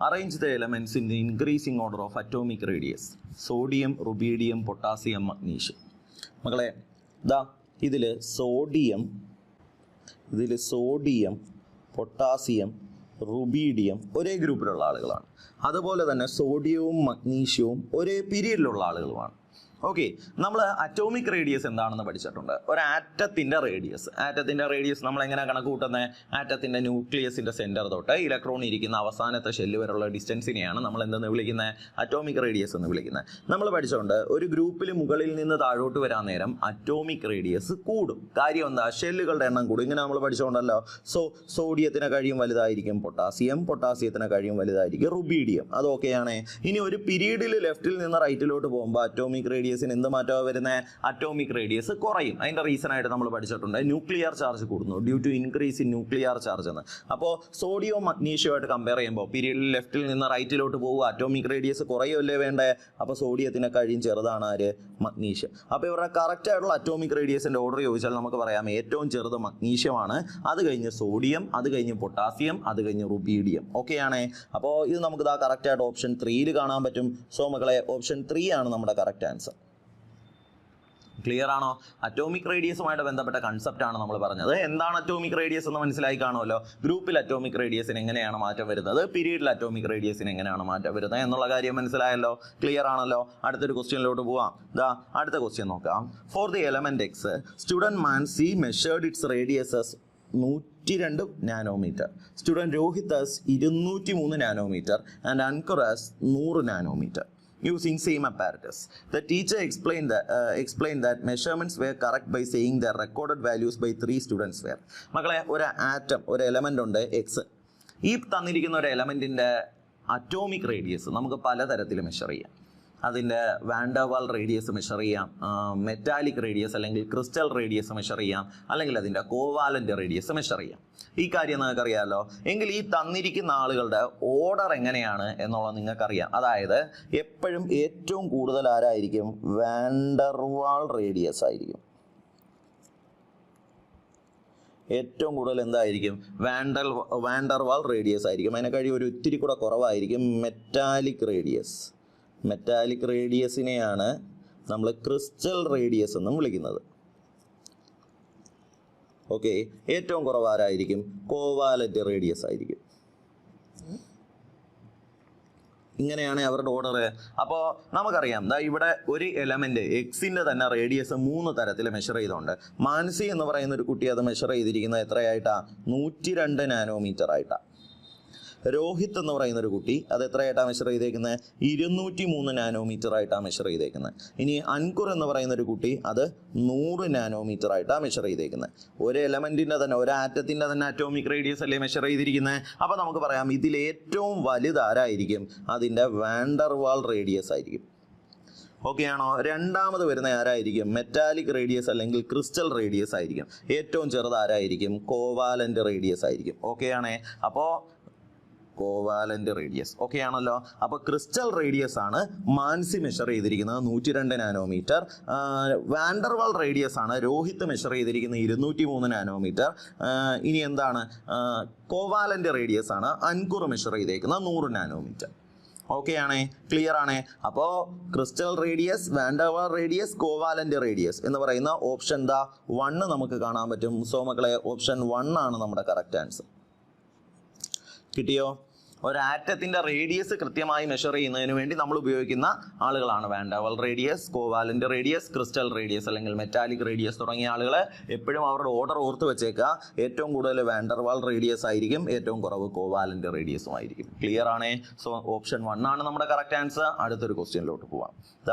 Arrange the elements in the increasing order of atomic radius. Sodium, rubidium, potassium, magnesium. മക്കളെ ഇതാ ഇതിൽ sodium, potassium, rubidium ഒരേ ഗ്രൂപ്പിലുള്ള ആളുകളാണ്. അതുപോലെ തന്നെ സോഡിയവും മഗ്നീഷ്യവും ഒരേ പീരീഡിലുള്ള ആളുകളുമാണ്. ഓക്കെ, നമ്മൾ അറ്റോമിക് റേഡിയസ് എന്താണെന്ന് പഠിച്ചിട്ടുണ്ട്. ഒരു ആറ്റത്തിൻ്റെ റേഡിയസ് നമ്മൾ എങ്ങനെ കണക്ക് കൂട്ടുന്നത്? ആറ്റത്തിൻ്റെ ന്യൂക്ലിയസിൻ്റെ സെൻറ്റർ തൊട്ട് ഇലക്ട്രോൺ ഇരിക്കുന്ന അവസാനത്തെ ഷെല്ല് വരെയുള്ള ഡിസ്റ്റൻസിനെയാണ് നമ്മൾ എന്തെന്ന് വിളിക്കുന്നത്? അറ്റോമിക് റേഡിയസ് എന്ന് വിളിക്കുന്നത്. നമ്മൾ പഠിച്ചുകൊണ്ട് ഒരു ഗ്രൂപ്പിൽ മുകളിൽ നിന്ന് താഴോട്ട് വരാൻ നേരം അറ്റോമിക് റേഡിയസ് കൂടും. കാര്യം എന്താ? ഷെല്ലുകളുടെ എണ്ണം കൂടും. ഇങ്ങനെ നമ്മൾ പഠിച്ചുകൊണ്ടല്ലോ. സോഡിയത്തിന് കഴിയും വലുതായിരിക്കും പൊട്ടാസ്യത്തിന് കഴിയും വലുതായിരിക്കും റുബീഡിയം. അതൊക്കെയാണ്. ഇനി ഒരു പീരീഡിൽ ലെഫ്റ്റിൽ നിന്ന് റൈറ്റിലോട്ട് പോകുമ്പോൾ അറ്റോമിക് റേഡിയസിന് എന്ത് മാറ്റമാണ് വരുന്നത്? അറ്റോമിക് റേഡിയസ് കുറയും. അതിൻ്റെ റീസൺ ആയിട്ട് നമ്മൾ പഠിച്ചിട്ടുണ്ട് ന്യൂക്ലിയർ ചാർജ് കൂടുന്നു, due to increase in nuclear charge എന്ന്. അപ്പോൾ സോഡിയവും മഗ്നീഷ്യമായിട്ട് കമ്പയർ ചെയ്യുമ്പോൾ പീരീഡിൽ ലെഫ്റ്റിൽ നിന്ന് റൈറ്റിലോട്ട് പോകുക, അറ്റോമിക് റേഡിയസ് കുറയുമല്ലേ വേണ്ടേ? അപ്പോൾ സോഡിയത്തിന് കഴിയും ചെറുതാണ് ആര്? മഗ്നീഷ്യം. അപ്പോൾ ഇവരുടെ കറക്റ്റ് ആയിട്ടുള്ള അറ്റോമിക് റേഡിയസിൻ്റെ ഓർഡർ ചോദിച്ചാൽ നമുക്ക് പറയാം ഏറ്റവും ചെറുത് മഗ്നീഷ്യമാണ്, അത് കഴിഞ്ഞ് സോഡിയം, അത് കഴിഞ്ഞ് പൊട്ടാസ്യം, അത് കഴിഞ്ഞ് റുബീഡിയം. ഓക്കെയാണ്. അപ്പോൾ ഇത് നമുക്ക് ഇതാ കറക്റ്റായിട്ട് ഓപ്ഷൻ 3 കാണാൻ പറ്റും. സോ മക്കളെ ഓപ്ഷൻ 3 ആണ് നമ്മുടെ കറക്റ്റ് ആൻസർ. ക്ലിയർ ആണോ? അറ്റോമിക് റേഡിയസുമായിട്ട് ബന്ധപ്പെട്ട കൺസെപ്റ്റ് ആണ് നമ്മൾ പറഞ്ഞത്. എന്താണ് അറ്റോമിക് റേഡിയസ് എന്ന് മനസ്സിലായി കാണുമല്ലോ. ഗ്രൂപ്പിൽ അറ്റോമിക് റേഡിയസിന് എങ്ങനെയാണ് മാറ്റം വരുന്നത്, പീരീഡിൽ അറ്റോമിക് റേഡിയസിന് എങ്ങനെയാണ് മാറ്റം വരുന്നത് എന്നുള്ള കാര്യം മനസ്സിലായല്ലോ. ക്ലിയർ ആണല്ലോ. അടുത്തൊരു ക്വസ്റ്റ്യനിലോട്ട് പോവാം. അടുത്ത ക്വസ്റ്റ്യൻ നോക്കാം. For the element X, student Mansi measured its radius as 102 nanometre. Student Rohit as 203 nanometre and Ankur as 100 nanometre. Using same apparatus. The teacher explained that measurements were correct by saying their recorded values by 3 students were. മക്കളെ ഒരു atom, ഒരു element ഉണ്ട് X. ഈ തന്നിരിക്കുന്ന ഒരു എലമെന്റിന്റെ atomic radius നമുക്ക് പലതരത്തിൽ measure ചെയ്യാം. അതിൻ്റെ വാൻഡർവാൾ റേഡിയസ് മെഷർ ചെയ്യാം, മെറ്റാലിക് റേഡിയസ് അല്ലെങ്കിൽ ക്രിസ്റ്റൽ റേഡിയസ് മെഷർ ചെയ്യാം, അല്ലെങ്കിൽ അതിൻ്റെ കോവാലൻ്റ് റേഡിയസ് മെഷർ ചെയ്യാം. ഈ കാര്യം നിങ്ങൾക്കറിയാമല്ലോ. എങ്കിൽ ഈ തന്നിരിക്കുന്ന ആളുകളുടെ ഓർഡർ എങ്ങനെയാണ് എന്നുള്ളത് നിങ്ങൾക്കറിയാം. അതായത് എപ്പോഴും ഏറ്റവും കൂടുതൽ ആരായിരിക്കും? വാൻഡർവാൾ റേഡിയസ് ആയിരിക്കും. ഏറ്റവും കൂടുതൽ എന്തായിരിക്കും? വാൻഡർവാൾ റേഡിയസ് ആയിരിക്കും. അതിനെ കഴിയും ഒരു ഇത്തിരി കൂടെ കുറവായിരിക്കും മെറ്റാലിക് റേഡിയസ്. മെറ്റാലിക് റേഡിയസിനെയാണ് നമ്മൾ ക്രിസ്റ്റൽ റേഡിയസ് എന്നും വിളിക്കുന്നത്. ഓക്കെ, ഏറ്റവും കുറവാരായിരിക്കും? കോവാലന്റ് റേഡിയസ് ആയിരിക്കും. ഇങ്ങനെയാണ് അവരുടെ ഓർഡർ. അപ്പോൾ നമുക്കറിയാം ഇവിടെ ഒരു എലമെന്റ് എക്സിൻ്റെ തന്നെ റേഡിയസ് 3 തരത്തിൽ മെഷർ ചെയ്തുകൊണ്ട് മാൻസി എന്ന് പറയുന്ന ഒരു കുട്ടി അത് മെഷർ ചെയ്തിരിക്കുന്നത് എത്രയായിട്ടാണ്? 102 നാനോമീറ്റർ ആയിട്ടാണ്. രോഹിത് എന്ന് പറയുന്ന ഒരു കുട്ടി അത് എത്രയായിട്ടാണ് മെഷർ ചെയ്തേക്കുന്നത്? 203 നാനോമീറ്റർ ആയിട്ടാണ് മെഷർ ചെയ്തേക്കുന്നത്. ഇനി അൻകുർ എന്ന് പറയുന്ന ഒരു കുട്ടി അത് 100 നാനോമീറ്റർ ആയിട്ടാണ് മെഷർ ചെയ്തേക്കുന്നത്. ഒരു എലമെന്റിന്റെ തന്നെ, ഒരു ആറ്റത്തിന്റെ തന്നെ അറ്റോമിക് റേഡിയസ് അല്ലേ മെഷർ ചെയ്തിരിക്കുന്നത്. അപ്പോൾ നമുക്ക് പറയാം ഇതിൽ ഏറ്റവും വലുതാരായിരിക്കും? അതിൻ്റെ വാൻഡർവാൾ റേഡിയസ് ആയിരിക്കും. ഓക്കെ ആണോ? രണ്ടാമത് വരുന്ന ആരായിരിക്കും? മെറ്റാലിക് റേഡിയസ് അല്ലെങ്കിൽ ക്രിസ്റ്റൽ റേഡിയസ് ആയിരിക്കും. ഏറ്റവും ചെറുത് ആരായിരിക്കും? കോവാലന്റ് റേഡിയസ് ആയിരിക്കും. ഓക്കെ ആണേ. അപ്പോൾ കോവാലന്റ് റേഡിയസ്. ഓക്കെ ആണല്ലോ. അപ്പോൾ ക്രിസ്റ്റൽ റേഡിയസ് ആണ് മാൻസി മെഷർ ചെയ്തിരിക്കുന്നത് 102 നാനോമീറ്റർ. വാൻഡർവാൾ റേഡിയസ് ആണ് രോഹിത് മെഷർ ചെയ്തിരിക്കുന്നത് 203 നാനോമീറ്റർ. ഇനി എന്താണ്? കോവാലന്റ് റേഡിയസ് ആണ് അൻകുർ മെഷർ ചെയ്തേക്കുന്നത് 100 നാനോമീറ്റർ. ഓക്കെ ആണേ? ക്ലിയർ ആണേ? അപ്പോൾ crystal radius, van der Waals radius, covalent radius എന്ന് പറയുന്ന ഓപ്ഷൻ 1 നമുക്ക് കാണാൻ പറ്റും. സോ മക്കളെ ഓപ്ഷൻ 1 ആണ് നമ്മുടെ കറക്റ്റ് ആൻസർ. കിട്ടിയോ? ഒരു ആറ്റത്തിൻ്റെ റേഡിയസ് കൃത്യമായി മെഷർ ചെയ്യുന്നതിന് വേണ്ടി നമ്മൾ ഉപയോഗിക്കുന്ന ആളുകളാണ് van der Waals radius, covalent radius, crystal radius അല്ലെങ്കിൽ മെറ്റാലിക് റേഡിയസ് തുടങ്ങിയ ആളുകൾ. എപ്പോഴും അവരുടെ ഓർഡർ ഓർത്ത് വെച്ചേക്കുക. ഏറ്റവും കൂടുതൽ വാൻഡർവാൾ റേഡിയസ് ആയിരിക്കും, ഏറ്റവും കുറവ് കോവാലന്റ് റേഡിയസും ആയിരിക്കും. ക്ലിയർ ആണേ? സോ ഓപ്ഷൻ 1 ആണ് നമ്മുടെ കറക്റ്റ് ആൻസർ. അടുത്തൊരു ക്വസ്റ്റ്യനിലോട്ട് പോവാം.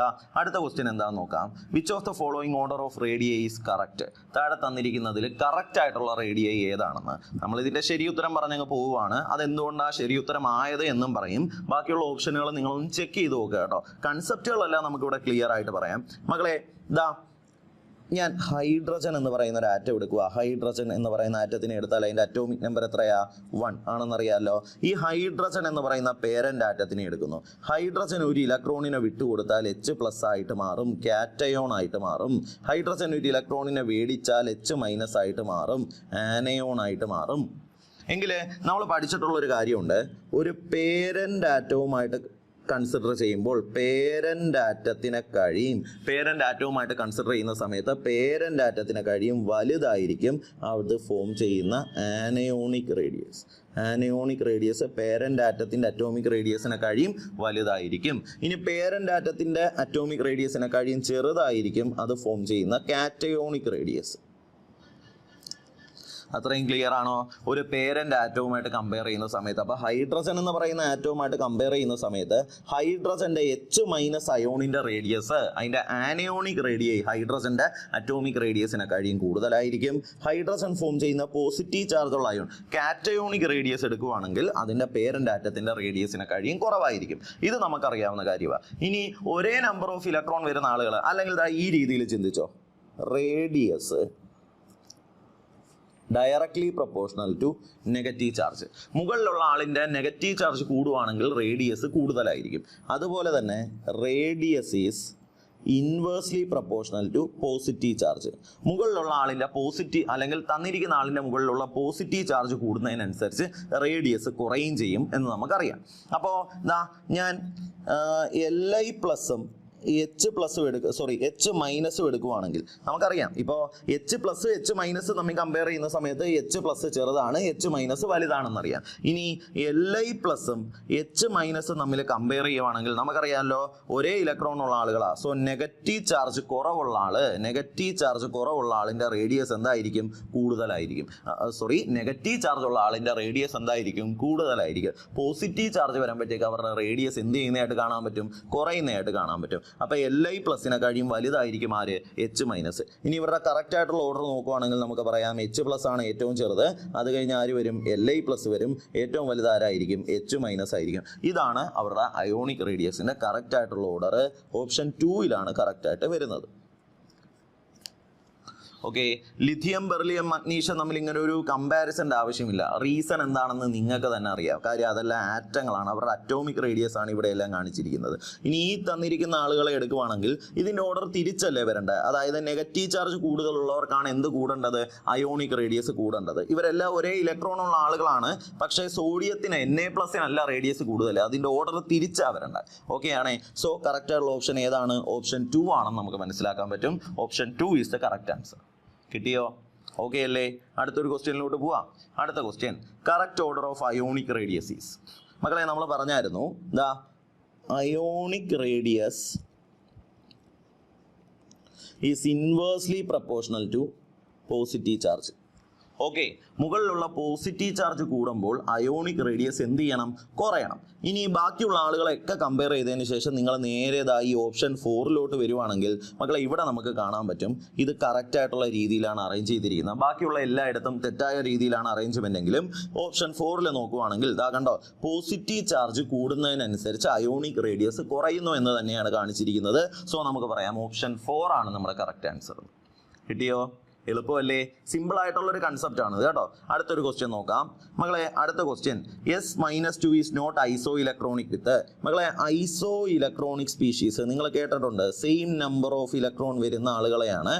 അടുത്ത ക്വസ്റ്റ്യൻ എന്താണെന്ന് നോക്കാം. Which of the following order of റേഡിയ is correct? താഴെ തന്നിരിക്കുന്നതിൽ കറക്റ്റ് ആയിട്ടുള്ള റേഡിയ ഏതാണെന്ന് നമ്മൾ ഇതിൻ്റെ ശരി ഉത്തരം പറഞ്ഞങ്ങ് പോവുകയാണ്. അതെന്തുകൊണ്ടാണ് ശരി ഉത്തരം ആയത് എന്നും പറയും. ബാക്കിയുള്ള ഓപ്ഷനുകൾ നിങ്ങളൊന്ന് ചെക്ക് ചെയ്ത് നോക്കുക കേട്ടോ. കൺസെപ്റ്റുകളെല്ലാം നമുക്കിവിടെ ക്ലിയർ ആയിട്ട് പറയാം. മക്കളെ ഞാൻ ഹൈഡ്രജൻ എന്ന് പറയുന്ന ഒരു ആറ്റം എടുക്കുക. ഹൈഡ്രജൻ എന്ന് പറയുന്ന ആറ്റത്തിനെ എടുത്താൽ അതിൻ്റെ അറ്റോമിക് നമ്പർ എത്രയാ? 1 ആണെന്നറിയാമല്ലോ. ഈ ഹൈഡ്രജൻ എന്ന് പറയുന്ന പേരൻ്റ് ആറ്റത്തിനെ എടുക്കുന്നു. ഹൈഡ്രജൻ ഒരു ഇലക്ട്രോണിനെ വിട്ടുകൊടുത്താൽ H+ ആയിട്ട് മാറും, കാറ്റയോൺ ആയിട്ട് മാറും. ഹൈഡ്രജൻ ഒരു ഇലക്ട്രോണിനെ വേടിച്ചാൽ H- ആയിട്ട് മാറും, ആനയോൺ ആയിട്ട് മാറും. എങ്കിൽ നമ്മൾ പഠിച്ചിട്ടുള്ള ഒരു കാര്യമുണ്ട്, ഒരു പേരൻ്റ് ആറ്റവുമായിട്ട് കൺസിഡർ ചെയ്യുമ്പോൾ പേരൻ്റ് ആറ്റവുമായിട്ട് കൺസിഡർ ചെയ്യുന്ന സമയത്ത് പേരൻ്റ് ആറ്റത്തിനെ കഴിയും വലുതായിരിക്കും അത് ഫോം ചെയ്യുന്ന anionic radius. Anionic radius parent ആറ്റത്തിൻ്റെ അറ്റോമിക് റേഡിയസിനെ കഴിയും വലുതായിരിക്കും. ഇനി പേരൻ്റ് ആറ്റത്തിൻ്റെ അറ്റോമിക് റേഡിയസിനെ കഴിയും ചെറുതായിരിക്കും അത് ഫോം ചെയ്യുന്ന കാറ്റയോണിക് റേഡിയസ്. അത്രയും ക്ലിയർ ആണോ? ഒരു പേരൻ്റ് ആറ്റവുമായിട്ട് കമ്പയർ ചെയ്യുന്ന സമയത്ത്, അപ്പോൾ ഹൈഡ്രജൻ എന്ന് പറയുന്ന ആറ്റവുമായിട്ട് കമ്പയർ ചെയ്യുന്ന സമയത്ത് ഹൈഡ്രജൻ്റെ H- അയോണിൻ്റെ റേഡിയസ് അതിൻ്റെ ആനയോണിക് റേഡിയസ് ഹൈഡ്രജൻ്റെ അറ്റോമിക് റേഡിയസിനെ കഴിയും കൂടുതലായിരിക്കും. ഹൈഡ്രജൻ ഫോം ചെയ്യുന്ന പോസിറ്റീവ് ചാർജുള്ള അയോൺ കാറ്റയോണിക് റേഡിയസ് എടുക്കുകയാണെങ്കിൽ അതിൻ്റെ പേരൻ്റ് ആറ്റത്തിൻ്റെ റേഡിയസിനെ കഴിയും കുറവായിരിക്കും. ഇത് നമുക്കറിയാവുന്ന കാര്യമാണ്. ഇനി ഒരേ നമ്പർ ഓഫ് ഇലക്ട്രോൺ വരുന്ന ആളുകൾ, അല്ലെങ്കിൽ ഈ രീതിയിൽ ചിന്തിച്ചോ, radius directly proportional to negative charge. മുകളിലുള്ള ആളിൻ്റെ നെഗറ്റീവ് ചാർജ് കൂടുവാണെങ്കിൽ റേഡിയസ് കൂടുതലായിരിക്കും. അതുപോലെ തന്നെ radius is inversely proportional to positive charge. മുകളിലുള്ള ആളിൻ്റെ പോസിറ്റീവ് അല്ലെങ്കിൽ തന്നിരിക്കുന്ന ആളിൻ്റെ മുകളിലുള്ള പോസിറ്റീവ് ചാർജ് കൂടുന്നതിനനുസരിച്ച് റേഡിയസ് കുറയുകയും ചെയ്യും എന്ന് നമുക്കറിയാം. അപ്പോൾ ഞാൻ Li പ്ലസും H- എടുക്കുവാണെങ്കിൽ നമുക്കറിയാം, ഇപ്പോൾ H+, H- നമ്മൾ കമ്പയർ ചെയ്യുന്ന സമയത്ത് H+ ചെറുതാണ്, H- വലുതാണെന്നറിയാം. ഇനി Li പ്ലസും H- തമ്മിൽ കമ്പയർ ചെയ്യുവാണെങ്കിൽ നമുക്കറിയാമല്ലോ ഒരേ ഇലക്ട്രോൺ ഉള്ള ആളുകളാണ്. സോ നെഗറ്റീവ് ചാർജ് കുറവുള്ള ആളിൻ്റെ റേഡിയസ് എന്തായിരിക്കും? കൂടുതലായിരിക്കും. നെഗറ്റീവ് ചാർജ് ഉള്ള ആളിൻ്റെ റേഡിയസ് എന്തായിരിക്കും? കൂടുതലായിരിക്കും. പോസിറ്റീവ് ചാർജ് വരുമ്പോഴത്തേക്ക് അവരുടെ റേഡിയസ് എന്ത് ചെയ്യുന്നതായിട്ട് കാണാൻ പറ്റും? കുറയുന്നതായിട്ട് കാണാൻ പറ്റും. അപ്പോൾ Li പ്ലസിനെ കഴിയും വലുതായിരിക്കും ആര്? H-. ഇനി ഇവരുടെ കറക്റ്റ് ആയിട്ടുള്ള ഓർഡർ നോക്കുവാണെങ്കിൽ നമുക്ക് പറയാം H+ ആണ് ഏറ്റവും ചെറുത്, അത് കഴിഞ്ഞ് ആര് വരും? Li+ വരും, ഏറ്റവും വലുത് ആരായിരിക്കും? H- ആയിരിക്കും. ഇതാണ് അവരുടെ അയോണിക് റേഡിയസിൻ്റെ കറക്റ്റ് ആയിട്ടുള്ള ഓർഡർ. ഓപ്ഷൻ 2 കറക്റ്റായിട്ട് വരുന്നത്. ഓക്കെ, ലിഥിയം, ബെറിലിയം, മഗ്നീഷ്യം തമ്മിൽ ഇങ്ങനെ ഒരു കമ്പാരിസൻ്റെ ആവശ്യമില്ല. റീസൺ എന്താണെന്ന് നിങ്ങൾക്ക് തന്നെ അറിയാം. കാര്യം അതെല്ലാം ആറ്റങ്ങളാണ്, അവരുടെ അറ്റോമിക് റേഡിയസ് ആണ് ഇവിടെ എല്ലാം കാണിച്ചിരിക്കുന്നത്. ഇനി ഈ തന്നിരിക്കുന്ന ആളുകളെ എടുക്കുവാണെങ്കിൽ ഇതിൻ്റെ ഓർഡർ തിരിച്ചല്ലേ വരേണ്ടത്? അതായത് നെഗറ്റീവ് ചാർജ് കൂടുതലുള്ളവർക്കാണ് എന്ത് കൂടേണ്ടത്? Ionic radius കൂടേണ്ടത്. ഇവരെല്ലാം ഒരേ ഇലക്ട്രോൺ ഉള്ള ആളുകളാണ്, പക്ഷേ സോഡിയത്തിന് Na+-നല്ല റേഡിയസ് കൂടുതൽ. അതിൻ്റെ ഓർഡർ തിരിച്ചാണ് വരേണ്ടത്. ഓക്കെ ആണേ? സോ കറക്റ്റായിട്ടുള്ള ഓപ്ഷൻ ഏതാണ്? ഓപ്ഷൻ 2 ആണെന്ന് നമുക്ക് മനസ്സിലാക്കാൻ പറ്റും. Option 2 is the correct answer. കിട്ടിയോ? ഓക്കെ അല്ലേ? അടുത്തൊരു ക്വസ്റ്റ്യനിലോട്ട് പോവാം. അടുത്ത question, correct order of ionic radius is. മക്കളെ നമ്മൾ പറഞ്ഞായിരുന്നു ionic radius is inversely proportional to positive charge. Okay, മുകളിലുള്ള പോസിറ്റീവ് ചാർജ് കൂടുമ്പോൾ അയോണിക് റേഡിയസ് എന്ത് ചെയ്യണം? കുറയണം. ഇനി ബാക്കിയുള്ള ആളുകളെയൊക്കെ കമ്പയർ ചെയ്തതിന് ശേഷം നിങ്ങൾ നേരെ ഈ ഓപ്ഷൻ 4 വരുവാണെങ്കിൽ മക്കളെ ഇവിടെ നമുക്ക് കാണാൻ പറ്റും ഇത് കറക്റ്റായിട്ടുള്ള രീതിയിലാണ് അറേഞ്ച് ചെയ്തിരിക്കുന്നത്. ബാക്കിയുള്ള എല്ലായിടത്തും തെറ്റായ രീതിയിലാണ് അറേഞ്ച്മെൻ്റ് എങ്കിലും ഓപ്ഷൻ 4 നോക്കുവാണെങ്കിൽ കണ്ടോ, പോസിറ്റീവ് ചാർജ് കൂടുന്നതിനനുസരിച്ച് അയോണിക് റേഡിയസ് കുറയുന്നു എന്ന് തന്നെയാണ് കാണിച്ചിരിക്കുന്നത്. സോ നമുക്ക് പറയാം ഓപ്ഷൻ 4 ആണ് നമ്മുടെ കറക്റ്റ് ആൻസർ. കിട്ടിയോ? എളുപ്പമല്ലേ? സിമ്പിൾ ആയിട്ടുള്ളൊരു കൺസെപ്റ്റ് ആണ് കേട്ടോ. അടുത്തൊരു ക്വസ്റ്റ്യൻ നോക്കാം മക്കളെ. അടുത്ത question, S-2 is not isoelectronic with. മക്കളെ ഐസോ ഇലക്ട്രോണിക് സ്പീഷീസ് നിങ്ങൾ കേട്ടിട്ടുണ്ട്. സെയിം നമ്പർ ഓഫ് ഇലക്ട്രോൺ വരുന്ന ആളുകളെയാണ്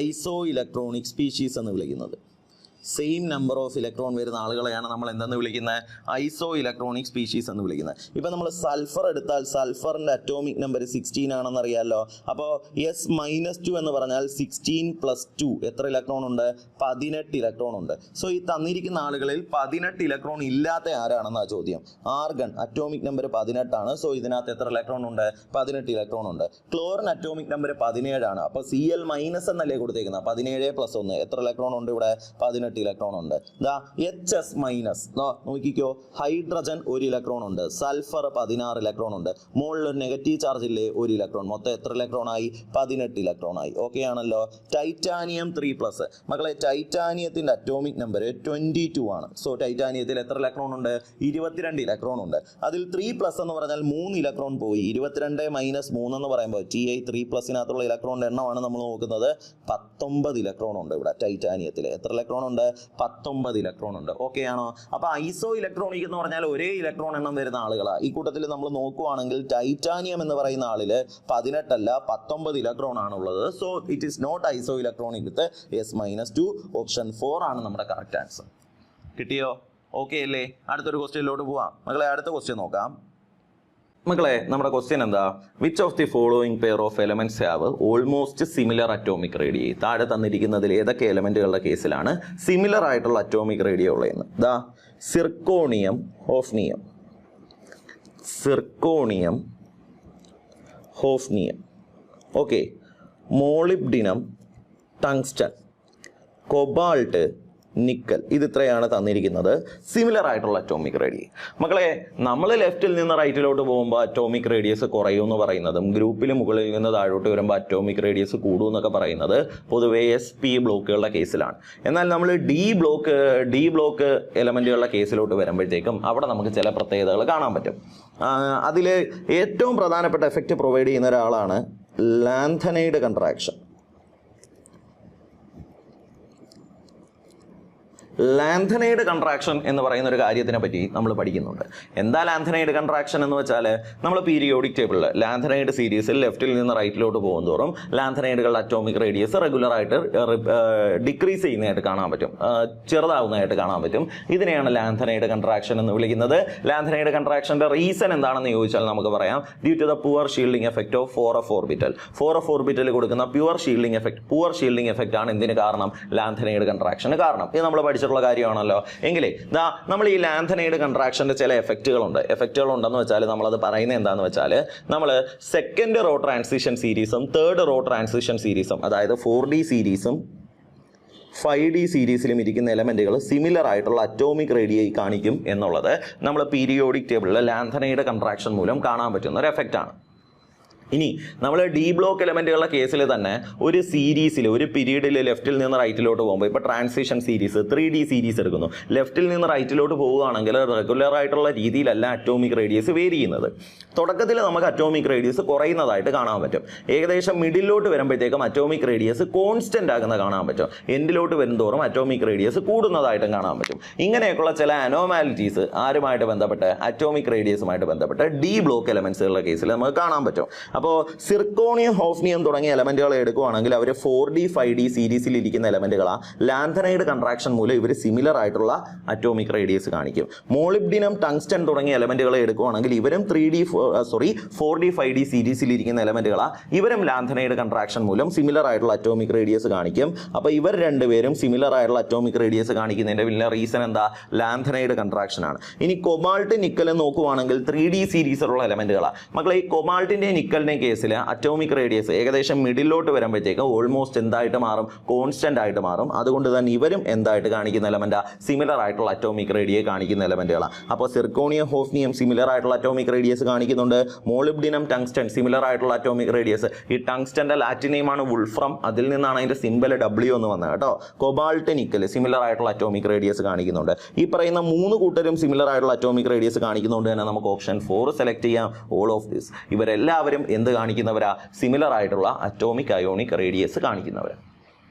ഐസോ ഇലക്ട്രോണിക് സ്പീഷീസ് എന്ന് വിളിക്കുന്നത്. സെയിം നമ്പർ ഓഫ് ഇലക്ട്രോൺ വരുന്ന ആളുകളെയാണ് നമ്മൾ എന്തെന്ന് വിളിക്കുന്നത്? ഐസോ ഇലക്ട്രോണിക് സ്പീഷീസ് എന്ന് വിളിക്കുന്നത്. ഇപ്പം നമ്മൾ സൾഫർ എടുത്താൽ സൾഫറിൻ്റെ അറ്റോമിക് നമ്പർ 16 ആണെന്ന് അറിയാമല്ലോ. അപ്പോൾ S-2 എന്ന് പറഞ്ഞാൽ 16 + 2 എത്ര ഇലക്ട്രോൺ ഉണ്ട്? 18 ഇലക്ട്രോൺ ഉണ്ട്. സോ ഈ തന്നിരിക്കുന്ന ആളുകളിൽ 18 ഇലക്ട്രോൺ ഇല്ലാത്ത ആരാണെന്നാണ് ചോദ്യം. ആർഗൺ അറ്റോമിക് നമ്പർ 18 ആണ്. സോ ഇതിനകത്ത് എത്ര ഇലക്ട്രോൺ ഉണ്ട്? 18 ഇലക്ട്രോൺ ഉണ്ട്. ക്ലോറിൻ അറ്റോമിക് നമ്പർ 17 ആണ്. അപ്പോൾ Cl- എന്നല്ലേ കൊടുത്തേക്കുന്നത്? 17 + 1 എത്ര ഇലക്ട്രോൺ ഉണ്ട് ഇവിടെ? 18 ഇലക്ട്രോൺ ഉണ്ട്. HS- നോക്കിക്കോ, ഹൈഡ്രജൻ 1 ഇലക്ട്രോൺ ഉണ്ട്, സൾഫർ 16 ഇലക്ട്രോൺ ഉണ്ട്, മുകളിൽ ഒരു നെഗറ്റീവ് ചാർജ് ഇല്ലേ 1 ഇലക്ട്രോൺ. മൊത്തം എത്ര ഇലക്ട്രോൺ ആയി? 18 ഇലക്ട്രോൺ ആയി. ഓക്കെ ആണല്ലോ. ടൈറ്റാനിയം 3+. മക്കളെ ടൈറ്റാനിയത്തിന്റെ അറ്റോമിക് നമ്പർ 22 ആണ്. സോ ടൈറ്റാനിയത്തിൽ എത്ര ഇലക്ട്രോൺ ഉണ്ട്? 22 ഇലക്ട്രോൺ ഉണ്ട്. അതിൽ 3+ എന്ന് പറഞ്ഞാൽ 3 ഇലക്ട്രോൺ പോയി. 22 - 3 എന്ന് പറയുമ്പോൾ Ti 3+-നകത്തുള്ള ഇലക്ട്രോണിന്റെ എണ്ണമാണ് നമ്മൾ നോക്കുന്നത്. 19 ഇലക്ട്രോൺ ഉണ്ട് ഇവിടെ ടൈറ്റാനിയത്തിൽ. എത്ര ഇലക്ട്രോൺ ഉണ്ട്? ഉണ്ട്? 19 ഇലക്ട്രോൺ ഉണ്ട്. ഓക്കെ ആണോ? അപ്പോൾ ഐസോ ഇലക്ട്രോണിക് എന്ന് പറഞ്ഞാൽ ഒരേ ഇലക്ട്രോൺ എണ്ണം വരുന്ന ആളുകളാണ്. ഈ കൂട്ടത്തിൽ നമ്മൾ നോക്കുവാണെങ്കിൽ ടൈറ്റാനിയം എന്ന് പറയുന്ന ആളിൽ 18 അല്ല 19 ഇലക്ട്രോൺ ആണുള്ളത്. So it is not isoelectronic with S-2. Option 4 ആണ് നമ്മുടെ കറക്റ്റ് ആൻസർ. കിട്ടിയോ? ഓക്കെ അല്ലേ? അടുത്തൊരു ക്വസ്റ്റ്യനിലോട്ട് പോവാം. മക്കളെ അടുത്ത ക്വസ്റ്റ്യൻ നോക്കാം. മക്കളെ നമ്മുടെ ക്വസ്റ്റ്യൻ എന്താ? Which of the following pair of elements have almost similar atomic റേഡിയേ? താഴെ തന്നിരിക്കുന്നതിൽ ഏതൊക്കെ എലമെന്റുകളുടെ കേസിലാണ് സിമിലർ ആയിട്ടുള്ള അറ്റോമിക് റേഡിയോ ഉള്ളതെന്ന്? ദാ zirconium, hafnium, zirconium, hafnium. Okay, molybdenum, tungsten, cobalt, nickel. ഇത് ഇത്രയാണ് തന്നിരിക്കുന്നത് സിമിലർ ആയിട്ടുള്ള അറ്റോമിക് റേഡിയസ്. മക്കളെ നമ്മൾ ലെഫ്റ്റിൽ നിന്ന് റൈറ്റിലോട്ട് പോകുമ്പോൾ അറ്റോമിക് റേഡിയസ് കുറയും എന്ന് പറയുന്നതും ഗ്രൂപ്പിൽ മുകളിൽ നിന്ന് താഴോട്ട് വരുമ്പോൾ അറ്റോമിക് റേഡിയസ് കൂടും എന്നൊക്കെ പറയുന്നത് പൊതുവേ SP ബ്ലോക്കുകളുടെ കേസിലാണ്. എന്നാൽ നമ്മൾ ഡി ബ്ലോക്ക് എലമെന്റുകളുടെ കേസിലോട്ട് വരുമ്പോഴത്തേക്കും അവിടെ നമുക്ക് ചില പ്രത്യേകതകൾ കാണാൻ പറ്റും. അതിൽ ഏറ്റവും പ്രധാനപ്പെട്ട എഫക്റ്റ് പ്രൊവൈഡ് ചെയ്യുന്ന ഒരാളാണ് ലാന്തനൈഡ് കൺട്രാക്ഷൻ. ലാന്തനൈഡ് കൺട്രാക്ഷൻ എന്ന് പറയുന്ന ഒരു കാര്യത്തിനെ പറ്റി നമ്മൾ പഠിക്കുന്നുണ്ട്. എന്താ ലാന്തനൈഡ് കൺട്രാക്ഷൻ എന്ന് വെച്ചാൽ നമ്മൾ പീരിയോഡിക് ടേബിളിൽ ലാന്തനൈഡ് സീരീസിൽ ലെഫ്റ്റിൽ നിന്ന് റൈറ്റിലോട്ട് പോകുന്തോറും ലാന്തനൈഡുകളുടെ അറ്റോമിക് റേഡിയസ് റെഗുലറായിട്ട് ഡിക്രീസ് ചെയ്യുന്നതായിട്ട് കാണാൻ പറ്റും, ചെറുതാവുന്നതായിട്ട് കാണാൻ പറ്റും. ഇതിനെയാണ് ലാന്തനൈഡ് കൺട്രാക്ഷൻ എന്ന് വിളിക്കുന്നത്. ലാന്തനൈഡ് കൺട്രാക്ഷൻ്റെ റീസൺ എന്താണെന്ന് ചോദിച്ചാൽ നമുക്ക് പറയാം due to the poor shielding effect of 4f orbital. 4f orbital കൊടുക്കുന്ന പുവർ ഷീൽഡിംഗ് എഫക്റ്റ് ആണ് എന്തിന് കാരണം? ലാന്തനൈഡ് കൺട്രാക്ഷന് കാരണം. ഇത് നമ്മൾ പഠിച്ചിട്ടുള്ള കാര്യമാണല്ലോ. എങ്കിലേ നമ്മൾ ഈ ലാന്തനൈഡ് കൺട്രാക്ഷന്റെ ചില എഫക്റ്റുകൾ ഉണ്ടെന്ന് വെച്ചാൽ നമ്മളത് പറയുന്നത് എന്താണെന്ന് വെച്ചാൽ നമ്മൾ സെക്കൻഡ് റോ ട്രാൻസിഷൻ സീരീസും തേർഡ് റോ ട്രാൻസിഷൻ സീരീസും അതായത് 4D സീരീസും 5D സീരീസിലും ഇരിക്കുന്ന എലമെന്റുകൾ സിമിലർ ആയിട്ടുള്ള അറ്റോമിക് റേഡിയസ് കാണിക്കും എന്നുള്ളത് നമ്മൾ പീരിയോഡിക് ടേബിളിൽ ലാന്തനൈഡ് കൺട്രാക്ഷൻ മൂലം കാണാൻ പറ്റുന്ന ഒരു എഫക്റ്റാണ്. ഇനി നമ്മൾ ഡി ബ്ലോക്ക് എലമെന്റുകളുടെ കേസിൽ തന്നെ ഒരു സീരീസിൽ ഒരു പീരീഡിൽ ലെഫ്റ്റിൽ നിന്ന് റൈറ്റിലോട്ട് പോകുമ്പോൾ ഇപ്പോൾ ട്രാൻസിഷൻ സീരീസ് 3D സീരീസ് എടുക്കുന്നു. ലെഫ്റ്റിൽ നിന്ന് റൈറ്റിലോട്ട് പോവുകയാണെങ്കിൽ റെഗുലർ ആയിട്ടുള്ള രീതിയിലല്ല അറ്റോമിക് റേഡിയസ് വേരി ചെയ്യുന്നത്. തുടക്കത്തിൽ നമുക്ക് അറ്റോമിക് റേഡിയസ് കുറയുന്നതായിട്ട് കാണാൻ പറ്റും. ഏകദേശം മിഡിലോട്ട് വരുമ്പോഴത്തേക്കും അറ്റോമിക് റേഡിയസ് കോൺസ്റ്റന്റ് ആകുന്ന കാണാൻ പറ്റും. എൻഡിലോട്ട് വരുന്തോറും അറ്റോമിക് റേഡിയസ് കൂടുന്നതായിട്ടും കാണാൻ പറ്റും. ഇങ്ങനെയൊക്കെയുള്ള ചില അനോമാലിറ്റീസ് ആരുമായിട്ട് ബന്ധപ്പെട്ട് അറ്റോമിക് റേഡിയസുമായിട്ട് ബന്ധപ്പെട്ട് ഡി ബ്ലോക്ക് എലമെന്റ്സുകളുടെ കേസിൽ നമുക്ക് കാണാൻ പറ്റും. അപ്പോൾ സിർക്കോണിയം, ഹോഫ്നിയം തുടങ്ങിയ എലമെന്റുകളെ എടുക്കുകയാണെങ്കിൽ അവർ 4D 5D സീരീസിൽ ഇരിക്കുന്ന എലമെന്റുകളാണ്. ലാന്തനൈഡ് കൺട്രാക്ഷൻ മൂലം ഇവർ സിമിലർ ആയിട്ടുള്ള അറ്റോമിക് റേഡിയസ് കാണിക്കും. മോളിബ്ഡിനം, ടങ്സ്റ്റൺ തുടങ്ങിയ എലമെന്റുകളെ എടുക്കുകയാണെങ്കിൽ ഇവരും 4D 5D സീരീസിൽ ഇരിക്കുന്ന എലമെന്റുകളാണ്. ഇവരും ലാന്തനൈഡ് കൺട്രാക്ഷൻ മൂലം സിമിലർ ആയിട്ടുള്ള അറ്റോമിക് റേഡിയസ് കാണിക്കും. അപ്പോൾ ഇവർ രണ്ടുപേരും സിമിലർ ആയിട്ടുള്ള അറ്റോമിക് റേഡിയസ് കാണിക്കുന്നതിന്റെ വലിയ റീസൺ എന്താ? ലാന്തനൈഡ് കൺട്രാക്ഷൻ ആണ്. ഇനി കൊബാൾട്ട്, നിക്കൽ നോക്കുവാണെങ്കിൽ 3D സീരീസിലുള്ള എലമെന്റുകളാണ്. മക്കളെ ഈ കൊബാൾട്ടിന്റെ നിക്കലിന്റെ കേസിൽ അറ്റോമിക് റേഡിയസ് ഏകദേശം മിഡിലോട്ട് വരുമ്പോഴത്തേക്ക് ഓൾമോസ്റ്റ് എന്തായിട്ട് മാറും? കോൺസ്റ്റന്റ് ആയിട്ട് മാറും. അതുകൊണ്ട് തന്നെ ഇവരും എന്തായിട്ട് കാണിക്കുന്ന എലമെന്റാ? സിമിലർ ആയിട്ടുള്ള അറ്റോമിക് റേഡിയസ് കാണിക്കുന്ന എലമെന്റുകളാണ്. അപ്പോൾ സിർക്കോണിയം, ഹോഫ്നിയം സിമിലർ ആയിട്ടുള്ള അറ്റോമിക് റേഡിയസ് കാണിക്കുന്നുണ്ട്. മോളിബ്ഡിനം, ടങ്സ്റ്റൺ സിമിലർ ആയിട്ടുള്ള അറ്റോമിക് റേഡിയസ്. ഈ ടങ്സ്റ്റന്റെ ലാറ്റിൻ നെയിമാണ് വുൾഫ്രം, അതിൽ നിന്നാണ് അതിന്റെ സിംബൽ W എന്ന് വന്നത് കേട്ടോ. കൊബാൾട്ട്, നിക്കൽ സിമിലർ ആയിട്ടുള്ള അറ്റോമിക് റേഡിയസ് കാണിക്കുന്നുണ്ട്. ഈ പറയുന്ന 3 കൂട്ടരും സിമിലർ ആയിട്ടുള്ള അറ്റോമിക് റേഡിയസ് കാണിക്കുന്നതുകൊണ്ട് തന്നെ നമുക്ക് ഓപ്ഷൻ 4 സെലക്ട് ചെയ്യാം. ഓൾ ഓഫ് ദിസ് ഇവരെല്ലാവരും എന്ത് കാണിക്കുന്നവരാ? സിമിലർ ആയിട്ടുള്ള അറ്റോമിക് അയോണിക് റേഡിയസ് കാണിക്കുന്നവരാ.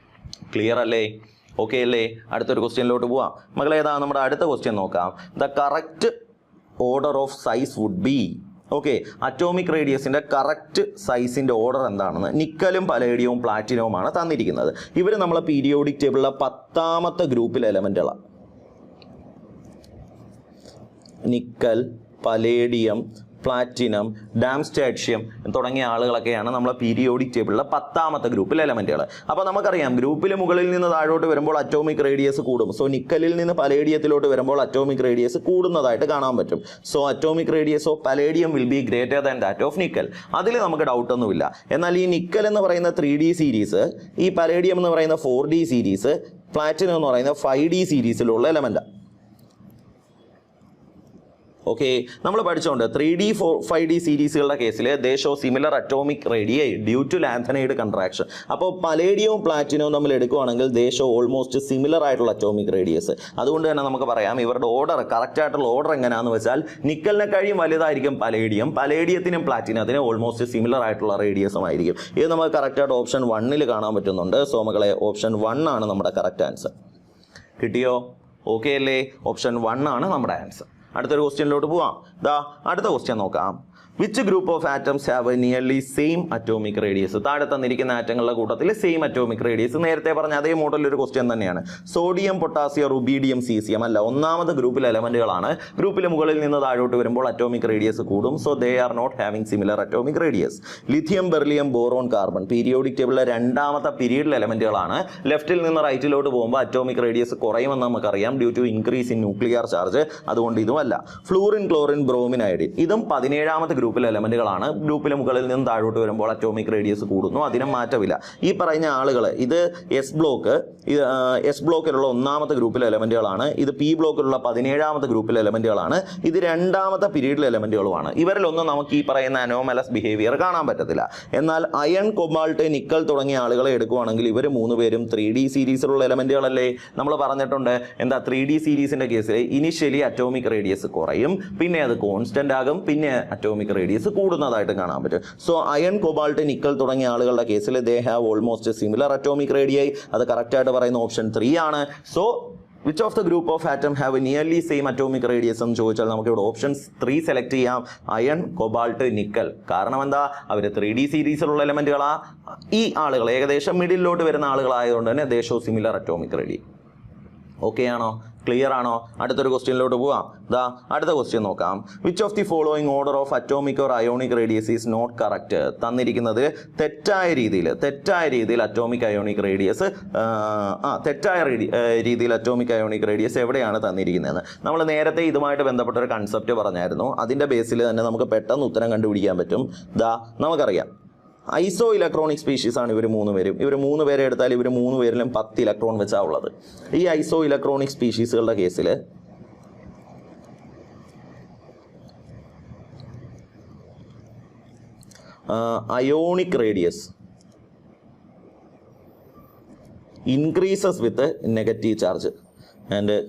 ക്ലിയർ അല്ലേ? ഓക്കെ അല്ലേ? അടുത്തൊരു ക്വസ്റ്റ്യനിലോട്ട് പോവാം. മക്കളെ ഏതാ നമ്മുടെ അടുത്ത ക്വസ്റ്റ്യൻ നോക്കാം. The correct order of size would be. Okay, atomic റേഡിയസിന്റെ കറക്റ്റ് സൈസിന്റെ ഓർഡർ എന്താണെന്ന് നിക്കലും പലേഡിയവും പ്ലാറ്റിനവുമാണ് തന്നിരിക്കുന്നത്. ഇവർ നമ്മളെ പീരിയോഡിക് ടേബിളിലെ 10ാമത്തെ ഗ്രൂപ്പിലെ എലമെന്റുകളാണ്. നിക്കൽ, പലേഡിയം, പ്ലാറ്റിനം, ഡാംസ്റ്റാറ്റ്ഷ്യം തുടങ്ങിയ ആളുകളൊക്കെയാണ് നമ്മളെ പീരിയോഡിക് ടേബിളിലെ 10ാമത്തെ ഗ്രൂപ്പിലെ എലമെന്റുകൾ. അപ്പോൾ നമുക്കറിയാം ഗ്രൂപ്പിൽ മുകളിൽ നിന്ന് താഴോട്ട് വരുമ്പോൾ അറ്റോമിക് റേഡിയസ് കൂടും. സോ നിക്കലിൽ നിന്ന് പലേഡിയത്തിലോട്ട് വരുമ്പോൾ അറ്റോമിക് റേഡിയസ് കൂടുന്നതായിട്ട് കാണാൻ പറ്റും. So atomic radius of palladium will be greater than that of nickel. അതിൽ നമുക്ക് ഡൗട്ടൊന്നുമില്ല. എന്നാൽ ഈ നിക്കൽ എന്ന് പറയുന്ന 3D സീരീസ്, ഈ പലേഡിയം എന്ന് പറയുന്ന 4D സീരീസ്, പ്ലാറ്റിനം എന്ന് പറയുന്ന 5D സീരീസിലുള്ള എലമെന്റാണ്. ഓക്കെ, നമ്മൾ പഠിച്ചോണ്ട് 3D 5D സീരീസുകളുടെ കേസിൽ they show similar atomic radius due to lanthanide contraction. അപ്പോൾ പലേഡിയവും പ്ലാറ്റിനവും നമ്മൾ എടുക്കുകയാണെങ്കിൽ ദേ ഷോ ഓൾമോസ്റ്റ് സിമിലർ ആയിട്ടുള്ള അറ്റോമിക് റേഡിയസ്. അതുകൊണ്ട് തന്നെ നമുക്ക് പറയാം ഇവരുടെ ഓർഡർ, കറക്റ്റ് ആയിട്ടുള്ള ഓർഡർ എങ്ങനെയാണെന്ന് വെച്ചാൽ നിക്കലിനെ കഴിയും വലുതായിരിക്കും പലേഡിയം, പലേഡിയത്തിനും പ്ലാറ്റിനത്തിനും ഓൾമോസ്റ്റ് സിമിലർ ആയിട്ടുള്ള റേഡിയസും ആയിരിക്കും. ഇത് നമുക്ക് കറക്റ്റായിട്ട് ഓപ്ഷൻ 1 കാണാൻ പറ്റുന്നുണ്ട്. സോ മക്കളെ ഓപ്ഷൻ 1 ആണ് നമ്മുടെ കറക്റ്റ് ആൻസർ. കിട്ടിയോ? ഓക്കെ അല്ലേ? ഓപ്ഷൻ 1 ആണ് നമ്മുടെ ആൻസർ. അടുത്തൊരു ക്വസ്റ്റ്യനിലോട്ട് പോവാം. അടുത്ത ക്വസ്റ്റ്യൻ നോക്കാം. Which group of atoms have nearly same atomic radius? താഴെ തന്നിരിക്കുന്ന ആറ്റങ്ങളുടെ കൂട്ടത്തിൽ സെയിം അറ്റോമിക് റേഡിയസ്. നേരത്തെ പറഞ്ഞ അതേ മോഡലൊരു ക്വസ്റ്റ്യൻ തന്നെയാണ്. സോഡിയം, പൊട്ടാസ്യം, റുബീഡിയം, സീസിയം അല്ല, ഒന്നാമത് ഗ്രൂപ്പിൽ എലമെന്റുകളാണ്. ഗ്രൂപ്പിൽ മുകളിൽ നിന്ന് താഴോട്ട് വരുമ്പോൾ അറ്റോമിക് റേഡിയസ് കൂടും. So they are not having similar atomic radius. Lithium, beryllium, boron, carbon periodic ടേബിളിലെ രണ്ടാമത്തെ പീരീഡിൽ എലമെന്റുകളാണ്. ലെഫ്റ്റിൽ നിന്ന് റൈറ്റിലോട്ട് പോകുമ്പോൾ അറ്റോമിക് റേഡിയസ് കുറയുമെന്ന് നമുക്കറിയാം due to increase in nuclear charge. അതുകൊണ്ട് ഇതുമല്ല. ഫ്ലൂറിൻ, ക്ലോറിൻ, ബ്രോമിൻ, അയഡിൻ ഇതും 17ാമത്തെ ഗ്രൂപ്പിൽ എലമെന്റുകളാണ്. ഗ്രൂപ്പിൽ മുകളിൽ നിന്ന് താഴോട്ട് വരുമ്പോൾ അറ്റോമിക് റേഡിയസ് കൂടുന്നു. അതിനും മാറ്റമില്ല. ഈ പറയുന്ന ആളുകൾ ഇത് എസ് ബ്ലോക്കിലുള്ള ഒന്നാമത്തെ ഗ്രൂപ്പിലെ എലമെന്റുകളാണ്. ഇത് പി ബ്ലോക്കിലുള്ള 17ാമത്തെ ഗ്രൂപ്പിലെ എലമെന്റുകളാണ്. ഇത് രണ്ടാമത്തെ പീരീഡിലെ എലമെന്റുകളുമാണ്. ഇവരിലൊന്നും നമുക്ക് ഈ പറയുന്ന അനോമലസ് ബിഹേവിയർ കാണാൻ പറ്റത്തില്ല. എന്നാൽ അയൺ, കൊബാൾട്ട്, നിക്കൽ തുടങ്ങിയ ആളുകളെ എടുക്കുകയാണെങ്കിൽ ഇവർ 3 പേരും 3D സീരീസിലുള്ള എലമെന്റുകളല്ലേ? നമ്മൾ പറഞ്ഞിട്ടുണ്ട് എന്താ 3D സീരീസിന്റെ കേസിൽ ഇനിഷ്യലി അറ്റോമിക് റേഡിയസ് കുറയും, പിന്നെ അത് കോൺസ്റ്റന്റ് ആകും, പിന്നെ അറ്റോമിക് റേഡിയസ് കൂടുന്നതായിട്ട് കാണാൻ പറ്റും. സോ അയൺ, കൊബാൾട്ട്, നിക്കൽ തുടങ്ങിയ ആളുകളുടെ കേസിൽ they have almost similar atomic radii. അത് കറക്റ്റായിട്ട് പറയുന്ന ഓപ്ഷൻ 3 ആണ്. So which of the group of atom have nearly same atomic radius എന്ന് ചോദിച്ചാൽ നമുക്ക് ഇവിടെ ഓപ്ഷൻസ് 3 സെലക്ട് ചെയ്യാം. Iron, cobalt, nickel. കാരണം എന്താ? അവർ 3D സീരീസിലുള്ള എലമെന്റുകളാ. ഈ ആളുകൾ ഏകദേശം മിഡിലോട്ട് വരുന്ന ആളുകളായതുകൊണ്ട് തന്നെ they show similar atomic radius. Okay ആണോ? ക്ലിയർ ആണോ? അടുത്തൊരു ക്വസ്റ്റ്യനിലോട്ട് പോവാം. അടുത്ത ക്വസ്റ്റ്യൻ നോക്കാം. Which of the following order of atomic or ionic radius is not correct? തന്നിരിക്കുന്നത് തെറ്റായ രീതിയിൽ atomic ionic radius atomic ionic radius എവിടെയാണ് തന്നിരിക്കുന്നതെന്ന് നമ്മൾ നേരത്തെ ഇതുമായിട്ട് ബന്ധപ്പെട്ട ഒരു കൺസെപ്റ്റ് പറഞ്ഞായിരുന്നു. അതിൻ്റെ ബേസിൽ തന്നെ നമുക്ക് പെട്ടെന്ന് ഉത്തരം കണ്ടുപിടിക്കാൻ പറ്റും. നമുക്കറിയാം ഐസോ ഇലക്ട്രോണിക് സ്പീഷീസ് ആണ് ഇവർ 3 പേരും. ഇവർ 3 പേരെ എടുത്താൽ ഇവർ 3 പേരിലും 10 ഇലക്ട്രോൺ വെച്ചാണ് ഉള്ളത്. ഈ ഐസോ ഇലക്ട്രോണിക് സ്പീഷീസുകളുടെ കേസിൽ ionic radius increases with negative charge and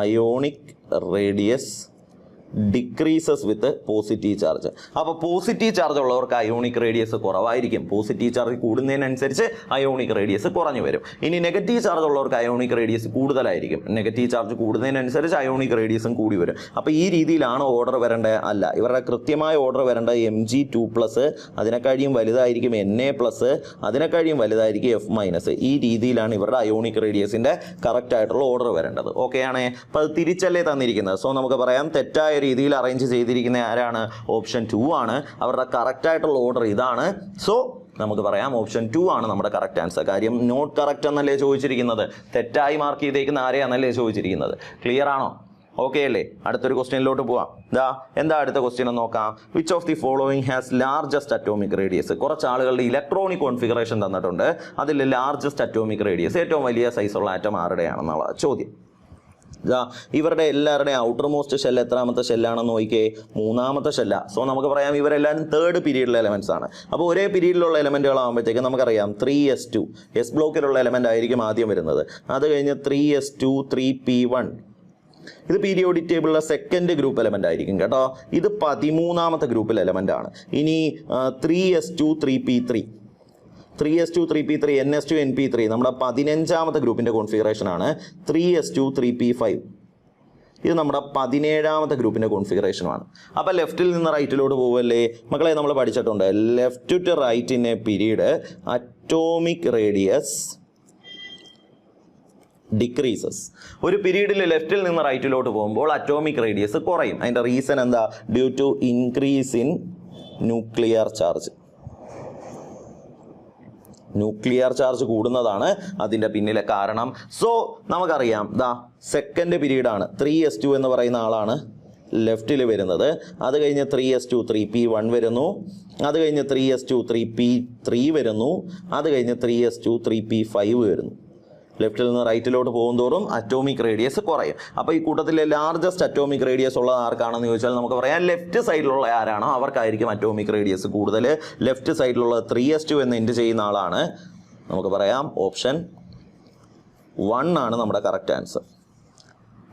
ionic radius decreases with positive charge. അപ്പോൾ പോസിറ്റീവ് ചാർജ് ഉള്ളവർക്ക് അയോണിക് റേഡിയസ് കുറവായിരിക്കും. പോസിറ്റീവ് ചാർജ് കൂടുന്നതിനനുസരിച്ച് അയോണിക് റേഡിയസ് കുറഞ്ഞു വരും. ഇനി നെഗറ്റീവ് ചാർജ് ഉള്ളവർക്ക് അയോണിക് റേഡിയസ് കൂടുതലായിരിക്കും. നെഗറ്റീവ് ചാർജ് കൂടുന്നതിനനുസരിച്ച് അയോണിക് റേഡിയസും കൂടി വരും. അപ്പോൾ ഈ രീതിയിലാണ് ഓർഡർ വരേണ്ടത്. അല്ല, ഇവരുടെ കൃത്യമായ ഓർഡർ വരേണ്ടത് Mg2+, അതിനെക്കാളും വലുതായിരിക്കും Na+, അതിനെക്കാളും വലുതായിരിക്കും F-. ഈ രീതിയിലാണ് ഇവരുടെ അയോണിക് റേഡിയസിൻ്റെ കറക്റ്റ് ആയിട്ടുള്ള ഓർഡർ വരേണ്ടത്. ഓക്കെ ആണേ? അപ്പോൾ അത് തിരിച്ചല്ലേ തന്നിരിക്കുന്നത്. സോ നമുക്ക് പറയാം തെറ്റായ രീതിയിൽ അറേഞ്ച് ചെയ്തിരിക്കുന്ന ആരാണ്? ഓപ്ഷൻ 2 ആണ്. അവരുടെ കറക്റ്റ് ആയിട്ടുള്ള ഓർഡർ ഇതാണ്. സോ നമുക്ക് പറയാം ഓപ്ഷൻ 2 ആണ് നമ്മുടെ കറക്റ്റ് ആൻസർ. കാര്യം നോട്ട് കറക്റ്റ് എന്നല്ലേ ചോദിച്ചിരിക്കുന്നത്, തെറ്റായി മാർക്ക് ചെയ്തേക്കുന്ന ആരെയാണെന്നല്ലേ ചോദിച്ചിരിക്കുന്നത്. ക്ലിയർ ആണോ? ഓക്കെ അല്ലേ? അടുത്തൊരു ക്വസ്റ്റ്യനിലോട്ട് പോവാം. എന്താ അടുത്ത ക്വസ്റ്റ്യൻ നോക്കാം. Which of the following has largest atomic radius? കുറച്ച് ആളുകളുടെ ഇലക്ട്രോണിക് കോൺഫിഗറേഷൻ തന്നിട്ടുണ്ട്. അതിൽ ലാർജസ്റ്റ് അറ്റോമിക് റേഡിയസ് ഏറ്റവും വലിയ സൈസുള്ള ആറ്റം ആരുടെയാണെന്നുള്ള ചോദ്യം. ഇവരുടെ എല്ലാവരുടെയും ഔട്ടർ മോസ്റ്റ് ഷെൽ എത്രാമത്തെ ഷെല്ലാണെന്ന് നോക്കിയേ? 3ാമത്തെ ഷെല്ല. സോ നമുക്ക് പറയാം ഇവരെല്ലാം 3rd പീരീഡിലെ എലമെന്റ്സ് ആണ്. അപ്പോൾ ഒരേ പീരീഡിലുള്ള എലമെന്റുകളാകുമ്പോഴത്തേക്ക് നമുക്കറിയാം 3s2 എസ് ബ്ലോക്കിലുള്ള എലമെന്റ് ആയിരിക്കും ആദ്യം വരുന്നത്. അത് കഴിഞ്ഞ് 3s2 3p1 ഇത് പീരിയോഡിക് ടേബിളിലെ 2nd ഗ്രൂപ്പ് എലമെന്റ് ആയിരിക്കും കേട്ടോ. ഇത് 13ാമത്തെ ഗ്രൂപ്പിൽ എലമെന്റ് ആണ്. ഇനി 3s2 3p3 3s2 3p3 ns2 np3 നമ്മുടെ 15ാമത്തെ ഗ്രൂപ്പിൻ്റെ കോൺഫിഗറേഷൻ ആണ്. 3s2 3p5 ഇത് നമ്മുടെ 17ാമത്തെ ഗ്രൂപ്പിൻ്റെ കോൺഫിഗറേഷനുമാണ്. അപ്പോൾ ലെഫ്റ്റിൽ നിന്ന് റൈറ്റിലോട്ട് പോവല്ലേ മക്കളെ? നമ്മൾ പഠിച്ചിട്ടുണ്ട് left to right in a period atomic radius decreases. ഒരു പീരീഡിൽ ലെഫ്റ്റിൽ നിന്ന് റൈറ്റിലോട്ട് പോകുമ്പോൾ അറ്റോമിക് റേഡിയസ് കുറയും. അതിൻ്റെ റീസൺ എന്താ? Due to increase in nuclear charge. Nuclear charge കൂടുന്നതാണ് അതിൻ്റെ പിന്നിലെ കാരണം. സോ നമുക്കറിയാം 2nd പീരീഡാണ്. 3s2 എന്ന് പറയുന്ന ആളാണ് ലെഫ്റ്റിൽ വരുന്നത്. അത് കഴിഞ്ഞ് 3s2 3p1 വരുന്നു. അത് കഴിഞ്ഞ് 3s2 3p3 വരുന്നു. അത് കഴിഞ്ഞ് 3s2 3p5 വരുന്നു. ലെഫ്റ്റിൽ നിന്ന് റൈറ്റിലോട്ട് പോകുന്തോറും അറ്റോമിക് റേഡിയസ് കുറയും. അപ്പോൾ ഈ കൂട്ടത്തിലെ ലാർജസ്റ്റ് അറ്റോമിക് റേഡിയസ് ഉള്ളത് ആർക്കാണെന്ന് ചോദിച്ചാൽ നമുക്ക് പറയാം ലെഫ്റ്റ് സൈഡിലുള്ള ആരാണോ അവർക്കായിരിക്കും അറ്റോമിക് റേഡിയസ് കൂടുതൽ. ലെഫ്റ്റ് സൈഡിലുള്ള 3s2 എന്ന് എൻഡ് ചെയ്യുന്ന ആളാണ്. നമുക്ക് പറയാം ഓപ്ഷൻ 1 ആണ് നമ്മുടെ കറക്റ്റ് ആൻസർ.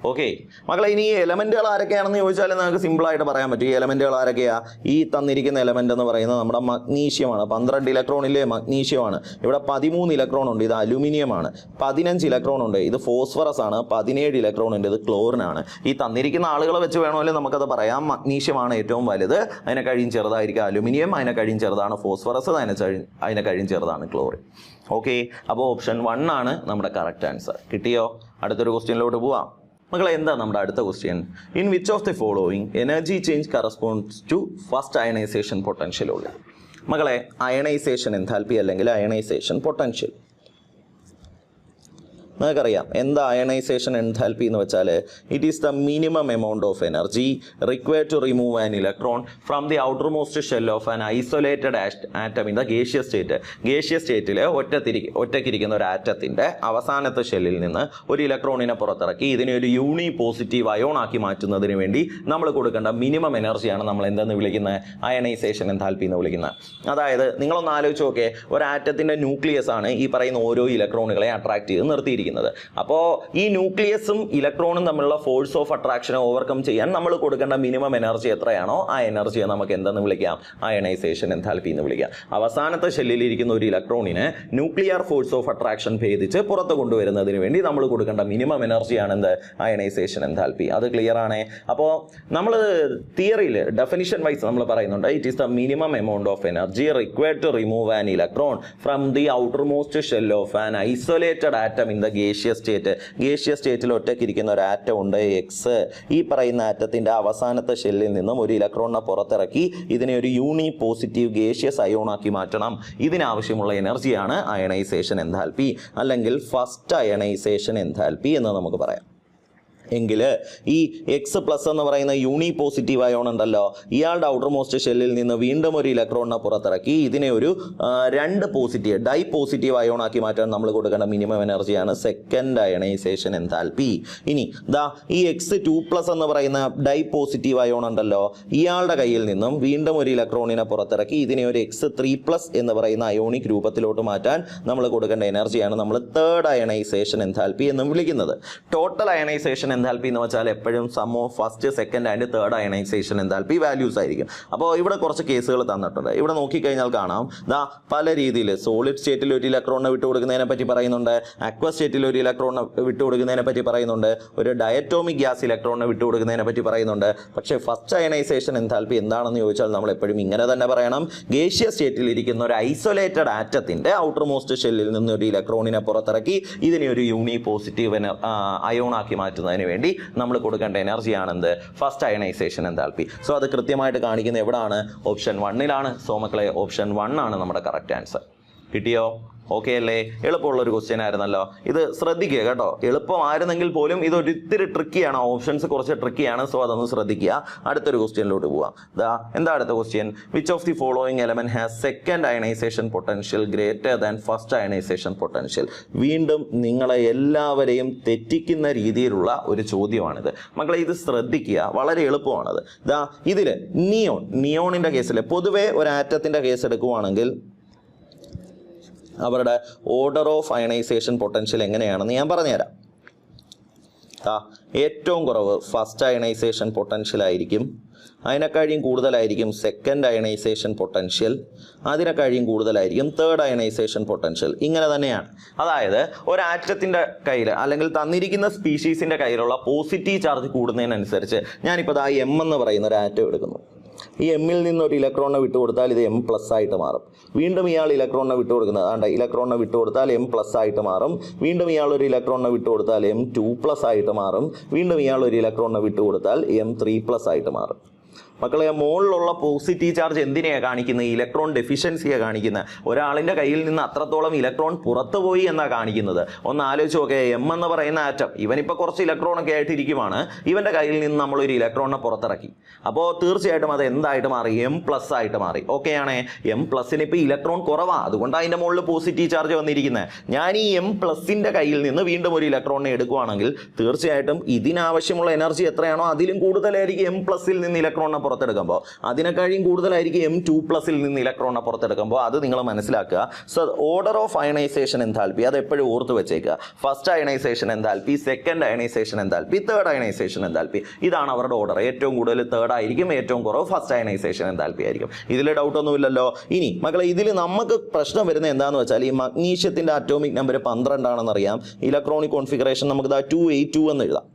ഓക്കെ മക്കളെ, ഇനി ഈ എലമെന്റുകൾ ആരൊക്കെയാണെന്ന് ചോദിച്ചാൽ നിങ്ങൾക്ക് സിമ്പിളായിട്ട് പറയാൻ പറ്റും. ഈ എലമെന്റുകൾ ആരൊക്കെയാ? ഈ തന്നിരിക്കുന്ന എലമെന്റ് എന്ന് പറയുന്നത് നമ്മുടെ മഗ്നീഷ്യമാണ്. 12 ഇലക്ട്രോണിലെ മഗ്നീഷ്യമാണ്. ഇവിടെ 13 ഇലക്ട്രോൺ ഉണ്ട്, ഇത് അലുമിനിയമാണ്. 15 ഇലക്ട്രോൺ ഉണ്ട്, ഇത് ഫോസ്ഫറസ് ആണ്. 17 ഇലക്ട്രോൺ ഉണ്ട്, ഇത് ക്ലോറിനാണ്. ഈ തന്നിരിക്കുന്ന ആളുകളെ വെച്ച് വേണമെങ്കിൽ നമുക്കത് പറയാം. മഗ്നീഷ്യമാണ് ഏറ്റവും വലുത്, അതിനെ കഴിയും ചെറുതായിരിക്കും അലുമിനിയം, അതിനെ കഴിയും ചെറുതാണ് ഫോസ്ഫറസ്, അതിനെ കഴിയും ചെറുതാണ് ക്ലോറിൻ. ഓക്കെ, അപ്പോൾ ഓപ്ഷൻ 1 ആണ് നമ്മുടെ കറക്റ്റ് ആൻസർ. കിട്ടിയോ? അടുത്തൊരു ക്വസ്റ്റ്യനിലോട്ട് പോവാം. മക്കളെ, എന്താ നമ്മുടെ അടുത്ത question? In which of the following energy change corresponds to first ionisation potential ഉള്ള? മക്കളെ, അയണൈസേഷൻ എൻതാൽപ്പി അല്ലെങ്കിൽ അയണൈസേഷൻ പൊട്ടൻഷ്യൽ നിങ്ങൾക്കറിയാം. എന്താ അയണൈസേഷൻ എൻതാൽപ്പി എന്ന് വെച്ചാൽ it is the minimum amount of energy required to remove an electron from the outermost shell of an isolated atom in the gaseous state. Gaseous സ്റ്റേറ്റിൽ ഒറ്റയ്ക്കിരിക്കുന്ന ഒരു ആറ്റത്തിൻ്റെ അവസാനത്തെ ഷെല്ലിൽ നിന്ന് ഒരു ഇലക്ട്രോണിനെ പുറത്തിറക്കി ഇതിനെ ഒരു യൂണി പോസിറ്റീവ് അയോൺ ആക്കി മാറ്റുന്നതിന് വേണ്ടി നമ്മൾ കൊടുക്കേണ്ട മിനിമം എനർജിയാണ് നമ്മൾ എന്തെന്ന് വിളിക്കുന്നത്? അയണൈസേഷൻ എൻതാൽപ്പി എന്ന് വിളിക്കുന്നത്. അതായത് നിങ്ങളൊന്ന് ആലോചിച്ച് നോക്കേ, ഒരു ആറ്റത്തിൻ്റെ ന്യൂക്ലിയസ് ആണ് ഈ പറയുന്ന ഓരോ ഇലക്ട്രോണുകളെ അട്രാക്ട് ചെയ്ത് നിർത്തിയിരിക്കുന്നത്. അപ്പോൾ ഈ ന്യൂക്ലിയസും ഇലക്ട്രോണും തമ്മിലുള്ള ഫോഴ്സ് ഓഫ് അട്രാക്ഷനെ ഓവർകം ചെയ്യാൻ നമ്മൾ കൊടുക്കേണ്ട മിനിമം എനർജി എത്രയാണോ ആ എനർജിയെ നമുക്ക് എന്തെന്ന് വിളിക്കാം? അയണൈസേഷൻ എൻതാൽപ്പി എന്ന് വിളിക്കാം. അവസാനത്തെ ഷെല്ലിൽ ഇരിക്കുന്ന ഒരു ഇലക്ട്രോണിനെ ന്യൂക്ലിയർ ഫോഴ്സ് ഓഫ് അട്രാക്ഷൻ ഭേദിച്ച് പുറത്ത് കൊണ്ടുവരുന്നതിന് വേണ്ടി നമ്മൾ കൊടുക്കേണ്ട മിനിമം എനർജിയാണ് എന്ത്? Ionization enthalpy. അത് ക്ലിയർ ആണേ? അപ്പോൾ നമ്മൾ തിയറിയിൽ ഡെഫിനിഷൻ വൈസ് നമ്മൾ പറയുന്നുണ്ട് it is the minimum amount of energy required to remove an electron from the outermost shell of an isolated atom in the gaseous state. Gaseous സ്റ്റേറ്റിൽ ഒറ്റയ്ക്കിരിക്കുന്ന ഒരു ആറ്റം ഉണ്ട് എക്സ്. ഈ പറയുന്ന ആറ്റത്തിൻ്റെ അവസാനത്തെ ഷെല്ലിൽ നിന്നും ഒരു ഇലക്ട്രോണിനെ പുറത്തിറക്കി ഇതിനെ ഒരു യൂണി പോസിറ്റീവ് ഗേഷ്യസ് അയോണാക്കി മാറ്റണം. ഇതിനാവശ്യമുള്ള എനർജിയാണ് അയണൈസേഷൻ എൻതാൽപ്പി അല്ലെങ്കിൽ ഫസ്റ്റ് അയണൈസേഷൻ എൻതാൽപ്പി എന്ന് നമുക്ക് പറയാം. എങ്കിൽ ഈ എക്സ് പ്ലസ് എന്ന് പറയുന്ന യൂണി പോസിറ്റീവ് അയോൺ ഉണ്ടല്ലോ, ഇയാളുടെ ഔട്ടർ മോസ്റ്റ് ഷെല്ലിൽ നിന്ന് വീണ്ടും ഒരു ഇലക്ട്രോണിനെ പുറത്തിറക്കി ഇതിനെ ഒരു 2 പോസിറ്റീവ് ഡൈ പോസിറ്റീവ് അയോൺ ആക്കി മാറ്റാൻ നമ്മൾ കൊടുക്കേണ്ട മിനിമം എനർജിയാണ് സെക്കൻഡ് അയണൈസേഷൻ എൻതാൽപ്പി. ഇനി ഈ എക്സ് 2+ എന്ന് പറയുന്ന ഡൈ പോസിറ്റീവ് അയോൺ ഉണ്ടല്ലോ, ഇയാളുടെ കയ്യിൽ നിന്നും വീണ്ടും ഒരു ഇലക്ട്രോണിനെ പുറത്തിറക്കി ഇതിനെ ഒരു എക്സ് 3+ എന്ന് പറയുന്ന അയോണിക് രൂപത്തിലോട്ട് മാറ്റാൻ നമ്മൾ കൊടുക്കേണ്ട എനർജിയാണ് നമ്മൾ തേർഡ് അയണൈസേഷൻ എൻതാൽപ്പി എന്നും വിളിക്കുന്നത്. ടോട്ടൽ അയണൈസേഷൻ എൻതാൽപ്പി എന്ന് വെച്ചാൽ എപ്പോഴും sum of first second and third ionization enthalpy values ആയിരിക്കും. അപ്പോൾ ഇവിടെ കുറച്ച് കേസുകൾ തന്നിട്ടുണ്ട്. ഇവിടെ നോക്കിക്കഴിഞ്ഞാൽ കാണാം പല രീതിയിൽ സോളിഡ് സ്റ്റേറ്റിൽ ഒരു ഇലക്ട്രോണിനെ വിട്ടുകൊടുക്കുന്നതിനെ പറ്റി പറയുന്നുണ്ട്, അക്വ സ്റ്റേറ്റിൽ ഒരു ഇലക്ട്രോണിനെ വിട്ടുകൊടുക്കുന്നതിനെ പറ്റി പറയുന്നുണ്ട്, ഒരു ഡയറ്റോമിക് ഗ്യാസ് ഇലക്ട്രോണിനെ വിട്ടുകൊടുക്കുന്നതിനെ പറ്റി പറയുന്നുണ്ട്. പക്ഷേ ഫസ്റ്റ് അയണൈസേഷൻ എൻതാൽപ്പി എന്താണെന്ന് ചോദിച്ചാൽ നമ്മൾ എപ്പോഴും ഇങ്ങനെ തന്നെ പറയണം. ഗേഷ്യസ് സ്റ്റേറ്റിൽ ഇരിക്കുന്ന ഒരു ഐസൊലേറ്റഡ് ആറ്റത്തിൻ്റെ ഔട്ടർ മോസ്റ്റ് ഷെല്ലിൽ നിന്ന് ഒരു ഇലക്ട്രോണിനെ പുറത്തിറക്കി ഇതിനെ ഒരു യൂണി പോസിറ്റീവ് അയോണാക്കി മാറ്റുന്നതിന് വേണ്ടി നമ്മൾ കൊടുക്കേണ്ട എനർജിയാണെന്ത്? First ionisation enthalpy. സോ അത് കൃത്യമായിട്ട് കാണിക്കുന്നത് എവിടാണ്? ഓപ്ഷൻ 1-ലാണ്. സോ മക്കളെ, ഓപ്ഷൻ 1 ആണ് നമ്മുടെ കറക്റ്റ് ആൻസർ. കിട്ടിയോ? ഓക്കെ അല്ലേ? എളുപ്പമുള്ളൊരു ക്വസ്റ്റ്യൻ ആയിരുന്നല്ലോ. ഇത് ശ്രദ്ധിക്കുക കേട്ടോ. എളുപ്പമായിരുന്നെങ്കിൽ പോലും ഇതൊരു ഇത്തിരി ട്രിക്കിയാണ്, ഓപ്ഷൻസ് കുറച്ച് ട്രിക്കിയാണ്. സോ അതൊന്ന് ശ്രദ്ധിക്കുക. അടുത്തൊരു ക്വസ്റ്റ്യനിലോട്ട് പോവാം. എന്താ അടുത്ത question? Which of the following element has second ionisation potential greater than first ionisation potential? വീണ്ടും നിങ്ങളെ എല്ലാവരെയും തെറ്റിക്കുന്ന രീതിയിലുള്ള ഒരു ചോദ്യമാണിത്. മക്കളെ, ഇത് ശ്രദ്ധിക്കുക, വളരെ എളുപ്പമാണത്. ഇതിൽ നിയോണിൻ്റെ കേസിൽ പൊതുവെ ഒരു ആറ്റത്തിൻ്റെ കേസ് എടുക്കുവാണെങ്കിൽ അവരുടെ ഓർഡർ ഓഫ് അയണൈസേഷൻ പൊട്ടൻഷ്യൽ എങ്ങനെയാണെന്ന് ഞാൻ പറഞ്ഞുതരാം. ഏറ്റവും കുറവ് ഫസ്റ്റ് അയണൈസേഷൻ പൊട്ടൻഷ്യൽ ആയിരിക്കും, അതിനെക്കാളും കൂടുതലായിരിക്കും സെക്കൻഡ് അയണൈസേഷൻ പൊട്ടൻഷ്യൽ, അതിനെക്കാളും കൂടുതലായിരിക്കും തേർഡ് അയണൈസേഷൻ പൊട്ടൻഷ്യൽ. ഇങ്ങനെ തന്നെയാണ്. അതായത് ഒരു ആറ്റത്തിൻ്റെ കയ്യിൽ അല്ലെങ്കിൽ തന്നിരിക്കുന്ന സ്പീഷീസിൻ്റെ കയ്യിലുള്ള പോസിറ്റീവ് ചാർജ് കൂടുന്നതിനനുസരിച്ച് ഞാനിപ്പോൾ എം എന്ന് പറയുന്ന ഒരു ആറ്റം എടുക്കുന്നു. ഈ എമ്മിൽ നിന്ന് ഒരു ഇലക്ട്രോണിനെ വിട്ടുകൊടുത്താൽ ഇത് M+ ആയിട്ട് മാറും. വീണ്ടും ഇയാൾ ഇലക്ട്രോണിനെ വിട്ടുകൊടുക്കുന്നത് ഇലക്ട്രോണിനെ വിട്ടുകൊടുത്താൽ M+ ആയിട്ട് മാറും. വീണ്ടും ഇയാൾ ഒരു ഇലക്ട്രോണിനെ വിട്ടുകൊടുത്താൽ M2+ ആയിട്ട് മാറും. വീണ്ടും ഇയാൾ ഒരു ഇലക്ട്രോണിനെ വിട്ടുകൊടുത്താൽ M3+ ആയിട്ട് മാറും. മക്കളെ, മുകളിലുള്ള പോസിറ്റീവ് ചാർജ് എന്തിനെയാണ് കാണിക്കുന്നത്? ഇലക്ട്രോൺ ഡെഫിഷ്യൻസിയാണ് കാണിക്കുന്നത്. ഒരാളിൻ്റെ കയ്യിൽ നിന്ന് അത്രത്തോളം ഇലക്ട്രോൺ പുറത്തുപോയി എന്നാണ് കാണിക്കുന്നത്. ഒന്ന് ആലോചിച്ച് നോക്കേ, M എന്ന് പറയുന്ന ആറ്റം ഇവനിപ്പോൾ കുറച്ച് ഇലക്ട്രോണൊക്കെ ആയിട്ട് ഇരിക്കുവാണ്. ഇവൻ്റെ കയ്യിൽ നിന്ന് നമ്മളൊരു ഇലക്ട്രോണിനെ പുറത്തിറക്കി. അപ്പോൾ തീർച്ചയായിട്ടും അത് എന്തായിട്ട് മാറി? M+ ആയിട്ട് മാറി. ഓക്കെ ആണേ? M+ന് ഇപ്പോൾ ഇലക്ട്രോൺ കുറവാണ്, അതുകൊണ്ടാണ് അതിൻ്റെ മുകളിൽ പോസിറ്റീവ് ചാർജ് വന്നിരിക്കുന്നത്. ഞാൻ ഈ M+ൻ്റെ കയ്യിൽ നിന്ന് വീണ്ടും ഒരു ഇലക്ട്രോണിനെ എടുക്കുവാണെങ്കിൽ തീർച്ചയായിട്ടും ഇതിനാവശ്യമുള്ള എനർജി എത്രയാണോ അതിലും കൂടുതലായിരിക്കും M+ൽ നിന്ന് ഇലക്ട്രോണിനെ പുറത്തെടുക്കുമ്പോൾ അതിനെക്കാളും കൂടുതലായിരിക്കും M2+ നിന്ന് ഇലക്ട്രോണിനെ പുറത്തെടുക്കുമ്പോൾ. അത് നിങ്ങൾ മനസ്സിലാക്കുക. So order of ionisation enthalpy അത് എപ്പോഴും ഓർത്ത് വെച്ചേക്കുക. First ionisation enthalpy, second ionization enthalpy, third ionization enthalpy. ഇതാണ് അവരുടെ ഓർഡർ. ഏറ്റവും കൂടുതൽ തേർഡ് ആയിരിക്കും, ഏറ്റവും കുറവ് ഫസ്റ്റ് അയണൈസേഷൻ എൻതാൽപ്പി ആയിരിക്കും. ഇതിൽ ഡൗട്ടൊന്നുമില്ലല്ലോ. ഇനി മക്കളെ ഇതിൽ നമുക്ക് പ്രശ്നം വരുന്നത് എന്താണെന്ന് വെച്ചാൽ ഈ മഗ്നീഷ്യത്തിൻ്റെ അറ്റോമിക് നമ്പർ 12 ആണെന്നറിയാം. ഇലക്ട്രോണിക് കോൺഫിഗറേഷൻ നമുക്ക് 282 എന്ന് എഴുതാം.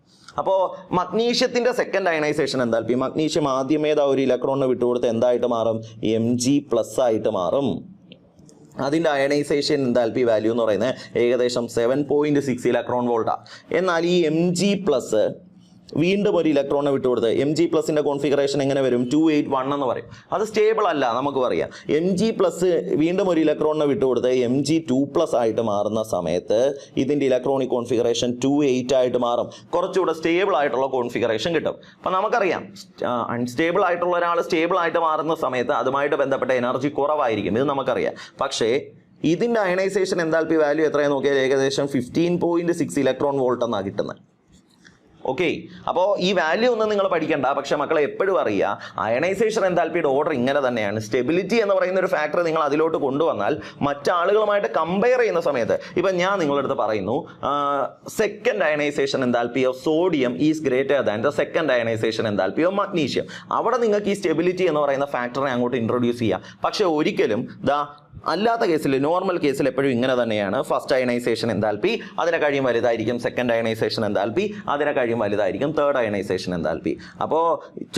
അപ്പോൾ മഗ്നീഷ്യത്തിൻ്റെ സെക്കൻഡ് അയണൈസേഷൻ എൻതാൽപ്പി, മഗ്നീഷ്യം ആദ്യമേ ഒരു ഇലക്ട്രോണിനെ വിട്ടുകൊടുത്ത് എന്തായിട്ട് മാറും? Mg+ ആയിട്ട് മാറും. അതിൻ്റെ അയണൈസേഷൻ എൻതാൽപ്പി വാല്യൂ എന്ന് പറയുന്നത് ഏകദേശം 7.6 ഇലക്ട്രോൺ വോൾട്ടാണ്. എന്നാൽ ഈ Mg+ വീണ്ടും ഒരു ഇലക്ട്രോണിനെ വിട്ടുകൊടുത്ത് Mg+ന്റെ കോൺഫിഗറേഷൻ എങ്ങനെ വരും? 281 എന്ന് പറയും. അത് സ്റ്റേബിൾ അല്ല, നമുക്ക് പറയാം. Mg+ വീണ്ടും ഒരു ഇലക്ട്രോണിനെ വിട്ടുകൊടുത്ത് Mg2+ ആയിട്ട് മാറുന്ന സമയത്ത് ഇതിൻ്റെ ഇലക്ട്രോണിക് കോൺഫിഗറേഷൻ 28 ആയിട്ട് മാറും. കുറച്ചുകൂടെ സ്റ്റേബിൾ ആയിട്ടുള്ള കോൺഫിഗറേഷൻ കിട്ടും. അപ്പം നമുക്കറിയാം അൺസ്റ്റേബിൾ ആയിട്ടുള്ള ഒരാൾ സ്റ്റേബിൾ ആയിട്ട് മാറുന്ന സമയത്ത് അതുമായിട്ട് ബന്ധപ്പെട്ട എനർജി കുറവായിരിക്കും. ഇത് നമുക്കറിയാം. പക്ഷേ ഇതിൻ്റെ അയണൈസേഷൻ എൻതാൽപ്പി വാല്യൂ എത്രയാണ് നോക്കിയാൽ ഏകദേശം 15.6 ഇലക്ട്രോൺ വോൾട്ട് എന്നാണ് കിട്ടുന്നത്. ഓക്കെ, അപ്പോൾ ഈ വാല്യൂ ഒന്നും നിങ്ങൾ പഠിക്കണ്ട. പക്ഷെ മക്കളെ എപ്പോഴും അറിയുക അയണൈസേഷൻ എൻതാൽപ്പിയുടെ ഓർഡർ ഇങ്ങനെ തന്നെയാണ്. സ്റ്റെബിലിറ്റി എന്ന് പറയുന്ന ഒരു ഫാക്ടർ നിങ്ങൾ അതിലോട്ട് കൊണ്ടുവന്നാൽ മറ്റാളുകളുമായിട്ട് കമ്പയർ ചെയ്യുന്ന സമയത്ത് ഇപ്പം ഞാൻ നിങ്ങളുടെ അടുത്ത് പറയുന്നു second ionization enthalpy of sodium is greater than the second ionization enthalpy of magnesium. അവിടെ നിങ്ങൾക്ക് ഈ സ്റ്റെബിലിറ്റി എന്ന് പറയുന്ന ഫാക്ടറിനെ അങ്ങോട്ട് ഇൻട്രൊഡ്യൂസ് ചെയ്യാം. പക്ഷെ ഒരിക്കലും അല്ലാത്ത കേസിൽ, നോർമൽ കേസിൽ എപ്പോഴും ഇങ്ങനെ തന്നെയാണ്. ഫസ്റ്റ് അയണൈസേഷൻ എൻതാൽപ്പി അതിനെ കഴിയും വലുതായിരിക്കും, സെക്കൻഡ് അയണൈസേഷൻ എൻതാൽപ്പി അതിനെ കഴിയും വലുതായിരിക്കും, തേർഡ് അയണൈസേഷൻ എൻതാൽപ്പി. അപ്പോൾ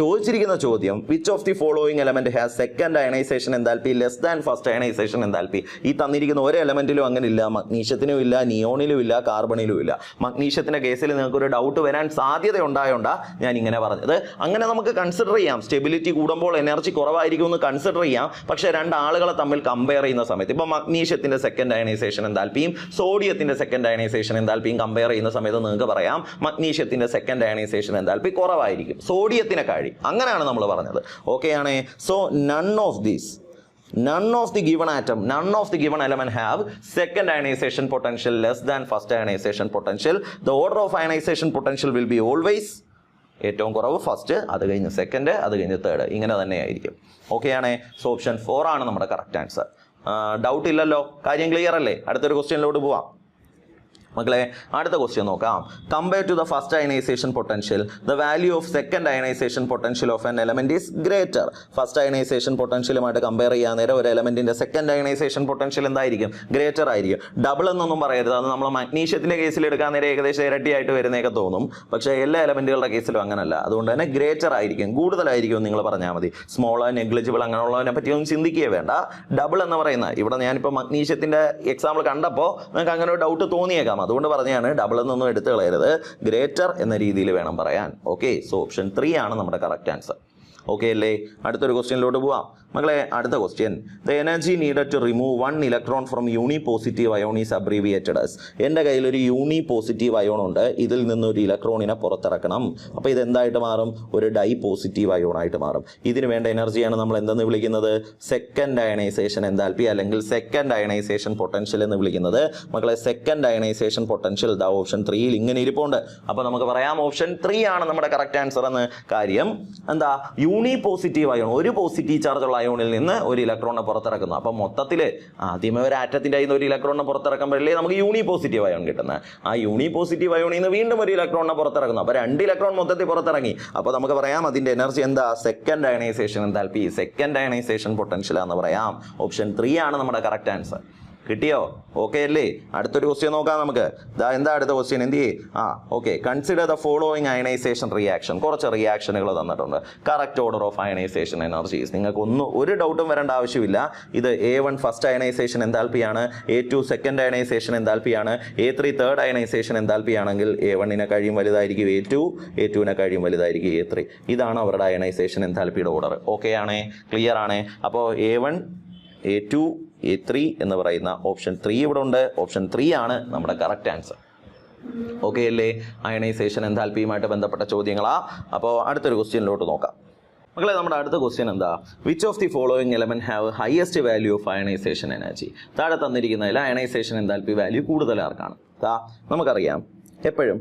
ചോദിച്ചിരിക്കുന്ന ചോദ്യം which of the following element has second ionization enthalpy less than first ionisation enthalpy. ഈ തന്നിരിക്കുന്ന ഒരു എലമെന്റിലും അങ്ങനെ ഇല്ല. മഗ്നീഷ്യത്തിനും ഇല്ല, നിയോണിലും ഇല്ല, കാർബണിലും ഇല്ല. മഗ്നീഷ്യത്തിന്റെ കേസിൽ നിങ്ങൾക്കൊരു ഡൗട്ട് വരാൻ സാധ്യത ഉണ്ടായോണ്ടാ ഞാൻ ഇങ്ങനെ പറഞ്ഞത്. അങ്ങനെ നമുക്ക് കൺസിഡർ ചെയ്യാം. സ്റ്റെബിലിറ്റി കൂടുമ്പോൾ എനർജി കുറവായിരിക്കും എന്ന് കൺസിഡർ ചെയ്യാം. പക്ഷേ രണ്ടാളുകളെ തമ്മിൽ കമ്പയർ ചെയ്യുന്ന സമയത്ത് ഇപ്പോൾ മഗ്നീഷ്യത്തിന്റെ സെക്കൻഡ് അയണൈസേഷൻ എൻതാൽപ്പിയും സോഡിയത്തിന്റെ സെക്കൻഡ് അയണൈസേഷൻ എൻതാൽപ്പിയും കമ്പയർ ചെയ്യുന്ന സമയത്ത് നിങ്ങൾക്ക് പറയാം മഗ്നീഷ്യത്തിന്റെ സെക്കൻഡ് അയണൈസേഷൻ എൻതാൽപ്പി കുറവായിരിക്കും സോഡിയത്തിനെ കഴി. അങ്ങനെയാണ് നമ്മൾ പറഞ്ഞത്. ഓക്കെ ആണ്. So none of the given atom, none of the given element have second ionization potential less than first ionization potential. The order of ionization potential will be always ഏറ്റവും കുറവ് first, അത് കഴിഞ്ഞ് സെക്കൻഡ്, അത് കഴിഞ്ഞ് third. ഇങ്ങനെ തന്നെ ആയിരിക്കും. Okay ആണ്. സോ ഓപ്ഷൻ 4 ആണ് നമ്മുടെ കറക്റ്റ് ആൻസർ. ഡൗട്ട് ഇല്ലല്ലോ, കാര്യം ക്ലിയർ അല്ലേ? അടുത്തൊരു ക്വസ്റ്റ്യനിലോട്ട് പോവാം. മക്കളെ അടുത്ത ക്വസ്റ്റ്യൻ നോക്കാം. Compare to the first ionisation potential the value of second ionisation potential of an element is greater. First ionisation പൊട്ടൻഷ്യലുമായിട്ട് കമ്പയർ ചെയ്യാൻ നേരം ഒരു എലമെന്റിന്റെ സെക്കൻഡ് അയണൈസേഷൻ പൊട്ടൻഷ്യൽ എന്തായിരിക്കും? ഗ്രേറ്റർ ആയിരിക്കും. ഡബിൾ എന്നൊന്നും പറയരുത്. അത് നമ്മൾ മഗ്നീഷ്യത്തിന്റെ കേസിൽ എടുക്കാൻ നേരം ഏകദേശം ഇരട്ടിയായിട്ട് വരുന്നതൊക്കെ തോന്നും. പക്ഷേ എല്ലാ എലമെന്റുകളുടെ കേസിലും അങ്ങനല്ല. അതുകൊണ്ട് തന്നെ ഗ്രേറ്റർ ആയിരിക്കും, കൂടുതലായിരിക്കും നിങ്ങൾ പറഞ്ഞാൽ മതി. സ്മോൾ, നെഗ്ലിജിബിൾ അങ്ങനെയുള്ളതിനെ പറ്റിയൊന്നും ചിന്തിക്കുകയേ വേണ്ട. ഡബിൾ എന്ന് പറയുന്ന ഇവിടെ ഞാനിപ്പോൾ മഗ്നീഷ്യത്തിന്റെ എക്സാമ്പിൾ കണ്ടപ്പോൾ നിങ്ങൾക്ക് അങ്ങനെ ഒരു ഡൗട്ട് തോന്നിയേക്കാം. അതുകൊണ്ട് പറഞ്ഞാണ് ഡബിൾ എന്നൊന്നും എടുത്തു കളയരുത്, ഗ്രേറ്റർ എന്ന രീതിയിൽ വേണം പറയാൻ. ഓക്കെ, സോ ഓപ്ഷൻ 3 ആണ് നമ്മുടെ കറക്റ്റ് ആൻസർ. ഓക്കെ അല്ലേ? അടുത്തൊരു ക്വസ്റ്റ്യനിലോട്ട് പോവാം. മക്കളെ അടുത്ത question, the energy needed to remove 1 electron from unipositive ion is abbreviated as. എൻ്റെ കയ്യിലൊരു യൂണി പോസിറ്റീവ് അയോൺ ഉണ്ട്, ഇതിൽ നിന്നൊരു ഇലക്ട്രോണിനെ പുറത്തിറക്കണം. അപ്പോൾ ഇതെന്തായിട്ട് മാറും? ഒരു ഡൈ പോസിറ്റീവ് അയോൺ ആയിട്ട് മാറും. ഇതിന് വേണ്ട എനർജിയാണ് നമ്മൾ എന്തെന്ന് വിളിക്കുന്നത്? സെക്കൻഡ് അയണൈസേഷൻ എൻതാൽപ്പി അല്ലെങ്കിൽ സെക്കൻഡ് അയണൈസേഷൻ പൊട്ടൻഷ്യൽ എന്ന് വിളിക്കുന്നത്. മക്കളെ സെക്കൻഡ് അയണൈസേഷൻ പൊട്ടൻഷ്യൽ ദാ ഓപ്ഷൻ 3 ഇങ്ങനെ ഇരിപ്പുണ്ട്. അപ്പോൾ നമുക്ക് പറയാം ഓപ്ഷൻ 3 ആണ് നമ്മുടെ കറക്റ്റ് ആൻസർ എന്ന്. കാര്യം എന്താ? യൂണി പോസിറ്റീവ് അയോൺ, ഒരു പോസിറ്റീവ് ചാർജ് ഉള്ള അയോണിൽ നിന്ന് ഒരു ഇലക്ട്രോണിനെ പുറത്തിറക്കുന്നു. അപ്പം മൊത്തത്തിൽ ആദ്യമേ ഒരു ആറ്റത്തിൻ്റെ അതിൽ നിന്ന് ഒരു ഇലക്ട്രോണിനെ പുറത്തിറക്കുമ്പോഴല്ലേ നമുക്ക് യൂണി പോസിറ്റീവ് അയോൺ കിട്ടുന്നത്. ആ യൂണി പോസിറ്റീവ് അയോണിൽ നിന്ന് വീണ്ടും ഒരു ഇലക്ട്രോണിനെ പുറത്തിറക്കുന്നു. അപ്പോൾ 2 ഇലക്ട്രോൺ മൊത്തത്തിൽ പുറത്തിറങ്ങി. അപ്പോൾ നമുക്ക് പറയാം അതിൻ്റെ എനർജി എന്താ? Second ionization enthalpy, second ionisation potential എന്ന് പറയാം. ഓപ്ഷൻ 3 ആണ് നമ്മുടെ കറക്റ്റ് ആൻസർ. കിട്ടിയോ? ഓക്കെ അല്ലേ? അടുത്തൊരു ക്വസ്റ്റ്യൻ നോക്കാം നമുക്ക്. എന്താ അടുത്ത ക്വസ്റ്റ്യൻ? എന്ത് ചെയ്യേ? Okay, consider the following ionisation reaction. കുറച്ച് റിയാക്ഷനുകൾ തന്നിട്ടുണ്ട്. Correct order of ionisation energies. നിങ്ങൾക്ക് ഒരു ഡൗട്ടും വരേണ്ട ആവശ്യമില്ല. ഇത് A1 ഫസ്റ്റ് അയണൈസേഷൻ എൻതാൽപ്പിയാണ്, A2 സെക്കൻഡ് അയണൈസേഷൻ എൻതാൽപ്പിയാണ്, A3 തേർഡ് അയണൈസേഷൻ എൻതാൽപ്പിയാണെങ്കിൽ A1നെ കഴിയും വലുതായിരിക്കും A2, A2നെ കഴിയും വലുതായിരിക്കും A3. ഇതാണ് അവരുടെ അയണൈസേഷൻ എൻതാൽപ്പിയുടെ ഓർഡർ. ഓക്കെ ആണേ? ക്ലിയർ ആണേ? അപ്പോൾ A1, A2, A3 എന്ന് പറയുന്ന ഓപ്ഷൻ 3 ഇവിടെ ഉണ്ട്. ഓപ്ഷൻ 3 ആണ് നമ്മുടെ കറക്റ്റ് ആൻസർ. ഓക്കെ അല്ലേ? അയണൈസേഷൻ എൻതാൽപ്പിയുമായിട്ട് ബന്ധപ്പെട്ട ചോദ്യങ്ങളാ. അപ്പോൾ അടുത്തൊരു ക്വസ്റ്റ്യനിലോട്ട് നോക്കാം. മക്കളെ നമ്മുടെ അടുത്ത ക്വസ്റ്റ്യൻ എന്താ? Which of the following element have highest value of ionization energy? താഴെ തന്നിരിക്കുന്നതിൽ അയണൈസേഷൻ എൻതാൽപ്പി വാല്യൂ കൂടുതൽ ആർക്കാണ്? നമുക്കറിയാം എപ്പോഴും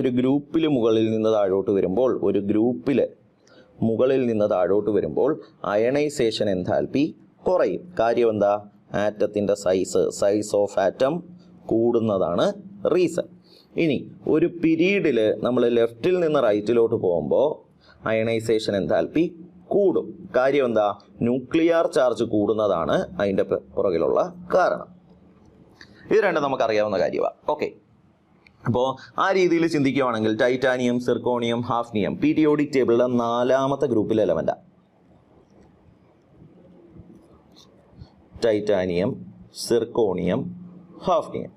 ഒരു ഗ്രൂപ്പിൽ മുകളിൽ നിന്ന് താഴോട്ട് വരുമ്പോൾ ഒരു ഗ്രൂപ്പിൽ മുകളിൽ നിന്ന് താഴോട്ട് വരുമ്പോൾ അയണൈസേഷൻ എൻതാൽപ്പി കുറയും. കാര്യം എന്താ? ആറ്റത്തിൻ്റെ സൈസ് ഓഫ് ആറ്റം കൂടുന്നതാണ് റീസൺ. ഇനി ഒരു പീരീഡിൽ നമ്മൾ ലെഫ്റ്റിൽ നിന്ന് റൈറ്റിലോട്ട് പോകുമ്പോൾ അയണൈസേഷൻ എൻതാൽപ്പി കൂടും. കാര്യം എന്താ? ന്യൂക്ലിയർ ചാർജ് കൂടുന്നതാണ് അതിൻ്റെ പുറകിലുള്ള കാരണം. ഇത് രണ്ടും നമുക്കറിയാവുന്ന കാര്യമാണ്. ഓക്കെ, അപ്പോൾ ആ രീതിയിൽ ചിന്തിക്കുകയാണെങ്കിൽ ടൈറ്റാനിയം, സിർക്കോണിയം, ഹാഫ്നിയം പീരിയോഡിക് ടേബിളിലെ 4ാമത്തെ ഗ്രൂപ്പിലെ എലമെൻറ്റാണ്. Titanium, zirconium, hafnium.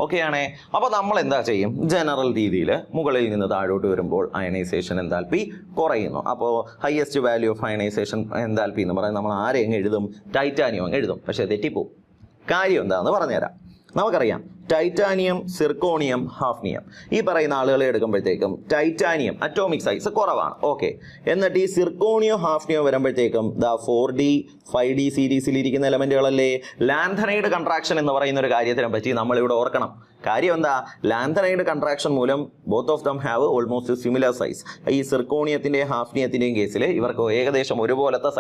ഓക്കെ ആണേ. അപ്പോൾ നമ്മൾ എന്താ ചെയ്യും? ജനറൽ രീതിയിൽ മുകളിൽ നിന്ന് താഴോട്ട് വരുമ്പോൾ അയണൈസേഷൻ എൻതാൽപ്പി കുറയുന്നു. അപ്പോൾ highest value of ionisation enthalpy എന്ന് പറയുന്നത് നമ്മൾ ആരെങ്ങ് എഴുതും? ടൈറ്റാനിയം അങ്ങ് എഴുതും. പക്ഷേ തെറ്റിപ്പോവും. കാര്യം എന്താണെന്ന് പറഞ്ഞുതരാം. നമുക്കറിയാം ടൈറ്റാനിയം, സിർക്കോണിയം, ഹാഫ്നിയം ഈ പറയുന്ന ആളുകളെ എടുക്കുമ്പോഴത്തേക്കും ടൈറ്റാനിയം അറ്റോമിക് സൈസ് കുറവാണ്. ഓക്കെ, എന്നിട്ട് ഈ സിർക്കോണിയോ ഹാഫ്നിയോ വരുമ്പോഴത്തേക്കും 4D 5D സീരീസിൽ ഇരിക്കുന്ന എലമെന്റുകളല്ലേ. ലാന്തനൈഡ് കൺട്രാക്ഷൻ എന്ന് പറയുന്ന ഒരു കാര്യത്തിനെ പറ്റി നമ്മളിവിടെ ഓർക്കണം. കാര്യം എന്താ? ലാന്തനൈഡ് കൺട്രാക്ഷൻ മൂലം both of them have almost similar size. ഈ സിർക്കോണിയത്തിൻ്റെയും ഹാഫ്നിയത്തിൻ്റെയും കേസിൽ ഇവർക്ക് ഏകദേശം ഒരുപോലത്തെ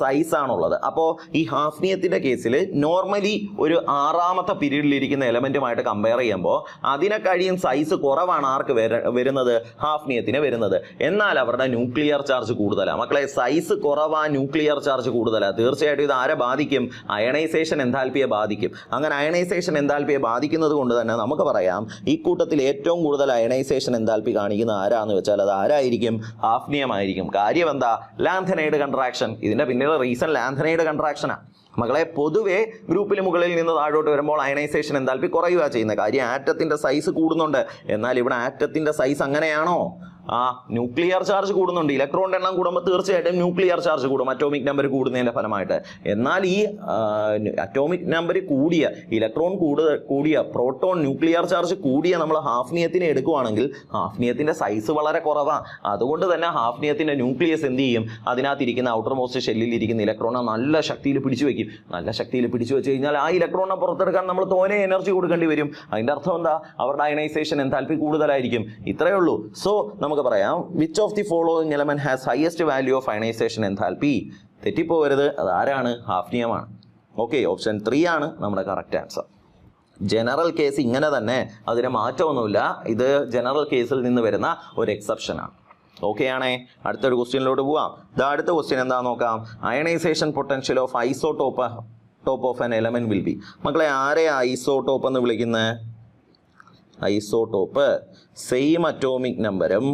സൈസാണുള്ളത്. അപ്പോൾ ഈ ഹാഫ്നിയത്തിൻ്റെ കേസിൽ നോർമലി ഒരു 6ാമത്തെ പീരീഡിലിരിക്കുന്ന എലമെന്റുമായിട്ട് കമ്പയർ ചെയ്യുമ്പോൾ അതിനെ കഴിയും സൈസ് കുറവാണ് ആർക്ക് വരുന്നത്? ഹാഫ്നിയത്തിന് വരുന്നത്. എന്നാൽ അവരുടെ ന്യൂക്ലിയർ ചാർജ് കൂടുതലാണ്. മക്കളെ, സൈസ് കുറവാ, ന്യൂക്ലിയർ ചാർജ് കൂടുതലാണ്. തീർച്ചയായിട്ടും ഇത് ആരെ ബാധിക്കും? അയണൈസേഷൻ എൻതാൽപ്പിയെ ബാധിക്കും. അങ്ങനെ അയണൈസേഷൻ എൻതാൽപ്പിയെ ബാധിക്കുന്നത് കൊണ്ട് തന്നെ നമുക്ക് പറയാം ഈ കൂട്ടത്തിൽ ഏറ്റവും കൂടുതൽ അയണൈസേഷൻ എൻതാൽപ്പി കാണിക്കുന്ന ആരാന്ന് വെച്ചാൽ അത് ആരായിരിക്കും? ഹാഫ്നിയം ആയിരിക്കും. കാര്യം എന്താ? Lanthanide contraction. ഇതിന്റെ പിന്നിലെ റീസൺ ലാന്തനൈഡ് കൺട്രാക്ഷനാണ്. മകളെ, പൊതുവെ ഗ്രൂപ്പിൽ മുകളിൽ നിന്ന് താഴോട്ട് വരുമ്പോൾ അയണൈസേഷൻ എൻതാൽപ്പി കുറയുക ചെയ്യുന്ന കാര്യം ആറ്റത്തിന്റെ സൈസ് കൂടുന്നുണ്ട്. എന്നാൽ ഇവിടെ ആറ്റത്തിന്റെ സൈസ് അങ്ങനെയാണോ? ന്യൂക്ലിയർ ചാർജ് കൂടുന്നുണ്ട്. ഇലക്ട്രോണിന്റെ എണ്ണം കൂടുമ്പോൾ തീർച്ചയായിട്ടും ന്യൂക്ലിയർ ചാർജ് കൂടും, അറ്റോമിക് നമ്പർ കൂടുന്നതിന്റെ ഫലമായിട്ട്. എന്നാൽ ഈ അറ്റോമിക് നമ്പർ കൂടിയ, ഇലക്ട്രോൺ കൂടിയ, പ്രോട്ടോൺ ന്യൂക്ലിയർ ചാർജ് കൂടിയ നമ്മൾ ഹാഫ്നിയത്തിനെ എടുക്കുകയാണെങ്കിൽ ഹാഫ്നിയത്തിന്റെ സൈസ് വളരെ കുറവാണ്. അതുകൊണ്ട് തന്നെ ഹാഫ്നിയത്തിന്റെ ന്യൂക്ലിയസ് എന്ത് ചെയ്യും? അതിനകത്തിരിക്കുന്ന ഔട്ടർ മോസ്റ്റ് ഷെല്ലിൽ ഇരിക്കുന്ന ഇലക്ട്രോണെ നല്ല ശക്തിയിൽ പിടിച്ചു വയ്ക്കും. നല്ല ശക്തിയിൽ പിടിച്ചു വെച്ച് കഴിഞ്ഞാൽ ആ ഇലക്ട്രോണിനെ പുറത്തെടുക്കാൻ നമ്മൾ തോനെ എനർജി കൊടുക്കേണ്ടി വരും. അതിന്റെ അർത്ഥം എന്താ? അവരുടെ അയണൈസേഷൻ എൻതാൽപ്പി കൂടുതലായിരിക്കും. ഇത്രയേ ഉള്ളൂ. സോ നമുക്ക് പറയാം which of the following element has highest value of ionisation enthalpy? തെറ്റിപ്പോവരുത്, അത് ആരാണ്? ഹാഫ്നിയമാണ്. ഓക്കെ, ഓപ്ഷൻ 3 ആണ് നമ്മുടെ കറക്റ്റ് ആൻസർ. ജനറൽ കേസ് ഇങ്ങനെ തന്നെ, അതിന് മാറ്റമൊന്നുമില്ല. ഇത് ജനറൽ കേസിൽ നിന്ന് വരുന്ന ഒരു എക്സെപ്ഷനാണ്. ഓക്കെ ആണേ. അടുത്തൊരു ക്വസ്റ്റ്യനിലോട്ട് പോവാം. അടുത്ത ക്വസ്റ്റ്യൻ എന്താ നോക്കാം. Ionization potential of isotope of an element will be. മക്കളെ, ആരെ ഐസോടോപ്പ് എന്ന് വിളിക്കുന്നത്? ഐസോടോപ്പ് സെയിം അറ്റോമിക് നമ്പരും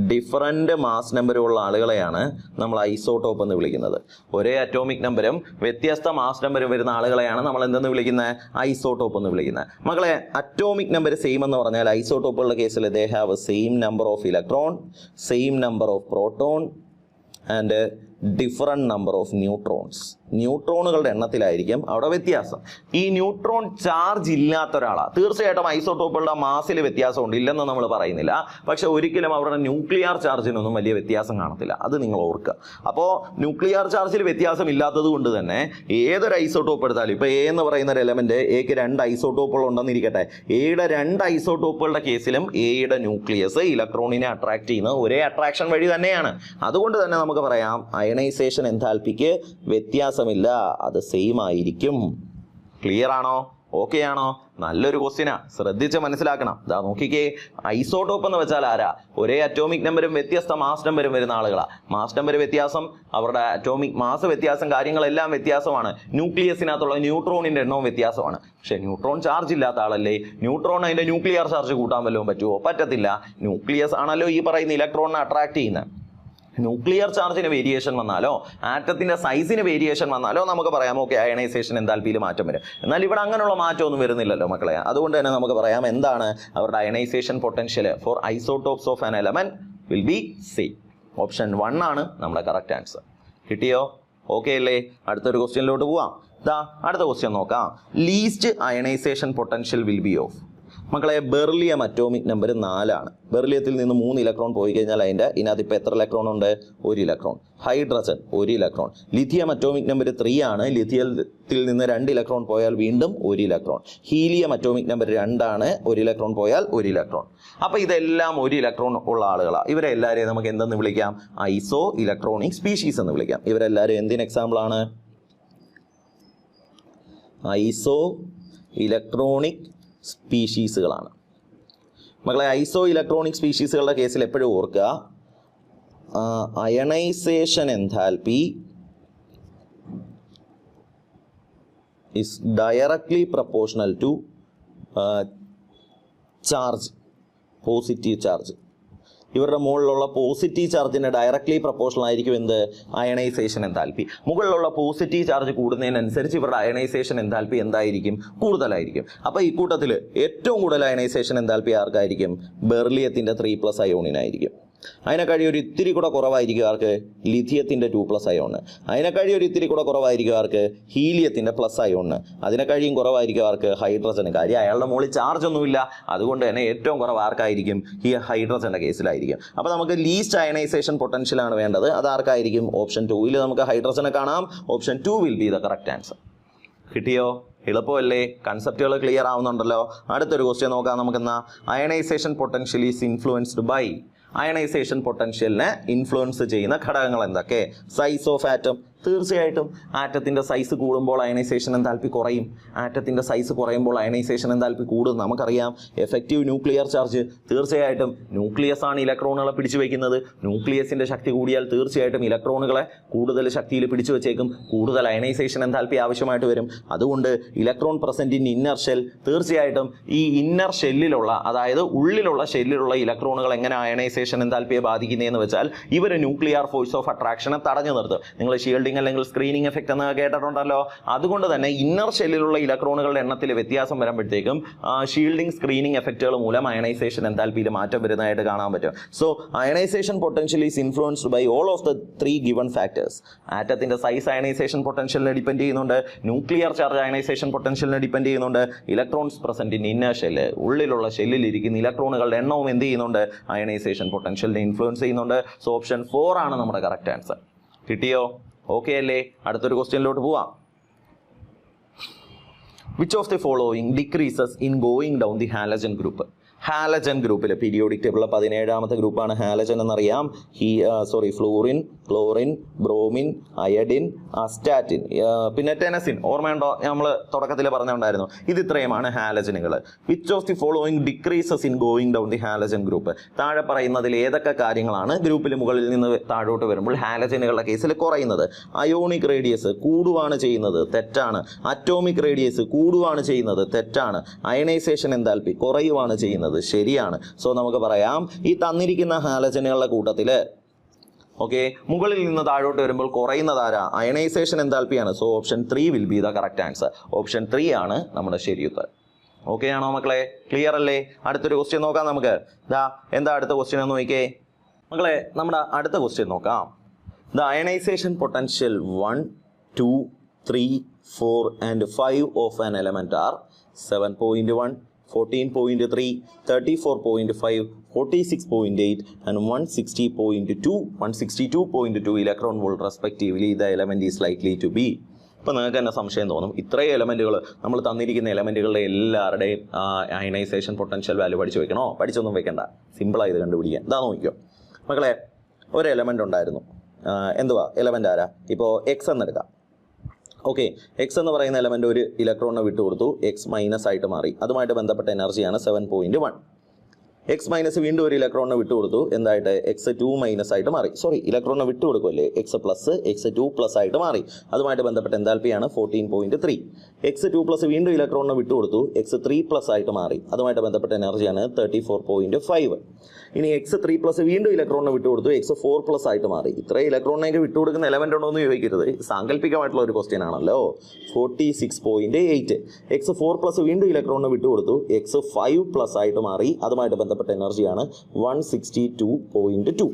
ഡിഫറൻറ്റ് മാസ് നമ്പറുള്ള ആളുകളെയാണ് നമ്മൾ ഐസോടോപ്പ് എന്ന് വിളിക്കുന്നത്. ഒരേ അറ്റോമിക് നമ്പരും വ്യത്യസ്ത മാസ് നമ്പരും വരുന്ന ആളുകളെയാണ് നമ്മൾ എന്തെന്ന് വിളിക്കുന്നത്? ഐസോടോപ്പ് എന്ന് വിളിക്കുന്നത്. മക്കളെ, അറ്റോമിക് നമ്പർ സെയിം എന്ന് പറഞ്ഞാൽ ഐസോടോപ്പുകളുടെ കേസിൽ they have same number of electron, same number of proton and different number of neutrons. ന്യൂട്രോണുകളുടെ എണ്ണത്തിലായിരിക്കും അവിടെ വ്യത്യാസം. ഈ ന്യൂട്രോൺ ചാർജ് ഇല്ലാത്ത ഒരാളാണ്. തീർച്ചയായിട്ടും ഐസോടോപ്പുകളുടെ മാസിൽ വ്യത്യാസമുണ്ട്, ഇല്ലെന്ന് നമ്മൾ പറയുന്നില്ല. പക്ഷെ ഒരിക്കലും അവരുടെ ന്യൂക്ലിയർ ചാർജിനൊന്നും വലിയ വ്യത്യാസം കാണത്തില്ല. അത് നിങ്ങൾ ഓർക്കുക. അപ്പോൾ ന്യൂക്ലിയർ ചാർജിൽ വ്യത്യാസം ഇല്ലാത്തത് കൊണ്ട് തന്നെ ഏതൊരു ഐസോടോപ്പ് എടുത്താലും, ഇപ്പോൾ എ എന്ന് പറയുന്ന ഒരു എലമെന്റ്, എക്ക് 2 ഐസോടോപ്പുകൾ ഉണ്ടെന്നിരിക്കട്ടെ, എയുടെ 2 ഐസോടോപ്പുകളുടെ കേസിലും എയുടെ ന്യൂക്ലിയസ് ഇലക്ട്രോണിനെ അട്രാക്ട് ചെയ്യുന്നത് ഒരേ അട്രാക്ഷൻ വഴി തന്നെയാണ്. അതുകൊണ്ട് തന്നെ നമുക്ക് പറയാം അയണൈസേഷൻ എൻതാൽപ്പിക്ക് വ്യത്യാസമില്ല, അത് സെയിം ആയിരിക്കും. ക്ലിയർ ആണോ? ഓക്കെ ആണോ? നല്ലൊരു ക്വസ്റ്റ്യനാ, ശ്രദ്ധിച്ച് മനസ്സിലാക്കണം. ഇതാ നോക്കിക്കേ, ഐസോടോപ്പ് എന്ന് വെച്ചാൽ ആരാ? ഒരേ അറ്റോമിക് നമ്പരും വ്യത്യസ്ത മാസ് നമ്പരും വരുന്ന ആളുകളാ. മാസ് നമ്പർ വ്യത്യാസം, അവരുടെ അറ്റോമിക് മാസ് വ്യത്യാസം, കാര്യങ്ങളെല്ലാം വ്യത്യാസമാണ്. ന്യൂക്ലിയസിനകത്തുള്ള ന്യൂട്രോണിന്റെ എണ്ണവും വ്യത്യാസമാണ്. പക്ഷെ ന്യൂട്രോൺ ചാർജ് ഇല്ലാത്ത ആളല്ലേ. ന്യൂട്രോൺ അതിന്റെ ന്യൂക്ലിയർ ചാർജ് കൂട്ടാൻ വല്ലതും പറ്റുമോ? പറ്റത്തില്ല. ന്യൂക്ലിയസ് ആണല്ലോ ഈ പറയുന്ന ഇലക്ട്രോണിനെ അട്രാക്ട് ചെയ്യുന്നത്. ന്യൂക്ലിയർ ചാർജിന് വേരിയേഷൻ വന്നാലോ ആറ്റത്തിന്റെ സൈസിന് വേരിയേഷൻ വന്നാലോ നമുക്ക് പറയാം ഓക്കെ അയണൈസേഷൻ എൻതാൽപ്പിയിൽ മാറ്റം വരും. എന്നാൽ ഇവിടെ അങ്ങനെയുള്ള മാറ്റമൊന്നും വരുന്നില്ലല്ലോ മക്കളെ. അതുകൊണ്ട് തന്നെ നമുക്ക് പറയാം എന്താണ് അവരുടെ ionization potential for isotopes of an element will be C. Option 1 ആണ് നമ്മുടെ കറക്റ്റ് ആൻസർ. കിട്ടിയോ? ഓക്കെ അല്ലേ? അടുത്തൊരു ക്വസ്റ്റ്യനിലോട്ട് പോവാം. അടുത്ത ക്വസ്റ്റ്യൻ നോക്കാം. Least ionization potential will be of. മക്കളെ ബെർലിയം അറ്റോമിക് നമ്പർ 4 ആണ്. ബെർലിയത്തിൽ നിന്ന് 3 ഇലക്ട്രോൺ പോയി കഴിഞ്ഞാൽ ഇതിനകത്ത് ഇപ്പോൾ എത്ര ഇലക്ട്രോൺ ഉണ്ട്? 1 electron. Hydrogen 1 electron. Lithium atomic number 3 ആണ്. ലിഥിയത്തിൽ നിന്ന് 2 ഇലക്ട്രോൺ പോയാൽ വീണ്ടും 1 ഇലക്ട്രോൺ. ഹീലിയം അറ്റോമിക് നമ്പർ 2 ആണ്. 1 ഇലക്ട്രോൺ പോയാൽ 1 ഇലക്ട്രോൺ. അപ്പോൾ ഇതെല്ലാം 1 ഇലക്ട്രോൺ ഉള്ള ആളുകളാണ്. ഇവരെല്ലാവരെയും നമുക്ക് എന്തെന്ന് വിളിക്കാം? ഐസോ ഇലക്ട്രോണിക് സ്പീഷീസ് എന്ന് വിളിക്കാം. ഇവരെല്ലാവരും എന്തിന് എക്സാമ്പിളാണ്? ഐസോ ഇലക്ട്രോണിക് സ്പീഷീസുകളാണ്. മക്കളെ ഐസോ ഇലക്ട്രോണിക് സ്പീഷീസുകളുടെ കേസിൽ എപ്പോഴും ഓർക്കുക, ionization enthalpy is directly proportional to charge, positive charge. ഇവരുടെ മുകളിലുള്ള പോസിറ്റീവ് ചാർജിന് ഡയറക്ട്ലി പ്രൊപ്പോർഷണൽ ആയിരിക്കും എന്ത്? Ionization enthalpy. മുകളിലുള്ള പോസിറ്റീവ് ചാർജ് കൂടുന്നതിനനുസരിച്ച് ഇവരുടെ അയണൈസേഷൻ എൻതാൽപ്പി എന്തായിരിക്കും? കൂടുതലായിരിക്കും. അപ്പോൾ ഈ കൂട്ടത്തിൽ ഏറ്റവും കൂടുതൽ അയണൈസേഷൻ എൻതാൽപ്പി ആർക്കായിരിക്കും? ബെർലിയത്തിൻ്റെ 3+ അയോണിനായിരിക്കും. അതിനെക്കാഴി ഒരു ഇത്തിരി കൂടെ കുറവായിരിക്കും ആർക്ക്? ലിഥിയത്തിൻ്റെ 2+ അയോണ്. അതിനെക്കാഴി ഒരു ഇത്തിരി കൂടെ കുറവായിരിക്കും ആർക്ക്? ഹീലിയത്തിൻ്റെ പ്ലസ് അയോണ്. അതിനെക്കാഴിയും കുറവായിരിക്കും ആർക്ക്? ഹൈഡ്രജന്. കാര്യം അയാളുടെ മുകളിൽ ചാർജ് ഒന്നുമില്ല, അതുകൊണ്ട് തന്നെ ഏറ്റവും കുറവ് ആർക്കായിരിക്കും? ഈ ഹൈഡ്രജൻ്റെ കേസിലായിരിക്കും. അപ്പോൾ നമുക്ക് ലീസ്റ്റ് അയണൈസേഷൻ പൊട്ടൻഷ്യലാണ് വേണ്ടത്. അതാർക്കായിരിക്കും? ഓപ്ഷൻ 2 നമുക്ക് ഹൈഡ്രജനെ കാണാം. Option 2 will be the correct answer. കിട്ടിയോ? എളുപ്പമല്ലേ? കൺസെപ്റ്റുകൾ ക്ലിയർ ആവുന്നുണ്ടല്ലോ. അടുത്തൊരു ക്വസ്റ്റ്യൻ നോക്കാം നമുക്കെന്നാ. Ionisation potential is influenced by. Ionisation പൊട്ടൻഷ്യലിനെ ഇൻഫ്ലുവൻസ് ചെയ്യുന്ന ഘടകങ്ങൾ എന്തൊക്കെ? Size of atom. തീർച്ചയായിട്ടും ആറ്റത്തിൻ്റെ സൈസ് കൂടുമ്പോൾ അയണൈസേഷൻ എൻതാൽപ്പി കുറയും. ആറ്റത്തിൻ്റെ സൈസ് കുറയുമ്പോൾ അയണൈസേഷൻ എൻതാൽപ്പി കൂടും. നമുക്കറിയാം എഫക്റ്റീവ് ന്യൂക്ലിയർ ചാർജ്. തീർച്ചയായിട്ടും ന്യൂക്ലിയസ് ആണ് ഇലക്ട്രോണുകളെ പിടിച്ചു വയ്ക്കുന്നത്. ന്യൂക്ലിയസിൻ്റെ ശക്തി കൂടിയാൽ തീർച്ചയായിട്ടും ഇലക്ട്രോണുകളെ കൂടുതൽ ശക്തിയിൽ പിടിച്ചു വെച്ചേക്കും. കൂടുതൽ അയണൈസേഷൻ എൻതാൽപ്പി ആവശ്യമായിട്ട് വരും. അതുകൊണ്ട് electron present in inner shell, തീർച്ചയായിട്ടും ഈ ഇന്നർ ഷെല്ലിലുള്ള, അതായത് ഉള്ളിലുള്ള ഷെല്ലിലുള്ള ഇലക്ട്രോണുകൾ എങ്ങനെ അയണൈസേഷൻ എൻതാൽപ്പിയെ ബാധിക്കുന്നതെന്ന് വെച്ചാൽ ഇവർ ന്യൂക്ലിയർ ഫോഴ്സ് ഓഫ് അട്രാക്ഷനെ തടഞ്ഞു നിർത്തും. നിങ്ങൾ ഷീൽഡിംഗ് അല്ലെങ്കിൽ സ്ക്രീനിങ് എഫക്റ്റ് എന്ന് കേട്ടിട്ടുണ്ടല്ലോ. അതുകൊണ്ട് തന്നെ ഇന്നർ ഷെല്ലിലുള്ള ഇലക്ട്രോണുകളുടെ എണ്ണത്തിൽ വ്യത്യാസം വരുമ്പോഴത്തേക്കും ഷീൽഡിംഗ് സ്ക്രീനിങ് എഫക്റ്റുകൾ മൂലം അയണൈസേഷൻ എൻതാൽപ്പിയിൽ മാറ്റം വരുന്നതായിട്ട് കാണാൻ പറ്റും. So ionization potential is influenced by all of the 3 given factors. ആറ്റത്തിന്റെ സൈസ് അയണൈസേഷൻ പൊട്ടൻഷ്യലിനെ ഡിപ്പെൻഡ് ചെയ്യുന്നുണ്ട്. ന്യൂക്ലിയർ ചാർജ് അയണൈസേഷൻ പൊട്ടൻഷ്യലിനെ ഡിപ്പെൻഡ് ചെയ്യുന്നുണ്ട്. Electrons present in inner shell, ഉള്ളിലുള്ള ഷെല്ലിൽ ഇരിക്കുന്ന ഇലക്ട്രോണുകളുടെ എണ്ണവും എന്ത് ചെയ്യുന്നുണ്ട്? അയണൈസേഷൻ പൊട്ടൻഷ്യലിനെ ഇൻഫ്ലുവൻസ് ചെയ്യുന്നുണ്ട്. സോ ഓപ്ഷൻ 4 ആണ് നമ്മുടെ കറക്റ്റ് ആൻസർ. കിട്ടിയോ? ഓക്കെ അല്ലേ? അടുത്തൊരു ക്വസ്റ്റ്യനിലോട്ട് പോവാം. Which of the following decreases in going down the halogen group? Halogen ഗ്രൂപ്പിൽ പീരിയോഡിക് ടേബിളിലെ 17ാമത്തെ ഗ്രൂപ്പാണ് ഹാലജൻ എന്നറിയാം. Fluorine, chlorine, bromine, iodine, astatine, പിന്നെ ടെനസിൻ. ഓർമ്മയുണ്ടോ? നമ്മൾ തുടക്കത്തിൽ പറഞ്ഞുണ്ടായിരുന്നു. ഇത് ഇത്രയുമാണ് ഹാലജനുകൾ. Which of the following decreases in going down the halogen group? താഴെ പറയുന്നതിൽ ഏതൊക്കെ കാര്യങ്ങളാണ് ഗ്രൂപ്പിൽ മുകളിൽ നിന്ന് താഴോട്ട് വരുമ്പോൾ ഹാലജനുകളുടെ കേസിൽ കുറയുന്നത്? അയോണിക് റേഡിയസ് കൂടുവാണ് ചെയ്യുന്നത്, തെറ്റാണ്. അറ്റോമിക് റേഡിയസ് കൂടുവാണ് ചെയ്യുന്നത്, തെറ്റാണ്. അയണൈസേഷൻ എൻതാൽപ്പി കുറയുവാണ് ചെയ്യുന്നത്, ശരിയാണ്. സോ നമുക്ക് പറയാം ഈ തന്നിരിക്കുന്ന ഹാലജനുകളുടെ കൂട്ടത്തിൽ മുകളിൽ നിന്ന് താഴോട്ട് വരുമ്പോൾ കുറയുന്നത് ആരാ? അയണൈസേഷൻ എൻതാൽപ്പിയാണ്. So option 3 will be the correct answer. Option 3 ആണ് നമ്മുടെ ശരി ഉത്തരം. ഓക്കെ ആണോ മക്കളെ? ക്ലിയർ അല്ലേ? അടുത്തൊരു ക്വസ്റ്റ്യൻ നോക്കാം നമുക്ക്. എന്താ അടുത്ത ക്വസ്റ്റ്യൻ എന്ന് നോക്കിയേ മക്കളെ. നമ്മുടെ അടുത്ത ക്വസ്റ്റ്യൻ നോക്കാം. The ionization potential 1, 2, 3, 4 and 5 of an element are 7.1, 14.3, 34.5, 46.8 and 162.2 electron volt respectively. The element is likely to be. ഇപ്പോൾ നിങ്ങൾക്ക് തന്നെ സംശയം തോന്നും, ഇത്രയും എലമെൻറ്റുകൾ നമ്മൾ തന്നിരിക്കുന്ന എലമെൻറ്റുകളുടെ എല്ലാവരുടെയും അയണൈസേഷൻ പൊട്ടൻഷ്യൽ വാല്യൂ പഠിച്ചു വെക്കണോ? പഠിച്ചൊന്നും വെക്കണ്ട, സിമ്പിളായി ഇത് കണ്ടുപിടിക്കാം. ഇതാ നോക്കിയോ മക്കളെ, ഒരു എലമെൻ്റ് ഉണ്ടായിരുന്നു. എന്തുവാ എലമെൻ്റ് ആരാ? ഇപ്പോൾ എക്സ് എന്നെടുക്കാം. ഓക്കെ, എക്സ് എന്ന് പറയുന്ന എലമെൻ്റ് ഒരു ഇലക്ട്രോണിനെ വിട്ടുകൊടുത്തു, എക്സ് മൈനസ് ആയിട്ട് മാറി. അതുമായിട്ട് ബന്ധപ്പെട്ട എനർജിയാണ് 7.1. എക്സ് മൈനസ് വീണ്ടും ഒരു ഇലക്ട്രോണിനെ വിട്ടുകൊടുത്തു, എന്തായിട്ട്? എക്സ് 2 മൈനസ് ആയിട്ട് മാറി. ഇലക്ട്രോണിനെ വിട്ടുകൊടുക്കുമല്ലേ, എക്സ് പ്ലസ് എക്സ് 2 പ്ലസ് ആയിട്ട് മാറി. അതുമായിട്ട് ബന്ധപ്പെട്ട എൻതാൽപ്പിയാണ് 14.3. എക്സ് 2 പ്ലസ് വീണ്ടും ഇലക്ട്രോണിനെ വിട്ടുകൊടുത്തു, എക്സ് 3 പ്ലസ് ആയിട്ട് മാറി. അതുമായിട്ട് ബന്ധപ്പെട്ട എനർജിയാണ് 34.5. ഇനി എക്സ് 3 പ്ലസ് വീണ്ടും ഇലക്ട്രോണിനെ വിട്ടുകൊടുത്തു, എക്സ് 4 പ്ലസ് ആയിട്ട് മാറി. ഇത്രയും ഇലക്ട്രോണിനേക്ക് വിട്ടുകൊടുക്കുന്ന എലമെൻ്റ് ഉണ്ടോ എന്ന് ചോദിക്കരുത്, സാങ്കല്പികമായിട്ടുള്ള ഒരു ക്വസ്റ്റ്യൻ ആണല്ലോ. 46.8. എക്സ് 4 പ്ലസ് വീണ്ടും ഇലക്ട്രോണിനെ വിട്ടുകൊടുത്തു, എക്സ് 5 പ്ലസ് ആയിട്ട് മാറി. അതുമായിട്ട് ബന്ധപ്പെട്ട എനർജിയാണ് 162.2.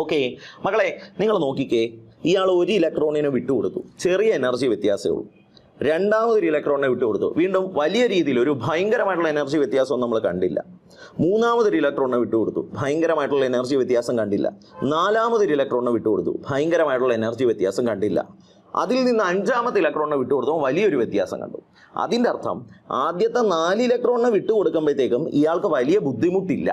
ഓക്കെ മക്കളെ, നിങ്ങൾ നോക്കിക്കേ, ഇയാൾ ഒരു ഇലക്ട്രോണിനെ വിട്ടുകൊടുത്തു, ചെറിയ എനർജി വ്യത്യാസമേ ഉള്ളൂ. രണ്ടാമതൊരു ഇലക്ട്രോണിനെ വിട്ടുകൊടുത്തു, വീണ്ടും വലിയ രീതിയിൽ ഒരു ഭയങ്കരമായിട്ടുള്ള എനർജി വ്യത്യാസം നമ്മൾ കണ്ടില്ല. മൂന്നാമതൊരു ഇലക്ട്രോണിനെ വിട്ടുകൊടുത്തു, ഭയങ്കരമായിട്ടുള്ള എനർജി വ്യത്യാസം കണ്ടില്ല. നാലാമതൊരു ഇലക്ട്രോണിനെ വിട്ടുകൊടുത്തു, ഭയങ്കരമായിട്ടുള്ള എനർജി വ്യത്യാസം കണ്ടില്ല. അതിൽ നിന്ന് അഞ്ചാമത്തെ ഇലക്ട്രോണിനെ വിട്ടുകൊടുത്തപ്പോൾ വലിയൊരു വ്യത്യാസം കണ്ടു. അതിൻ്റെ അർത്ഥം ആദ്യത്തെ 4 ഇലക്ട്രോണിനെ വിട്ടുകൊടുക്കുമ്പോഴത്തേക്കും ഇയാൾക്ക് വലിയ ബുദ്ധിമുട്ടില്ല.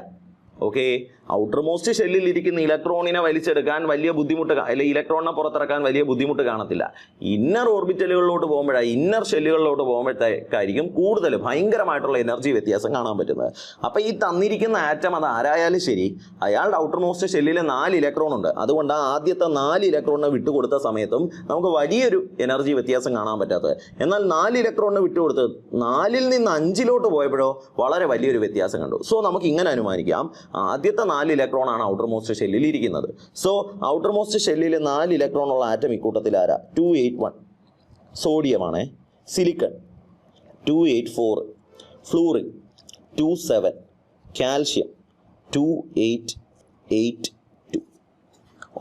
ഓക്കെ, ഔട്ടർ മോസ്റ്റ് ഷെല്ലിൽ ഇരിക്കുന്ന ഇലക്ട്രോണിനെ വലിച്ചെടുക്കാൻ വലിയ ബുദ്ധിമുട്ട്, അല്ലെങ്കിൽ ഇലക്ട്രോണിനെ പുറത്തിറക്കാൻ വലിയ ബുദ്ധിമുട്ട് കാണത്തില്ല. ഇന്നർ ഓർബിറ്റലുകളിലോട്ട് പോകുമ്പോഴാണ്, ഇന്നർ ഷെല്ലുകളിലോട്ട് പോകുമ്പോഴത്തേക്കായിരിക്കും കൂടുതൽ ഭയങ്കരമായിട്ടുള്ള എനർജി വ്യത്യാസം കാണാൻ പറ്റുന്നത്. അപ്പോൾ ഈ തന്നിരിക്കുന്ന ആറ്റം അത് ആരായാലും ശരി, അയാളുടെ ഔട്ടർ മോസ്റ്റ് ഷെല്ലിൽ 4 ഇലക്ട്രോൺ ഉണ്ട്. അതുകൊണ്ട് ആദ്യത്തെ 4 ഇലക്ട്രോണിനെ വിട്ടുകൊടുത്ത സമയത്തും നമുക്ക് വലിയൊരു എനർജി വ്യത്യാസം കാണാൻ പറ്റാത്തത്. എന്നാൽ 4 ഇലക്ട്രോണിനെ വിട്ടുകൊടുത്ത് 4-ൽ നിന്ന് 5-ലോട്ട് പോയപ്പോഴോ വളരെ വലിയൊരു വ്യത്യാസം കണ്ടു. സോ നമുക്ക് ഇങ്ങനെ അനുമാനിക്കാം, ആദ്യത്തെ 4 ഇലക്ട്രോൺ ആണ് ഔട്ടർ മോസ്റ്റ് ഷെല്ലിൽ ഇരിക്കുന്നത്. സോ ഔട്ടർ മോസ്റ്റ് ഷെല്ലിൽ 4 ഇലക്ട്രോൺ ഉള്ള ആറ്റം ഇക്കൂട്ടത്തിൽ ആരാ? 281 സോഡിയം ആണ്, സിലിക്കൺ 284, ഫ്ലൂറിൻ 27, കാൽഷ്യം 2882.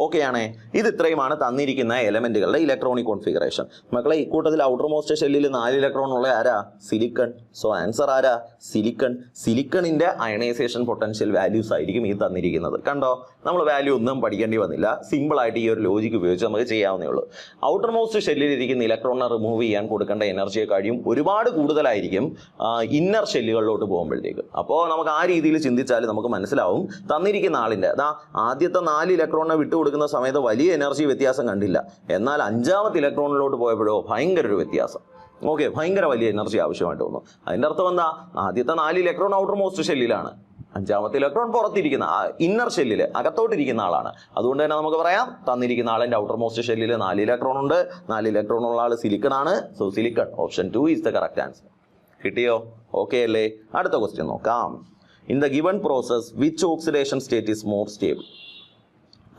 ഓക്കെ ആണേ. ഇത് ഇത്രയുമാണ് തന്നിരിക്കുന്ന എലമെന്റുകളുടെ ഇലക്ട്രോണിക് കോൺഫിഗറേഷൻ. മക്കളെ, ഇക്കൂട്ടത്തിൽ ഔട്ടർ മോസ്റ്റ് ഷെല്ലിൽ 4 ഇലക്ട്രോൺ ഉള്ള ആരാ? സിലിക്കൺ. സോ ആൻസർ ആരാ? സിലിക്കൺ. സിലിക്കണിന്റെ അയണൈസേഷൻ പൊട്ടൻഷ്യൽ വാല്യൂസ് ആയിരിക്കും ഈ തന്നിരിക്കുന്നത്. കണ്ടോ, നമ്മൾ വാല്യൂ ഒന്നും പഠിക്കേണ്ടി വന്നില്ല. സിമ്പിൾ ആയിട്ട് ഈ ഒരു ലോജിക്ക് ഉപയോഗിച്ച് നമുക്ക് ചെയ്യാവുന്നേ ഉള്ളൂ. ഔട്ടർ മോസ്റ്റ് ഷെല്ലിൽ ഇരിക്കുന്ന ഇലക്ട്രോണിനെ റിമൂവ് ചെയ്യാൻ കൊടുക്കേണ്ട എനർജിയെ കഴിയും ഒരുപാട് കൂടുതലായിരിക്കും ഇന്നർ ഷെല്ലുകളിലോട്ട് പോകുമ്പോഴത്തേക്ക്. അപ്പോൾ നമുക്ക് ആ രീതിയിൽ ചിന്തിച്ചാൽ നമുക്ക് മനസ്സിലാവും തന്നിരിക്കുന്ന ആളിൻ്റെ ആദ്യത്തെ 4 ഇലക്ട്രോണിനെ വിട്ടുകൊടുക്കുന്ന സമയത്ത് വലിയ എനർജി വ്യത്യാസം കണ്ടില്ല. എന്നാൽ 5-ാമത്തെ ഇലക്ട്രോണിലോട്ട് പോയപ്പോഴോ ഭയങ്കര ഒരു വ്യത്യാസം. ഓക്കെ, ഭയങ്കര വലിയ എനർജി ആവശ്യമായിട്ട് വന്നു. അതിൻ്റെ അർത്ഥം എന്താ? ആദ്യത്തെ 4 ഇലക്ട്രോൺ ഔട്ടർ മോസ്റ്റ് ഷെല്ലിലാണ്, 5-ാമത്തെ ഇലക്ട്രോൺ പുറത്തിരിക്കുന്ന ഇന്നർ ഷെല്ലിൽ അകത്തോട്ടിരിക്കുന്ന ആളാണ്. അതുകൊണ്ട് തന്നെ നമുക്ക് പറയാം തന്നിരിക്കുന്ന ആളിൻ്റെ ഔട്ടർ മോസ്റ്റ് ഷെല്ലിൽ 4 ഇലക്ട്രോൺ ഉണ്ട്. 4 ഇലക്ട്രോൺ ഉള്ള ആൾ സിലിക്കൺ ആണ്. So silicon, option 2 is the correct answer. കിട്ടിയോ? ഓക്കെ അല്ലേ? അടുത്ത ക്വസ്റ്റ്യൻ നോക്കാം. In the given process which oxidation state is more stable?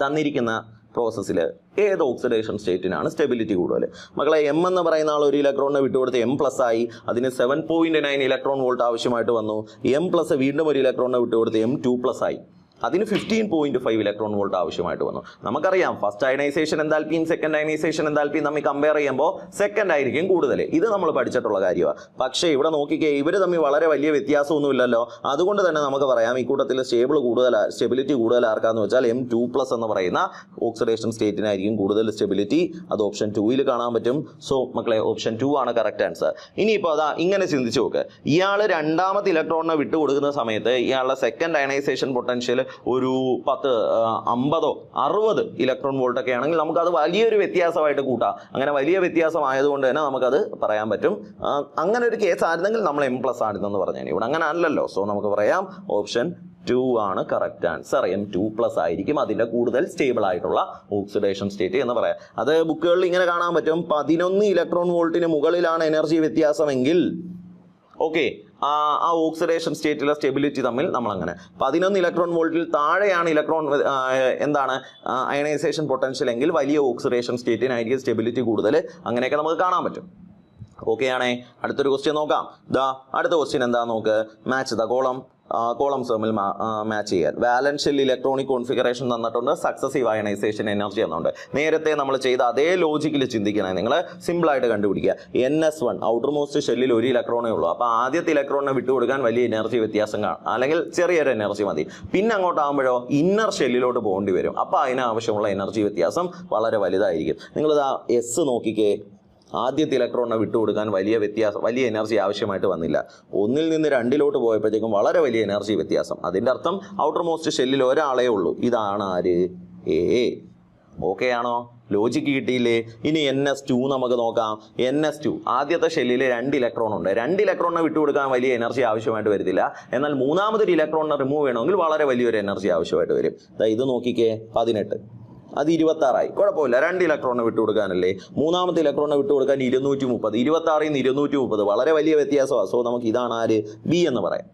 തന്നിരിക്കുന്ന പ്രോസസ്സിൽ ഏത് ഓക്സിഡേഷൻ സ്റ്റേറ്റിനാണ് സ്റ്റെബിലിറ്റി കൂടുതൽ? മക്കളെ, എം എന്ന് പറയുന്ന ആൾ ഒരു ഇലക്ട്രോണിനെ വിട്ടുകൊടുത്ത് M+ ആയി. അതിന് 7.9 ഇലക്ട്രോൺ വോൾട്ട് ആവശ്യമായിട്ട് വന്നു. M+ വീണ്ടും ഒരു ഇലക്ട്രോണിനെ വിട്ടുകൊടുത്ത് M2+ ആയി. അതിന് 15.5 ഇലക്ട്രോൺ വോൾട്ട് ആവശ്യമായിട്ട് വന്നു. നമുക്കറിയാം ഫസ്റ്റ് അയണൈസേഷൻ എന്താൽപ്പിയും സെക്കൻഡ് അയണൈസേഷൻ എന്താൽപ്പിയും തമ്മിൽ കമ്പയർ ചെയ്യുമ്പോൾ സെക്കൻഡ് ആയിരിക്കും കൂടുതൽ. ഇത് നമ്മൾ പഠിച്ചിട്ടുള്ള കാര്യമാണ്. പക്ഷേ ഇവിടെ നോക്കിക്കേ, ഇവർ തമ്മിൽ വളരെ വലിയ വ്യത്യാസമൊന്നുമില്ലല്ലോ. അതുകൊണ്ട് തന്നെ നമുക്ക് പറയാം ഈ കൂട്ടത്തിൽ സ്റ്റെബിലിറ്റി കൂടുതൽ ആർക്കാന്ന് വെച്ചാൽ M2+ എന്ന് പറയുന്ന ഓക്സിഡേഷൻ സ്റ്റേറ്റിനായിരിക്കും കൂടുതൽ സ്റ്റെബിലിറ്റി. അത് ഓപ്ഷൻ 2-ൽ കാണാൻ പറ്റും. സോ മക്കളെ, ഓപ്ഷൻ 2 ആണ് കറക്റ്റ് ആൻസർ. ഇനിയിപ്പോൾ അതാ ഇങ്ങനെ ചിന്തിച്ചു നോക്ക്, ഇയാൾ 2-ാമത്തെ ഇലക്ട്രോണിനെ വിട്ടുകൊടുക്കുന്ന സമയത്ത് ഇയാളുടെ സെക്കൻഡ് അയണൈസേഷൻ പൊട്ടൻഷ്യൽ ഒരു 10, 50, 60 ഇലക്ട്രോൺ വോൾട്ട് ഒക്കെ ആണെങ്കിൽ നമുക്കത് വലിയൊരു വ്യത്യാസമായിട്ട് കൂട്ടാം. അങ്ങനെ വലിയ വ്യത്യാസം ആയതുകൊണ്ട് തന്നെ നമുക്കത് പറയാൻ പറ്റും. അങ്ങനെ ഒരു കേസ് ആയിരുന്നെങ്കിൽ നമ്മൾ M+ ആണെന്ന് പറഞ്ഞാൽ, ഇവിടെ അങ്ങനെ അല്ലല്ലോ. സോ നമുക്ക് പറയാം ഓപ്ഷൻ 2 ആണ് കറക്റ്റ് ആൻസർ. M2+ ആയിരിക്കും അതിൻ്റെ കൂടുതൽ സ്റ്റേബിൾ ആയിട്ടുള്ള ഓക്സിഡേഷൻ സ്റ്റേറ്റ് എന്ന് പറയാം. അത് ബുക്കുകളിൽ ഇങ്ങനെ കാണാൻ പറ്റും. 11 ഇലക്ട്രോൺ വോൾട്ടിന് മുകളിലാണ് എനർജി വ്യത്യാസമെങ്കിൽ ഓക്കെ, ആ ഓക്സിഡേഷൻ സ്റ്റേറ്റിലെ സ്റ്റെബിലിറ്റി തമ്മിൽ നമ്മളങ്ങനെ 11 ഇലക്ട്രോൺ വോൾട്ടിൽ താഴെയാണ് ഇലക്ട്രോൺ അയണൈസേഷൻ പൊട്ടൻഷ്യൽ എങ്കിൽ വലിയ ഓക്സിഡേഷൻ സ്റ്റേറ്റിനായിരിക്കും സ്റ്റെബിലിറ്റി കൂടുതൽ. അങ്ങനെയൊക്കെ നമുക്ക് കാണാൻ പറ്റും. ഓക്കെ ആണേ. അടുത്തൊരു ക്വസ്റ്റ്യൻ നോക്കാം. അടുത്ത ക്വസ്റ്റ്യൻ എന്താ നോക്ക്. മാച്ച് ദ കോളംസ് തമ്മിൽ മാച്ച് ചെയ്യാൻ. വാലൻസ് ഷെൽ ഇലക്ട്രോണിക് കോൺഫിഗറേഷൻ തന്നിട്ടുണ്ട്, സക്സസീവ് അയണൈസേഷൻ എനർജി തന്നിട്ടുണ്ട്. നേരത്തെ നമ്മൾ ചെയ്ത അതേ ലോജിക്കിൽ ചിന്തിക്കണേ നിങ്ങൾ. സിമ്പിളായിട്ട് കണ്ടുപിടിക്കുക. NS1 ഔട്ടർ മോസ്റ്റ് ഷെല്ലിൽ 1 ഇലക്ട്രോണേ ഉള്ളൂ. അപ്പോൾ ആദ്യത്തെ ഇലക്ട്രോണിനെ വിട്ടുകൊടുക്കാൻ വലിയ എനർജി വ്യത്യാസം കാണും, അല്ലെങ്കിൽ ചെറിയൊരു എനർജി മതി. പിന്നെ അങ്ങോട്ടാകുമ്പോഴോ ഇന്നർ ഷെല്ലിലോട്ട് പോകേണ്ടി വരും. അപ്പോൾ അതിനാവശ്യമുള്ള എനർജി വ്യത്യാസം വളരെ വലുതായിരിക്കും. നിങ്ങളിതാ S നോക്കിക്കേ, ആദ്യത്തെ ഇലക്ട്രോണിനെ വിട്ടുകൊടുക്കാൻ വലിയ എനർജി ആവശ്യമായിട്ട് വന്നില്ല. 1-ൽ നിന്ന് 2-ലോട്ട് പോയപ്പോഴത്തേക്കും വളരെ വലിയ എനർജി വ്യത്യാസം. അതിൻ്റെ അർത്ഥം ഔട്ടർ മോസ്റ്റ് ഷെല്ലിൽ ഒരാളേ ഉള്ളൂ. ഇതാണ് ആര്? A. ഓക്കെ ആണോ? ലോജിക്ക് കിട്ടിയില്ലേ? ഇനി NS2 നമുക്ക് നോക്കാം. NS2 ആദ്യത്തെ ഷെല്ലിൽ 2 ഇലക്ട്രോൺ ഉണ്ട്. 2 ഇലക്ട്രോണിനെ വിട്ടുകൊടുക്കാൻ വലിയ എനർജി ആവശ്യമായിട്ട് വരത്തില്ല. എന്നാൽ മൂന്നാമതൊരു ഇലക്ട്രോണിനെ റിമൂവ് ചെയ്യണമെങ്കിൽ വളരെ വലിയൊരു എനർജി ആവശ്യമായിട്ട് വരും. ഇത് നോക്കിക്കേ, 18, അത് 26 ആയി. കുഴപ്പമില്ല, 2 ഇലക്ട്രോണിനെ വിട്ടുകൊടുക്കാനല്ലേ. മൂന്നാമത്തെ ഇലക്ട്രോണിനെ വിട്ടുകൊടുക്കാൻ 230. 26-ൽ നിന്ന് 230 വളരെ വലിയ വ്യത്യാസമാണ്. സോ നമുക്ക് ഇതാണ് ആര്? B എന്ന് പറയാം.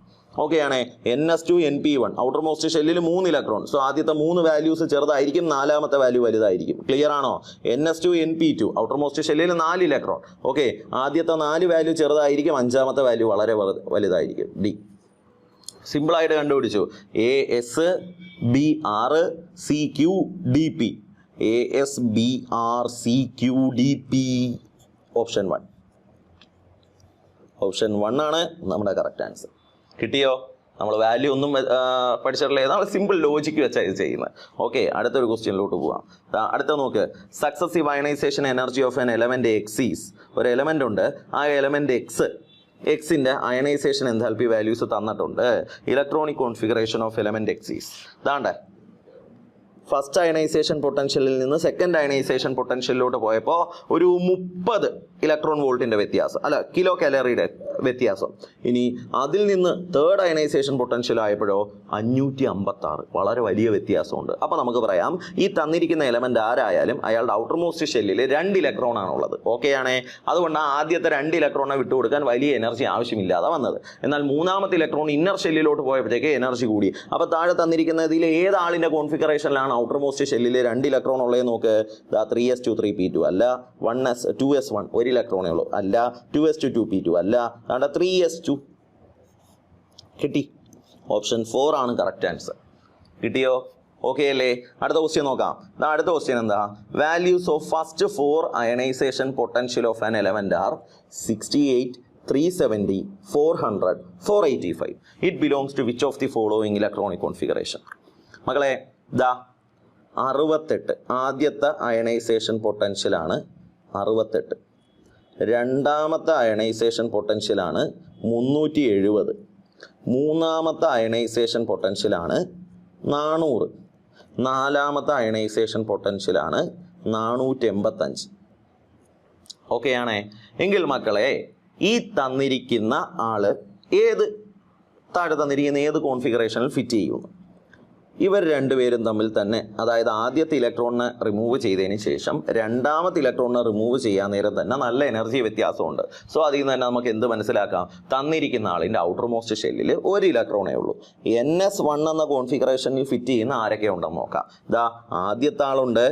ഓക്കെ ആണേ. NS2 NP1 ഔട്ടർ മോസ്റ്റ് ഷെല്ലിൽ 3 ഇലക്ട്രോൺ. സോ ആദ്യത്തെ 3 വാല്യൂസ് ചെറുതായിരിക്കും, 4-ാമത്തെ വാല്യൂ വലുതായിരിക്കും. ക്ലിയർ ആണോ? NS2 NP2 ഔട്ടർ മോസ്റ്റ് ഷെല്ലിൽ 4 ഇലക്ട്രോൺ. ഓക്കെ, ആദ്യത്തെ 4 വാല്യൂ ചെറുതായിരിക്കും, 5-ാമത്തെ വാല്യൂ വളരെ വലുതായിരിക്കും. D. സിമ്പിളായിട്ട് കണ്ടുപിടിച്ചു. ASBRCQDP. ASBRCQDP option 1. ഓപ്ഷൻ 1 ആണ് നമ്മുടെ കറക്റ്റ് ആൻസർ. കിട്ടിയോ? നമ്മൾ വാല്യൂ ഒന്നും പഠിച്ചിട്ടില്ല, നമ്മൾ സിമ്പിൾ ലോജിക്ക് വെച്ചാൽ ഇത് ചെയ്യുന്നത്. ഓക്കെ, അടുത്തൊരു ക്വസ്റ്റ്യനിലോട്ട് പോവാം. അടുത്ത നോക്ക്, successive ionization energy of an element X is. ഒരു എലമെന്റ് ഉണ്ട്, ആ എലമെന്റ് എക്സിന്റെ അയണൈസേഷൻ എൻതാൽപ്പി വാല്യൂസ് തന്നിട്ടുണ്ട്. Electronic configuration of element X is. ഇതാണ്ട് ഫസ്റ്റ് അയണൈസേഷൻ പൊട്ടൻഷ്യലിൽ നിന്ന് സെക്കൻഡ് അയണൈസേഷൻ പൊട്ടൻഷ്യലിലോട്ട് പോയപ്പോൾ ഒരു 30 ഇലക്ട്രോൺ വോൾട്ടിന്റെ വ്യത്യാസം, അല്ല കിലോ കാലറിയുടെ വ്യത്യാസം. ഇനി അതിൽ നിന്ന് തേർഡ് അയണൈസേഷൻ പൊട്ടൻഷ്യൽ ആയപ്പോഴോ 556, വളരെ വലിയ വ്യത്യാസമുണ്ട്. അപ്പോൾ നമുക്ക് പറയാം ഈ തന്നിരിക്കുന്ന എലമെന്റ് ആരായാലും അയാളുടെ ഔട്ടർ മോസ്റ്റ് ഷെല്ലിൽ 2 ഇലക്ട്രോൺ ആണുള്ളത്. ഓക്കെ ആണേ, അതുകൊണ്ട് ആദ്യത്തെ 2 ഇലക്ട്രോണെ വിട്ടുകൊടുക്കാൻ വലിയ എനർജി ആവശ്യമില്ലാതെ വന്നത്. എന്നാൽ മൂന്നാമത്തെ ഇലക്ട്രോൺ ഇന്നർ ഷെല്ലിലോട്ട് പോയപ്പോഴത്തേക്ക് എനർജി കൂടി. അപ്പോൾ താഴെ തന്നിരിക്കുന്നതിൽ ഏതാളിന്റെ കോൺഫിഗറേഷനിലാണ് ഔട്ടർ മോസ്റ്റ് ഷെല്ലിൽ 2 ഇലക്ട്രോൺ ഉള്ളത് നോക്ക്. 3s2 3p2 അല്ല, 2s1 1 ഇലക്ട്രോണേ ഉള്ളൂ, അല്ല 2s2 അല്ല, 3s2. കിട്ടി. ഓപ്ഷൻ 4 ആണ് കറക്റ്റ് ആൻസർ. കിട്ടിയോ? ഓക്കെ അല്ലേ? അടുത്ത ക്വസ്റ്റ്യൻ നോക്കാം. അടുത്ത ക്വസ്റ്റ്യൻ എന്താ? Values of first 4 ionization potential of an element are 68, 370, 400, 485. It belongs to which of the following electronic configuration? മക്കളെ, 68 ആദ്യത്തെ അയണൈസേഷൻ പൊട്ടൻഷ്യലാണ് 68. രണ്ടാമത്തെ അയണൈസേഷൻ പൊട്ടൻഷ്യലാണ് 370. മൂന്നാമത്തെ അയണൈസേഷൻ പൊട്ടൻഷ്യലാണ് 400. നാലാമത്തെ അയണൈസേഷൻ പൊട്ടൻഷ്യലാണ് 485. ഓക്കെ ആണേ? എങ്കിൽ മക്കളെ, ഈ തന്നിരിക്കുന്ന ആള് താഴെ തന്നിരിക്കുന്ന ഏത് കോൺഫിഗറേഷനിൽ ഫിറ്റ് ചെയ്യുന്നു? ഇവർ രണ്ടുപേരും തമ്മിൽ തന്നെ, അതായത് ആദ്യത്തെ ഇലക്ട്രോണിനെ റിമൂവ് ചെയ്തതിന് ശേഷം രണ്ടാമത്തെ ഇലക്ട്രോണിനെ റിമൂവ് ചെയ്യാൻ നേരം തന്നെ നല്ല എനർജി വ്യത്യാസമുണ്ട്. സോ അതിൽ നിന്ന് തന്നെ നമുക്ക് എന്ത് മനസ്സിലാക്കാം? തന്നിരിക്കുന്ന ആളിൻ്റെ ഔട്ടർ മോസ്റ്റ് ഷെല്ലിൽ 1 ഇലക്ട്രോണേ ഉള്ളൂ. NS1 എന്ന കോൺഫിഗറേഷനിൽ ഫിറ്റ് ചെയ്യുന്ന ആരൊക്കെ ഉണ്ടെന്ന് നോക്കാം. ആദ്യത്തെ ആളുണ്ട്,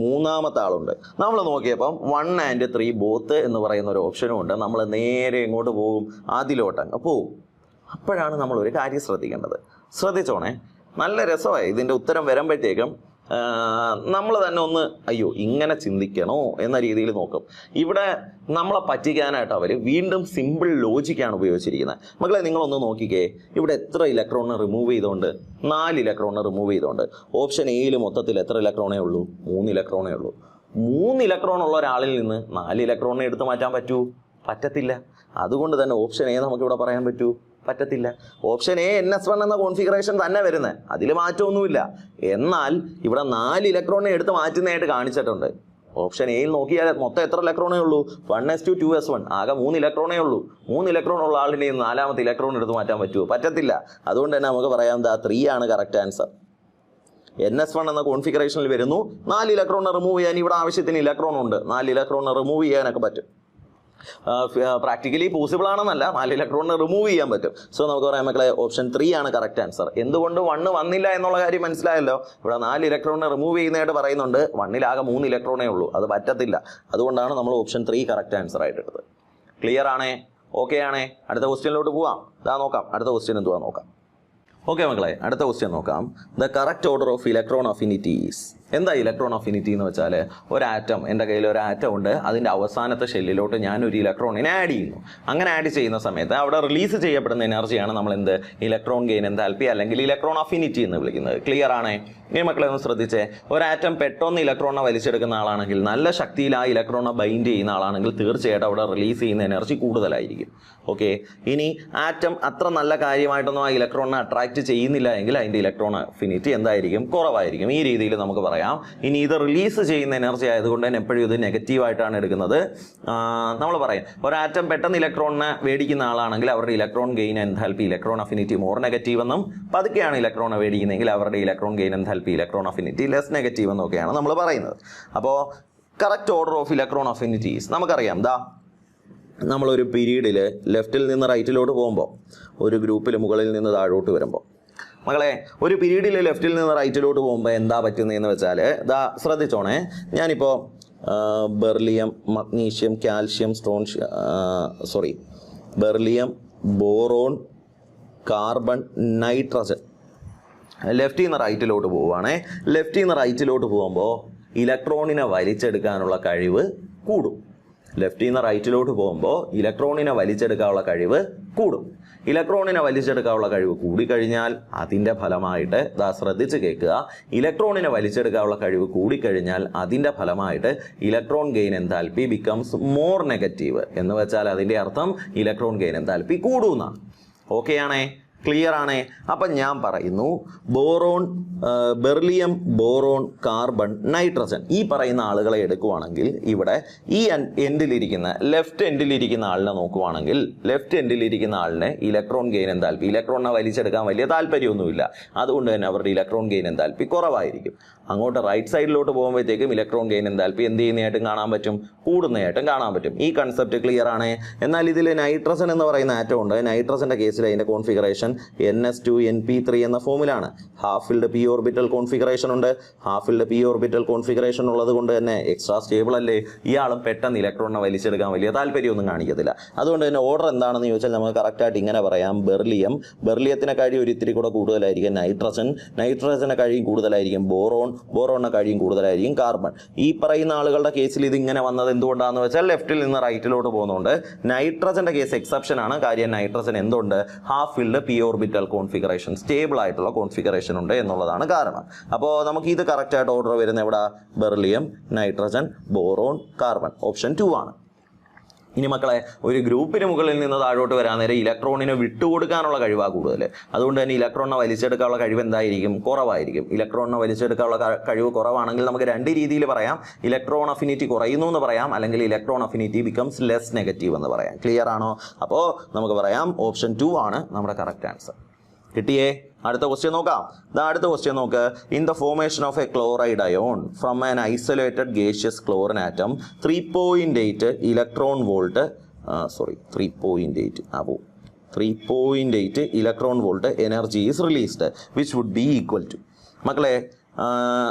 മൂന്നാമത്തെ ആളുണ്ട്. നമ്മൾ നോക്കിയപ്പം 1 and 3 ബോത്ത് എന്ന് പറയുന്ന ഒരു ഓപ്ഷനും ഉണ്ട്. നമ്മൾ നേരെ എങ്ങോട്ട് പോകും? അതിലോട്ടങ്ങ് പോവും. അപ്പോഴാണ് നമ്മൾ ഒരു കാര്യം ശ്രദ്ധിക്കേണ്ടത്. ശ്രദ്ധിച്ചോണേ, നല്ല രസമായി ഇതിൻ്റെ ഉത്തരം വരുമ്പോഴത്തേക്കും നമ്മൾ തന്നെ ഒന്ന് അയ്യോ ഇങ്ങനെ ചിന്തിക്കണോ എന്ന രീതിയിൽ നോക്കും. ഇവിടെ നമ്മളെ പറ്റിക്കാനായിട്ട് അവർ വീണ്ടും സിമ്പിൾ ലോജിക്കാണ് ഉപയോഗിച്ചിരിക്കുന്നത്. മക്കളെ, നിങ്ങളൊന്ന് നോക്കിക്കേ, ഇവിടെ എത്ര ഇലക്ട്രോണിനെ റിമൂവ് ചെയ്തുകൊണ്ട്? 4 ഇലക്ട്രോണിനെ റിമൂവ് ചെയ്തുകൊണ്ട്. ഓപ്ഷൻ എയിൽ മൊത്തത്തിൽ എത്ര ഇലക്ട്രോണേ ഉള്ളൂ? 3 ഇലക്ട്രോണേ ഉള്ളൂ. 3 ഇലക്ട്രോൺ ഉള്ള ഒരാളിൽ നിന്ന് 4 ഇലക്ട്രോണിനെ എടുത്ത് മാറ്റാൻ പറ്റൂ? പറ്റത്തില്ല. അതുകൊണ്ട് തന്നെ ഓപ്ഷൻ എ നമുക്കിവിടെ പറയാൻ പറ്റൂ? പറ്റത്തില്ല. ഓപ്ഷൻ എ NS1 എന്ന കോൺഫിഗറേഷൻ തന്നെ വരുന്നത്, അതിൽ മാറ്റമൊന്നുമില്ല. എന്നാൽ ഇവിടെ 4 ഇലക്ട്രോണിനെ എടുത്ത് മാറ്റുന്നതായിട്ട് കാണിച്ചിട്ടുണ്ട്. ഓപ്ഷൻ എയിൽ നോക്കിയാൽ മൊത്തം എത്ര ഇലക്ട്രോണേ ഉള്ളൂ? 1s2 2s1, ആകെ 3 ഇലക്ട്രോണേ ഉള്ളൂ. 3 ഇലക്ട്രോൺ ഉള്ള ആളിൻ്റെ 4ാമത്തെ ഇലക്ട്രോൺ എടുത്ത് മാറ്റാൻ പറ്റുമോ? പറ്റത്തില്ല. അതുകൊണ്ട് തന്നെ നമുക്ക് പറയാം 3 ആണ് കറക്റ്റ് ആൻസർ. NS1 എന്ന കോൺഫിഗറേഷനിൽ വരുന്നു. 4 ഇലക്ട്രോണിനെ റിമൂവ് ചെയ്യാൻ ഇവിടെ ആവശ്യത്തിന് ഇലക്ട്രോൺ ഉണ്ട്. 4 ഇലക്ട്രോണിനെ റിമൂവ് ചെയ്യാനൊക്കെ പറ്റും. പ്രാക്ടിക്കലി പോസിബിൾ ആണെന്നല്ല, 4 ഇലക്ട്രോണിനെ റിമൂവ് ചെയ്യാൻ പറ്റും. സോ നമുക്ക് പറയാം മക്കളെ, ഓപ്ഷൻ 3 ആണ് കറക്റ്റ് ആൻസർ. എന്തുകൊണ്ട് 1 വന്നില്ല എന്നുള്ള കാര്യം മനസ്സിലായല്ലോ. ഇവിടെ 4 ഇലക്ട്രോണിനെ റിമൂവ് ചെയ്യുന്നതായിട്ട് പറയുന്നുണ്ട്, 1 ആകെ 3 ഇലക്ട്രോണേ ഉള്ളൂ, അത് പറ്റത്തില്ല. അതുകൊണ്ടാണ് നമ്മൾ ഓപ്ഷൻ 3 കറക്റ്റ് ആൻസർ ആയിട്ട് എടുത്തത്. ക്ലിയർ ആണേ? ഓക്കെ ആണേ? അടുത്ത ക്വസ്റ്റ്യനിലോട്ട് പോവാം. നോക്കാം അടുത്ത ക്വസ്റ്റ്യൻ എന്തുവാ നോക്കാം. ഓക്കെ മക്കളെ, അടുത്ത ക്വസ്റ്റ്യൻ നോക്കാം. The correct order of electron affinities. എന്താ ഇലക്ട്രോൺ അഫിനിറ്റി എന്ന് വെച്ചാൽ, ഒരു ആറ്റം, എൻ്റെ കയ്യിൽ ഒരു ആറ്റം ഉണ്ട്, അതിൻ്റെ അവസാനത്തെ ഷെല്ലിലോട്ട് ഞാൻ ഒരു ഇലക്ട്രോണിനെ ആഡ് ചെയ്യുന്നു. അങ്ങനെ ആഡ് ചെയ്യുന്ന സമയത്ത് അവിടെ റിലീസ് ചെയ്യപ്പെടുന്ന എനർജിയാണ് നമ്മൾ ഇലക്ട്രോൺ ഗെയിൻ എൻതാൽപ്പി അല്ലെങ്കിൽ ഇലക്ട്രോൺ അഫിനിറ്റി എന്ന് വിളിക്കുന്നത്. ക്ലിയർ ആണേ? ഈ മക്കളെ ഒന്ന് ശ്രദ്ധിച്ചേ, ഒരു ആറ്റം പെട്ടെന്ന് ഇലക്ട്രോണിനെ വലിച്ചെടുക്കുന്ന ആളാണെങ്കിൽ, നല്ല ശക്തിയിൽ ആ ഇലക്ട്രോണിനെ ബൈൻഡ് ചെയ്യുന്ന ആളാണെങ്കിൽ തീർച്ചയായിട്ടും അവിടെ റിലീസ് ചെയ്യുന്ന എനർജി കൂടുതലായിരിക്കും. ഓക്കെ, ഇനി ആറ്റം അത്ര നല്ല കാര്യമായിട്ടൊന്നും ആ ഇലക്ട്രോണിനെ അട്രാക്ട് ചെയ്യുന്നില്ല എങ്കിൽ അതിൻ്റെ ഇലക്ട്രോൺ അഫിനിറ്റി എന്തായിരിക്കും? കുറവായിരിക്കും. ഈ രീതിയിൽ നമുക്ക് പറയാം. ഇനി ഇത് റിലീസ് ചെയ്യുന്ന എനർജി ആയതുകൊണ്ട് തന്നെ എപ്പോഴും ഇത് നെഗറ്റീവായിട്ടാണ് എടുക്കുന്നത്. നമ്മൾ പറയാം, ഒരു ആറ്റം പെട്ടെന്ന് ഇലക്ട്രോണിനെ മേടിക്കുന്ന ആളാണെങ്കിൽ അവരുടെ electron gain enthalpy electron affinity more negative എന്നും, പതുക്കെയാണ് ഇലക്ട്രോണെ മേടിക്കുന്നതെങ്കിൽ അവരുടെ electron gain enthalpy electron affinity less negative എന്നൊക്കെയാണ് നമ്മൾ പറയുന്നത്. അപ്പോൾ correct order of electron affinities നമുക്കറിയാം. നമ്മളൊരു പീരീഡിൽ ലെഫ്റ്റിൽ നിന്ന് റൈറ്റിലോട്ട് പോകുമ്പോൾ, ഒരു ഗ്രൂപ്പിൽ മുകളിൽ നിന്ന് താഴോട്ട് വരുമ്പോൾ, മകളെ ഒരു പീരീഡിൽ ലെഫ്റ്റിൽ നിന്ന് റൈറ്റിലോട്ട് പോകുമ്പോൾ എന്താ പറ്റുന്നതെന്ന് വെച്ചാൽ ശ്രദ്ധിച്ചോണേ. ഞാനിപ്പോൾ beryllium, magnesium, calcium, beryllium, boron, carbon, nitrogen ലെഫ്റ്റിൽ നിന്ന് റൈറ്റിലോട്ട് പോവുകയാണേ. ലെഫ്റ്റിൽ നിന്ന് റൈറ്റിലോട്ട് പോകുമ്പോൾ ഇലക്ട്രോണിനെ വലിച്ചെടുക്കാനുള്ള കഴിവ് കൂടും. ലെഫ്റ്റിൽ നിന്ന് റൈറ്റിലോട്ട് പോകുമ്പോൾ ഇലക്ട്രോണിനെ വലിച്ചെടുക്കാനുള്ള കഴിവ് കൂടും. ഇലക്ട്രോണിനെ വലിച്ചെടുക്കാനുള്ള കഴിവ് കൂടിക്കഴിഞ്ഞാൽ അതിൻ്റെ ഫലമായിട്ട് ശ്രദ്ധിച്ച് കേൾക്കുക, ഇലക്ട്രോണിനെ വലിച്ചെടുക്കാനുള്ള കഴിവ് കൂടിക്കഴിഞ്ഞാൽ അതിൻ്റെ ഫലമായിട്ട് electron gain enthalpy becomes more negative. എന്ന് വെച്ചാൽ അതിൻ്റെ അർത്ഥം ഇലക്ട്രോൺ ഗെയിൻ എൻതാൽപ്പി കൂടുമെന്നാണ്. ഓക്കെ ആണേ? ക്ലിയർ ആണേ? അപ്പം ഞാൻ പറയുന്നു boron, beryllium, boron, carbon, nitrogen ഈ പറയുന്ന ആളുകളെ എടുക്കുവാണെങ്കിൽ ഇവിടെ ഈ എൻഡിലിരിക്കുന്ന ലെഫ്റ്റ് എൻഡിലിരിക്കുന്ന ആളിനെ നോക്കുവാണെങ്കിൽ ലെഫ്റ്റ് എൻഡിലിരിക്കുന്ന ആളിന് ഇലക്ട്രോൺ ഗെയിൻ എൻതാൽപ്പി, ഇലക്ട്രോണിനെ വലിച്ചെടുക്കാൻ വലിയ താല്പര്യമൊന്നുമില്ല. അതുകൊണ്ട് തന്നെ അവരുടെ ഇലക്ട്രോൺ ഗെയിൻ എൻതാൽപ്പി കുറവായിരിക്കും. അങ്ങോട്ട് റൈറ്റ് സൈഡിലോട്ട് പോകുമ്പോഴത്തേക്കും ഇലക്ട്രോൺ ഗെയിൻ എൻതാൽപ്പി എന്ത് ചെയ്യുന്നതായിട്ടും കാണാൻ പറ്റും, കൂടുന്നതായിട്ടും കാണാൻ പറ്റും. ഈ കൺസെപ്റ്റ് ക്ലിയർ ആണ്. എന്നാൽ ഇതിൽ നൈട്രജൻ എന്ന് പറയുന്ന ആറ്റം ഉണ്ട്. നൈട്രജൻ്റെ കേസിൽ അതിൻ്റെ കോൺഫിഗറേഷൻ NS2np3 എന്ന ഫോമിലാണ്. Half filled p orbital configuration ഉണ്ട്. Half filled p orbital configuration ഉള്ളത് കൊണ്ട് തന്നെ എക്സ്ട്രാ സ്റ്റേബിൾ അല്ലേ, ഇയാളും പെട്ടെന്ന് ഇലക്ട്രോണിനെ വലിച്ചെടുക്കാൻ വലിയ താല്പര്യമൊന്നും കാണിക്കത്തില്ല. അതുകൊണ്ട് തന്നെ ഓർഡർ എന്താണെന്ന് ചോദിച്ചാൽ നമുക്ക് കറക്റ്റായിട്ട് ഇങ്ങനെ പറയാം. ബെർലിയത്തിനെ കഴിയും ഒരു ഇത്തിരി കൂടെ കൂടുതലായിരിക്കും നൈട്രജൻ, നൈട്രജനെ കഴിയും കൂടുതലായിരിക്കും ബോറോൺ, ബോറോണിനെ കഴിയും കൂടുതലായിരിക്കും കാർബൺ. ഈ പറയുന്ന ആളുകളുടെ കേസിൽ ഇതിങ്ങനെ വന്നത് എന്തുകൊണ്ടാണെന്ന് വെച്ചാൽ ലെഫ്റ്റിൽ നിന്ന് റൈറ്റിലോട്ട് പോകുന്നുണ്ട്. നൈട്രജൻ്റെ കേസ് എക്സെപ്ഷൻ ആണ്. കാര്യം നൈട്രജൻ എന്തുണ്ട്, half filled p orbital configuration, stable ആയിട്ടുള്ള കോൺഫിഗറേഷൻ ഉണ്ട് എന്നുള്ളതാണ് കാരണം. അപ്പോൾ നമുക്ക് ഇത് കറക്റ്റായിട്ട് ഓർഡർ വരുന്നത് എവിടെ? Beryllium, nitrogen, boron, carbon. Option 2 ആണ്. ഇനി മക്കളെ, ഒരു ഗ്രൂപ്പിന് മുകളിൽ നിന്ന് താഴോട്ട് വരാൻ നേരം ഇലക്ട്രോണിനെ വിട്ടുകൊടുക്കാനുള്ള കഴിവാണ് കൂടുതൽ. അതുകൊണ്ട് തന്നെ ഇലക്ട്രോണിനെ വലിച്ചെടുക്കാനുള്ള കഴിവ് എന്തായിരിക്കും? കുറവായിരിക്കും. ഇലക്ട്രോണിനെ വലിച്ചെടുക്കാനുള്ള കഴിവ് കുറവാണെങ്കിൽ നമുക്ക് രണ്ട് രീതിയിൽ പറയാം. ഇലക്ട്രോൺ അഫിനിറ്റി കുറയുന്നു എന്ന് പറയാം, അല്ലെങ്കിൽ electron affinity becomes less negative എന്ന് പറയാം. ക്ലിയർ ആണോ? അപ്പോൾ നമുക്ക് പറയാം ഓപ്ഷൻ 2 ആണ് നമ്മുടെ കറക്റ്റ് ആൻസർ. കിട്ടിയേ? അടുത്ത ക്വസ്റ്റ്യൻ നോക്കാം. അടുത്ത ക്വസ്റ്റ്യൻ നോക്ക്. In the formation of a chloride ion from an isolated gaseous chlorine atom 3.8 electron volt 3.8 electron volt energy is released which would be equal to. മക്കളെ,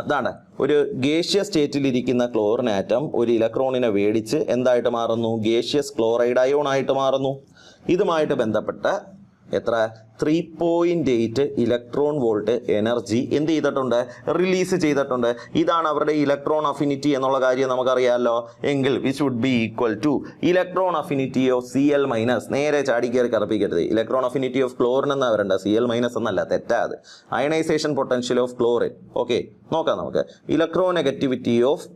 ഇതാണ് ഒരു ഗേഷ്യസ് സ്റ്റേറ്റിലിരിക്കുന്ന ക്ലോറിൻ ആറ്റം ഒരു ഇലക്ട്രോണിനെ വേടിച്ച് എന്തായിട്ട് മാറുന്നു? ഗേഷ്യസ് ക്ലോറൈഡ് അയോൺ ആയിട്ട് മാറുന്നു. ഇതുമായിട്ട് ബന്ധപ്പെട്ട എത്ര? 3.8 ഇലക്ട്രോൺ വോൾട്ട് എനർജി എന്ത് ചെയ്തിട്ടുണ്ട്? റിലീസ് ചെയ്തിട്ടുണ്ട്. ഇതാണ് അവരുടെ ഇലക്ട്രോൺ അഫിനിറ്റി എന്നുള്ള കാര്യം നമുക്കറിയാമല്ലോ. എങ്കിൽ which would be equal to electron affinity of Cl minus. നേരെ ചാടിക്കയറി കറപ്പിക്കരുത്. ഇലക്ട്രോൺ അഫിനിറ്റി ഓഫ് ക്ലോറിൻ എന്നാ വരണ്ട, Cl മൈനസ് എന്നല്ല, തെറ്റാത്. Ionization potential of chlorine. Okay, നോക്കാം നമുക്ക്. Electronegativity of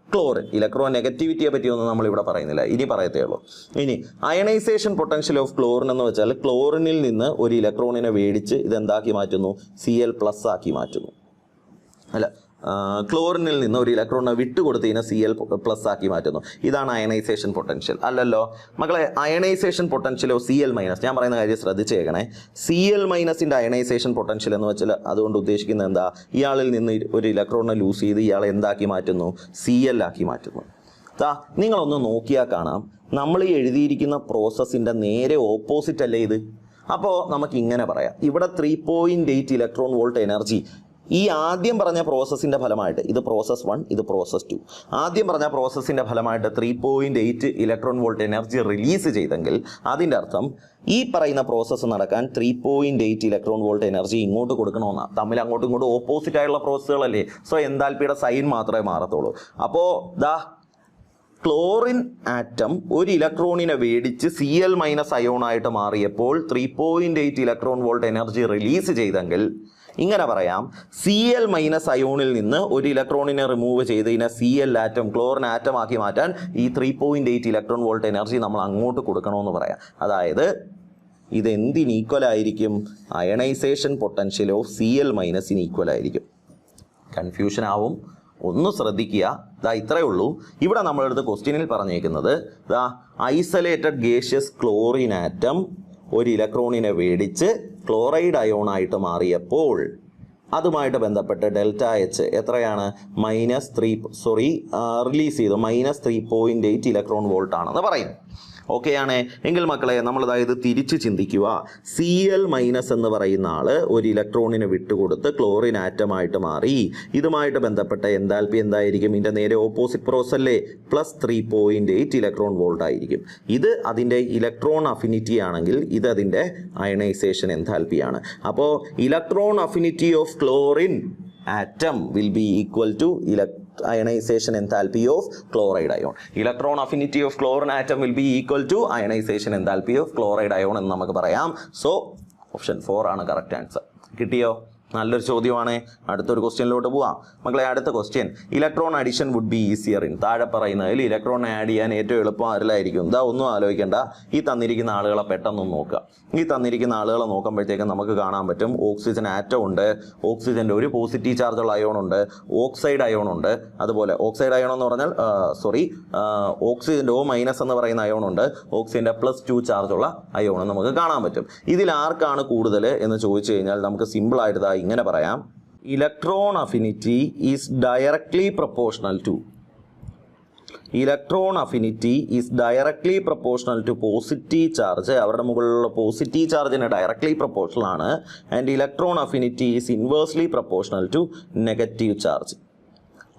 chlorine. ഇലക്ട്രോ നെഗറ്റിവിറ്റിയെ പറ്റിയൊന്നും നമ്മളിവിടെ പറയുന്നില്ല, ഇനി പറയത്തേ ഉള്ളൂ. ഇനി അയണൈസേഷൻ പൊട്ടൻഷ്യൽ ഓഫ് ക്ലോറിൻ എന്ന് വെച്ചാൽ ക്ലോറിനിൽ നിന്ന് ഒരു ഇലക്ട്രോണിനെ വേടിച്ച് ഇതെന്താക്കി മാറ്റുന്നു? Cl+ ആക്കി മാറ്റുന്നു. അല്ല, ക്ലോറിനിൽ നിന്ന് ഒരു ഇലക്ട്രോണിനെ വിട്ടുകൊടുത്തതിനെ Cl+ ആക്കി മാറ്റുന്നു. ഇതാണ് അയണൈസേഷൻ പൊട്ടൻഷ്യൽ. അല്ലല്ലോ മക്കളെ, അയണൈസേഷൻ പൊട്ടൻഷ്യൽ ഓഫ് Cl-. ഞാൻ പറയുന്ന കാര്യം ശ്രദ്ധിച്ചേക്കണേ. Cl- അയണൈസേഷൻ പൊട്ടൻഷ്യൽ എന്ന് വെച്ചാൽ അതുകൊണ്ട് ഉദ്ദേശിക്കുന്നത് എന്താ? ഇയാളിൽ നിന്ന് ഒരു ഇലക്ട്രോണിനെ ലൂസ് ചെയ്ത് ഇയാളെ എന്താക്കി മാറ്റുന്നു? Cl ആക്കി മാറ്റുന്നു. നിങ്ങളൊന്ന് നോക്കിയാൽ കാണാം, നമ്മൾ ഈ എഴുതിയിരിക്കുന്ന പ്രോസസ്സിൻ്റെ നേരെ ഓപ്പോസിറ്റ് അല്ലേ ഇത്? അപ്പോൾ നമുക്കിങ്ങനെ പറയാം, ഇവിടെ 3.8 ഇലക്ട്രോൺ വോൾട്ട് എനർജി ഈ ആദ്യം പറഞ്ഞ പ്രോസസ്സിൻ്റെ ഫലമായിട്ട്, ഇത് പ്രോസസ് 1, ഇത് പ്രോസസ് 2, ആദ്യം പറഞ്ഞ പ്രോസസ്സിൻ്റെ ഫലമായിട്ട് 3.8 ഇലക്ട്രോൺ വോൾട്ട് എനർജി റിലീസ് ചെയ്തെങ്കിൽ അതിൻ്റെ അർത്ഥം ഈ പറയുന്ന പ്രോസസ്സ് നടക്കാൻ 3.8 ഇലക്ട്രോൺ വോൾട്ട് എനർജി ഇങ്ങോട്ട് കൊടുക്കണമെന്നാണ്. തമ്മിൽ അങ്ങോട്ടും ഇങ്ങോട്ടും ഓപ്പോസിറ്റ് ആയിട്ടുള്ള പ്രോസസ്സുകളല്ലേ. സോ എൻതാൽപ്പിയുടെ സൈൻ മാത്രമേ മാറത്തുള്ളൂ. അപ്പോൾ ക്ലോറിൻ ആറ്റം ഒരു ഇലക്ട്രോണിനെ വേടിച്ച് Cl- അയോണായിട്ട് മാറിയപ്പോൾ 3.8 ഇലക്ട്രോൺ വോൾട്ട് എനർജി റിലീസ് ചെയ്തെങ്കിൽ ഇങ്ങനെ പറയാം, Cl- അയോണിൽ നിന്ന് ഒരു ഇലക്ട്രോണിനെ റിമൂവ് ചെയ്ത് ഇതിനെ Cl ആറ്റം, ക്ലോറിൻ ആറ്റം ആക്കി മാറ്റാൻ ഈ 3.8 ഇലക്ട്രോൺ വോൾട്ട് എനർജി നമ്മൾ അങ്ങോട്ട് കൊടുക്കണമെന്ന് പറയാം. അതായത് ഇതെന്തിന് ഈക്വൽ ആയിരിക്കും? Ionization potential of Cl- equal ആയിരിക്കും. കൺഫ്യൂഷൻ ആവും, ഒന്ന് ശ്രദ്ധിക്കുക. ഇത്രയേ ഉള്ളൂ. ഇവിടെ നമ്മളെടുത്ത് ക്വസ്റ്റ്യനിൽ പറഞ്ഞേക്കുന്നത് ഐസൊലേറ്റഡ് ഗേഷ്യസ് ക്ലോറിൻ ആറ്റം ഒരു ഇലക്ട്രോണിനെ വേടിച്ച് ക്ലോറൈഡ് അയോണായിട്ട് മാറിയപ്പോൾ അതുമായിട്ട് ബന്ധപ്പെട്ട് ΔH എത്രയാണ്? റിലീസ് ചെയ്തു -3.8 ഇലക്ട്രോൺ വോൾട്ട് ആണെന്ന് പറയുന്നു. ഓക്കെ ആണ്. എങ്കിൽ മക്കളെ, നമ്മളതായത് തിരിച്ച് ചിന്തിക്കുക. Cl- എന്ന് പറയുന്ന ആള് ഒരു ഇലക്ട്രോണിനെ വിട്ടുകൊടുത്ത് ക്ലോറിൻ ആറ്റമായിട്ട് മാറി. ഇതുമായിട്ട് ബന്ധപ്പെട്ട എൻതാൽപ്പി എന്തായിരിക്കും? ഇതിൻ്റെ നേരെ ഓപ്പോസിറ്റ് പ്രോസസ് അല്ലേ? +3.8 ഇലക്ട്രോൺ വോൾട്ട് ആയിരിക്കും. ഇത് അതിൻ്റെ ഇലക്ട്രോൺ അഫിനിറ്റി ആണെങ്കിൽ ഇത് അതിൻ്റെ അയണൈസേഷൻ എൻതാൽപ്പിയാണ്. അപ്പോൾ electron affinity of chlorine atom will be equal to ionization enthalpy of chloride ion. Electron affinity of chlorine atom will be equal to ionization enthalpy of chloride ion എന്ന് നമുക്ക് പറയാം. So option 4 ആണ് correct answer. കിട്ടിയോ? നല്ലൊരു ചോദ്യമാണ്. അടുത്തൊരു ക്വസ്റ്റ്യനിലോട്ട് പോവാം മക്കളെ. അടുത്ത question, electron addition would be easier in. താഴെ പറയുന്നതിൽ ഇലക്ട്രോൺ ആഡ് ചെയ്യാൻ ഏറ്റവും എളുപ്പം ആരിലായിരിക്കും? ഇതാ ഒന്നും ആലോചിക്കേണ്ട, ഈ തന്നിരിക്കുന്ന ആളുകളെ പെട്ടെന്നൊന്ന് നോക്കുക. ഈ തന്നിരിക്കുന്ന ആളുകളെ നോക്കുമ്പോഴത്തേക്കും നമുക്ക് കാണാൻ പറ്റും ഓക്സിജൻ ആറ്റം ഉണ്ട്, ഓക്സിജൻ്റെ ഒരു പോസിറ്റീവ് ചാർജുള്ള അയോൺ ഉണ്ട്, ഓക്സൈഡ് അയോൺ ഉണ്ട്, അതുപോലെ ഓക്സൈഡ് അയോൺ എന്ന് പറഞ്ഞാൽ ഓക്സിജൻ്റെ O- എന്ന് പറയുന്ന അയോൺ ഉണ്ട്, ഓക്സിജൻ്റെ +2 ചാർജുള്ള അയോൺ നമുക്ക് കാണാൻ പറ്റും. ഇതിൽ ആർക്കാണ് കൂടുതൽ എന്ന് ചോദിച്ചു കഴിഞ്ഞാൽ നമുക്ക് സിമ്പിളായിട്ട് ഇങ്ങനെ പറയാം, electron affinity is directly proportional to positive charge. അവരുടെ മുകളിലുള്ള പോസിറ്റീവ് ചാർജിന് ഡയറക്ട്ലി പ്രൊപ്പോർഷണൽ ആണ്. And electron affinity is inversely proportional to negative charge.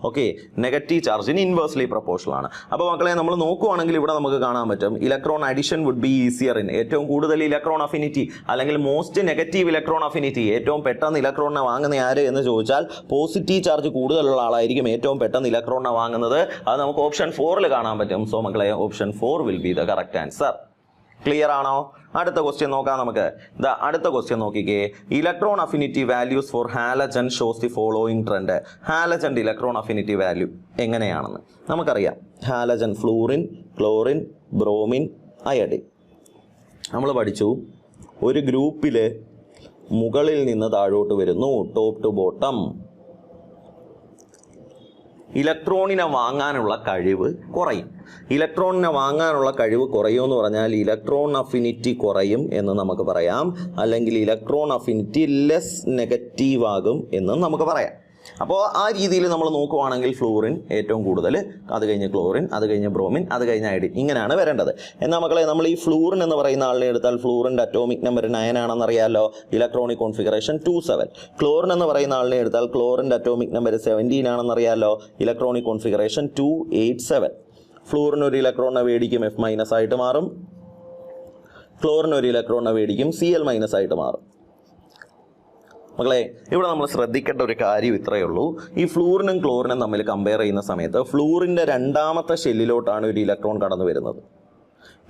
Okay, negative ചാർജിന് ഇൻവേഴ്സ്ലി പ്രൊപ്പോർഷണൽ ആണ്. അപ്പോൾ മക്കളെ നമ്മൾ നോക്കുവാണെങ്കിൽ ഇവിടെ നമുക്ക് കാണാൻ പറ്റും electron addition would be easier in. ഏറ്റവും കൂടുതൽ ഇലക്ട്രോൺ അഫിനിറ്റി അല്ലെങ്കിൽ മോസ്റ്റ് നെഗറ്റീവ് ഇലക്ട്രോൺ അഫിനിറ്റി, ഏറ്റവും പെട്ടെന്ന് ഇലക്ട്രോണിനെ വാങ്ങുന്ന ആര് എന്ന് ചോദിച്ചാൽ പോസിറ്റീവ് ചാർജ് കൂടുതലുള്ള ആളായിരിക്കും ഏറ്റവും പെട്ടെന്ന് ഇലക്ട്രോണിനെ വാങ്ങുന്നത്. അത് നമുക്ക് ഓപ്ഷൻ 4 കാണാൻ പറ്റും. സോ മക്കളെ option 4 will be the correct answer. Clear ആണോ? അടുത്ത ക്വസ്റ്റ്യൻ നോക്കാം നമുക്ക്. അടുത്ത ക്വസ്റ്റ്യൻ നോക്കിക്കേ. Electron affinity values for halogen shows the following trend. ഹാലജൻ്റെ ഇലക്ട്രോൺ അഫിനിറ്റി വാല്യൂ എങ്ങനെയാണെന്ന് നമുക്കറിയാം. Halogen fluorine, chlorine, bromine, iodine. നമ്മൾ പഠിച്ചു ഒരു ഗ്രൂപ്പിൽ മുകളിൽ നിന്ന് താഴോട്ട് വരുന്നു, ടോപ്പ് ടു ബോട്ടം. ഇലക്ട്രോണിനെ വാങ്ങാനുള്ള കഴിവ് കുറയും. ഇലക്ട്രോണിനെ വാങ്ങാനുള്ള കഴിവ് കുറയുമെന്ന് പറഞ്ഞാൽ ഇലക്ട്രോൺ അഫിനിറ്റി കുറയും എന്ന് നമുക്ക് പറയാം, അല്ലെങ്കിൽ ഇലക്ട്രോൺ അഫിനിറ്റി ലെസ് നെഗറ്റീവ് ആകും എന്നും നമുക്ക് പറയാം. അപ്പോൾ ആ രീതിയിൽ നമ്മൾ നോക്കുവാണെങ്കിൽ ഫ്ലൂറിൻ ഏറ്റവും കൂടുതൽ, അത് കഴിഞ്ഞ് ക്ലോറിൻ, അത് കഴിഞ്ഞ് ബ്രോമിൻ, അത് കഴിഞ്ഞ് അയഡിൻ, ഇങ്ങനെയാണ് വരേണ്ടത്. എന്നാൽ മക്കളെ നമ്മൾ ഈ ഫ്ലൂറിൻ എന്ന് പറയുന്ന ആളിനെ എടുത്താൽ ഫ്ലൂറിൻ്റെ അറ്റോമിക് നമ്പർ 9 ആണെന്ന് അറിയാമല്ലോ, ഇലക്ട്രോണിക് കോൺഫിഗറേഷൻ 27. ക്ലോറിൻ എന്ന് പറയുന്ന ആളിനെ എടുത്താൽ ക്ലോറിൻ്റെ അറ്റോമിക് നമ്പർ 17 ആണെന്ന് അറിയാമല്ലോ, ഇലക്ട്രോണിക് കോൺഫിഗറേഷൻ 287. ഫ്ലൂറിൻ ഒരു ഇലക്ട്രോണിനെ മേടിക്കും F- ആയിട്ട് മാറും, ക്ലോറിൻ ഒരു ഇലക്ട്രോണിനെ മേടിക്കും Cl- ആയിട്ട് മാറും. മക്കളെ ഇവിടെ നമ്മൾ ശ്രദ്ധിക്കേണ്ട ഒരു കാര്യം ഇത്രയേ ഉള്ളൂ. ഈ ഫ്ലൂറിനും ക്ലോറിനും തമ്മിൽ കമ്പയർ ചെയ്യുന്ന സമയത്ത് ഫ്ലൂറിൻ്റെ 2ാമത്തെ ഷെല്ലിലോട്ടാണ് ഒരു ഇലക്ട്രോൺ കടന്നു വരുന്നത്,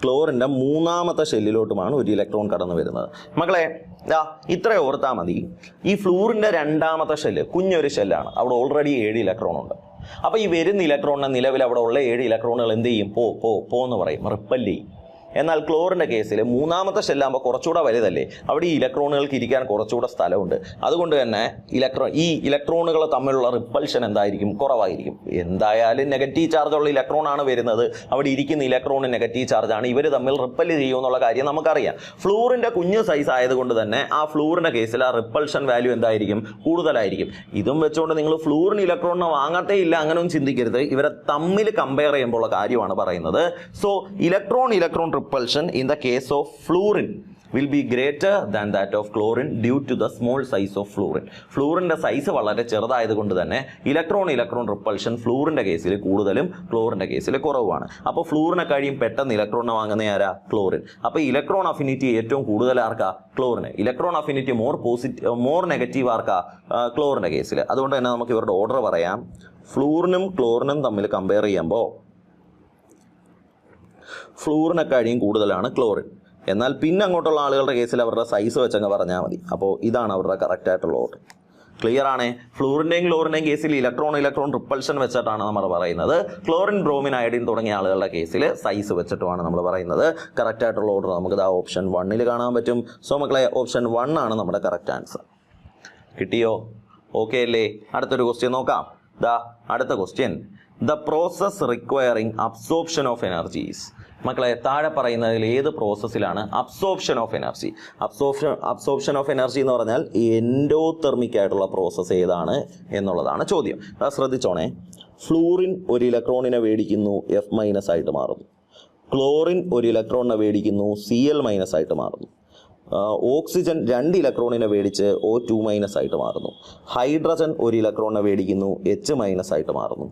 ക്ലോറിൻ്റെ 3ാമത്തെ ഷെല്ലിലോട്ടുമാണ് ഒരു ഇലക്ട്രോൺ കടന്നു വരുന്നത്. മക്കളെ ഇത്ര ഓർത്താൽ മതി. ഈ ഫ്ലൂറിൻ്റെ 2ാമത്തെ ഷെല്ല് കുഞ്ഞൊരു ഷെല്ലാണ്, അവിടെ ഓൾറെഡി 7 ഇലക്ട്രോൺ ഉണ്ട്. അപ്പോൾ ഈ വരുന്ന ഇലക്ട്രോണിനെ നിലവിൽ അവിടെ ഉള്ള 7 ഇലക്ട്രോണുകൾ എന്ത് ചെയ്യും? പോ എന്ന് പറയും, റിപ്പൽ ചെയ്യും. എന്നാൽ ക്ലോറിൻ്റെ കേസിൽ 3ാമത്തെ ഷെല്ലാകുമ്പോൾ കുറച്ചുകൂടെ വലുതല്ലേ, അവിടെ ഈ ഇലക്ട്രോണുകൾക്ക് ഇരിക്കാൻ കുറച്ചുകൂടെ സ്ഥലമുണ്ട്. അതുകൊണ്ട് തന്നെ ഈ ഇലക്ട്രോണുകൾ തമ്മിലുള്ള റിപ്പൽഷൻ എന്തായിരിക്കും? കുറവായിരിക്കും. എന്തായാലും നെഗറ്റീവ് ചാർജുള്ള ഇലക്ട്രോണാണ് വരുന്നത്, അവിടെ ഇരിക്കുന്ന ഇലക്ട്രോൺ നെഗറ്റീവ് ചാർജാണ്, ഇവർ തമ്മിൽ റിപ്പൽ ചെയ്യുമെന്നുള്ള കാര്യം നമുക്കറിയാം. ഫ്ലൂറിൻ്റെ കുഞ്ഞ് സൈസ് ആയതുകൊണ്ട് തന്നെ ആ ഫ്ലൂറിൻ്റെ കേസിൽ ആ റിപ്പൽഷൻ വാല്യൂ എന്തായിരിക്കും? കൂടുതലായിരിക്കും. ഇതും വെച്ചുകൊണ്ട് നിങ്ങൾ ഫ്ലൂറിന് ഇലക്ട്രോണിനെ വാങ്ങത്തേ ഇല്ല അങ്ങനെയൊന്നും ചിന്തിക്കരുത്. ഇവരെ തമ്മിൽ കമ്പയർ ചെയ്യുമ്പോൾ കാര്യമാണ് പറയുന്നത്. So electron repulsion in the case of fluorine will be greater than that of chlorine due to the small size of fluorine. ഫ്ലൂറിൻ്റെ സൈസ് വളരെ ചെറുതായതുകൊണ്ട് തന്നെ ഇലക്ട്രോൺ റിപ്പൾഷൻ ഫ്ലൂറിൻ്റെ കേസിൽ കൂടുതലും ക്ലോറിൻ്റെ കേസിൽ കുറവുമാണ്. അപ്പോൾ ഫ്ലൂറിനെ കഴിയും പെട്ടെന്ന് ഇലക്ട്രോണിനെ വാങ്ങുന്ന ആരാ? ക്ലോറിൻ. അപ്പോൾ ഇലക്ട്രോൺ അഫിനിറ്റി ഏറ്റവും കൂടുതൽ ആർക്കാ? ക്ലോറിന്. ഇലക്ട്രോൺ അഫിനിറ്റി മോർ നെഗറ്റീവ് ആർക്കാ? ക്ലോറിൻ്റെ കേസിൽ. അതുകൊണ്ട് തന്നെ നമുക്ക് ഇവരുടെ ഓർഡർ പറയാം. ഫ്ലൂറിനും ക്ലോറിനും തമ്മിൽ കമ്പയർ ചെയ്യുമ്പോൾ ഫ്ലൂറിനെക്കാളും കൂടുതലാണ് ക്ലോറിൻ. എന്നാൽ പിന്നെ അങ്ങോട്ടുള്ള ആളുകളുടെ കേസിൽ അവരുടെ സൈസ് വെച്ചങ്ങ് പറഞ്ഞാൽ മതി. അപ്പോൾ ഇതാണ് അവരുടെ കറക്റ്റായിട്ടുള്ള ഓർഡർ. ക്ലിയർ ആണ്? ഫ്ലൂറിൻ്റെയും ക്ലോറിൻ്റെയും കേസിൽ ഇലക്ട്രോൺ റിപ്പൾഷൻ വെച്ചിട്ടാണ് നമ്മൾ പറയുന്നത്. ക്ലോറിൻ, ബ്രോമിൻ, അയഡിൻ തുടങ്ങിയ ആളുകളുടെ കേസിൽ സൈസ് വെച്ചിട്ടുമാണ് നമ്മൾ പറയുന്നത്. കറക്റ്റായിട്ടുള്ള ഓർഡർ നമുക്ക് ഓപ്ഷൻ 1 കാണാൻ പറ്റും. സോ മക്കളെ ഓപ്ഷൻ 1 ആണ് നമ്മുടെ കറക്റ്റ് ആൻസർ. കിട്ടിയോ? ഓക്കെ അല്ലേ? അടുത്തൊരു ക്വസ്റ്റ്യൻ നോക്കാം. അടുത്ത question, the process requiring absorption of energies. മക്കളെ താഴെ പറയുന്നതിൽ ഏത് പ്രോസസ്സിലാണ് absorption of energy? Absorption of energy എന്ന് പറഞ്ഞാൽ എൻഡോതെർമിക് ആയിട്ടുള്ള പ്രോസസ്സ് ഏതാണ് എന്നുള്ളതാണ് ചോദ്യം. ശ്രദ്ധിച്ചോണേ. ഫ്ലൂറിൻ ഒരു ഇലക്ട്രോണിനെ മേടിക്കുന്നു, F- ആയിട്ട് മാറുന്നു. ക്ലോറിൻ ഒരു ഇലക്ട്രോണിനെ മേടിക്കുന്നു, Cl- ആയിട്ട് മാറുന്നു. ഓക്സിജൻ 2 ഇലക്ട്രോണിനെ മേടിച്ച് O2- ആയിട്ട് മാറുന്നു. ഹൈഡ്രജൻ ഒരു ഇലക്ട്രോണിനെ മേടിക്കുന്നു, H- ആയിട്ട് മാറുന്നു.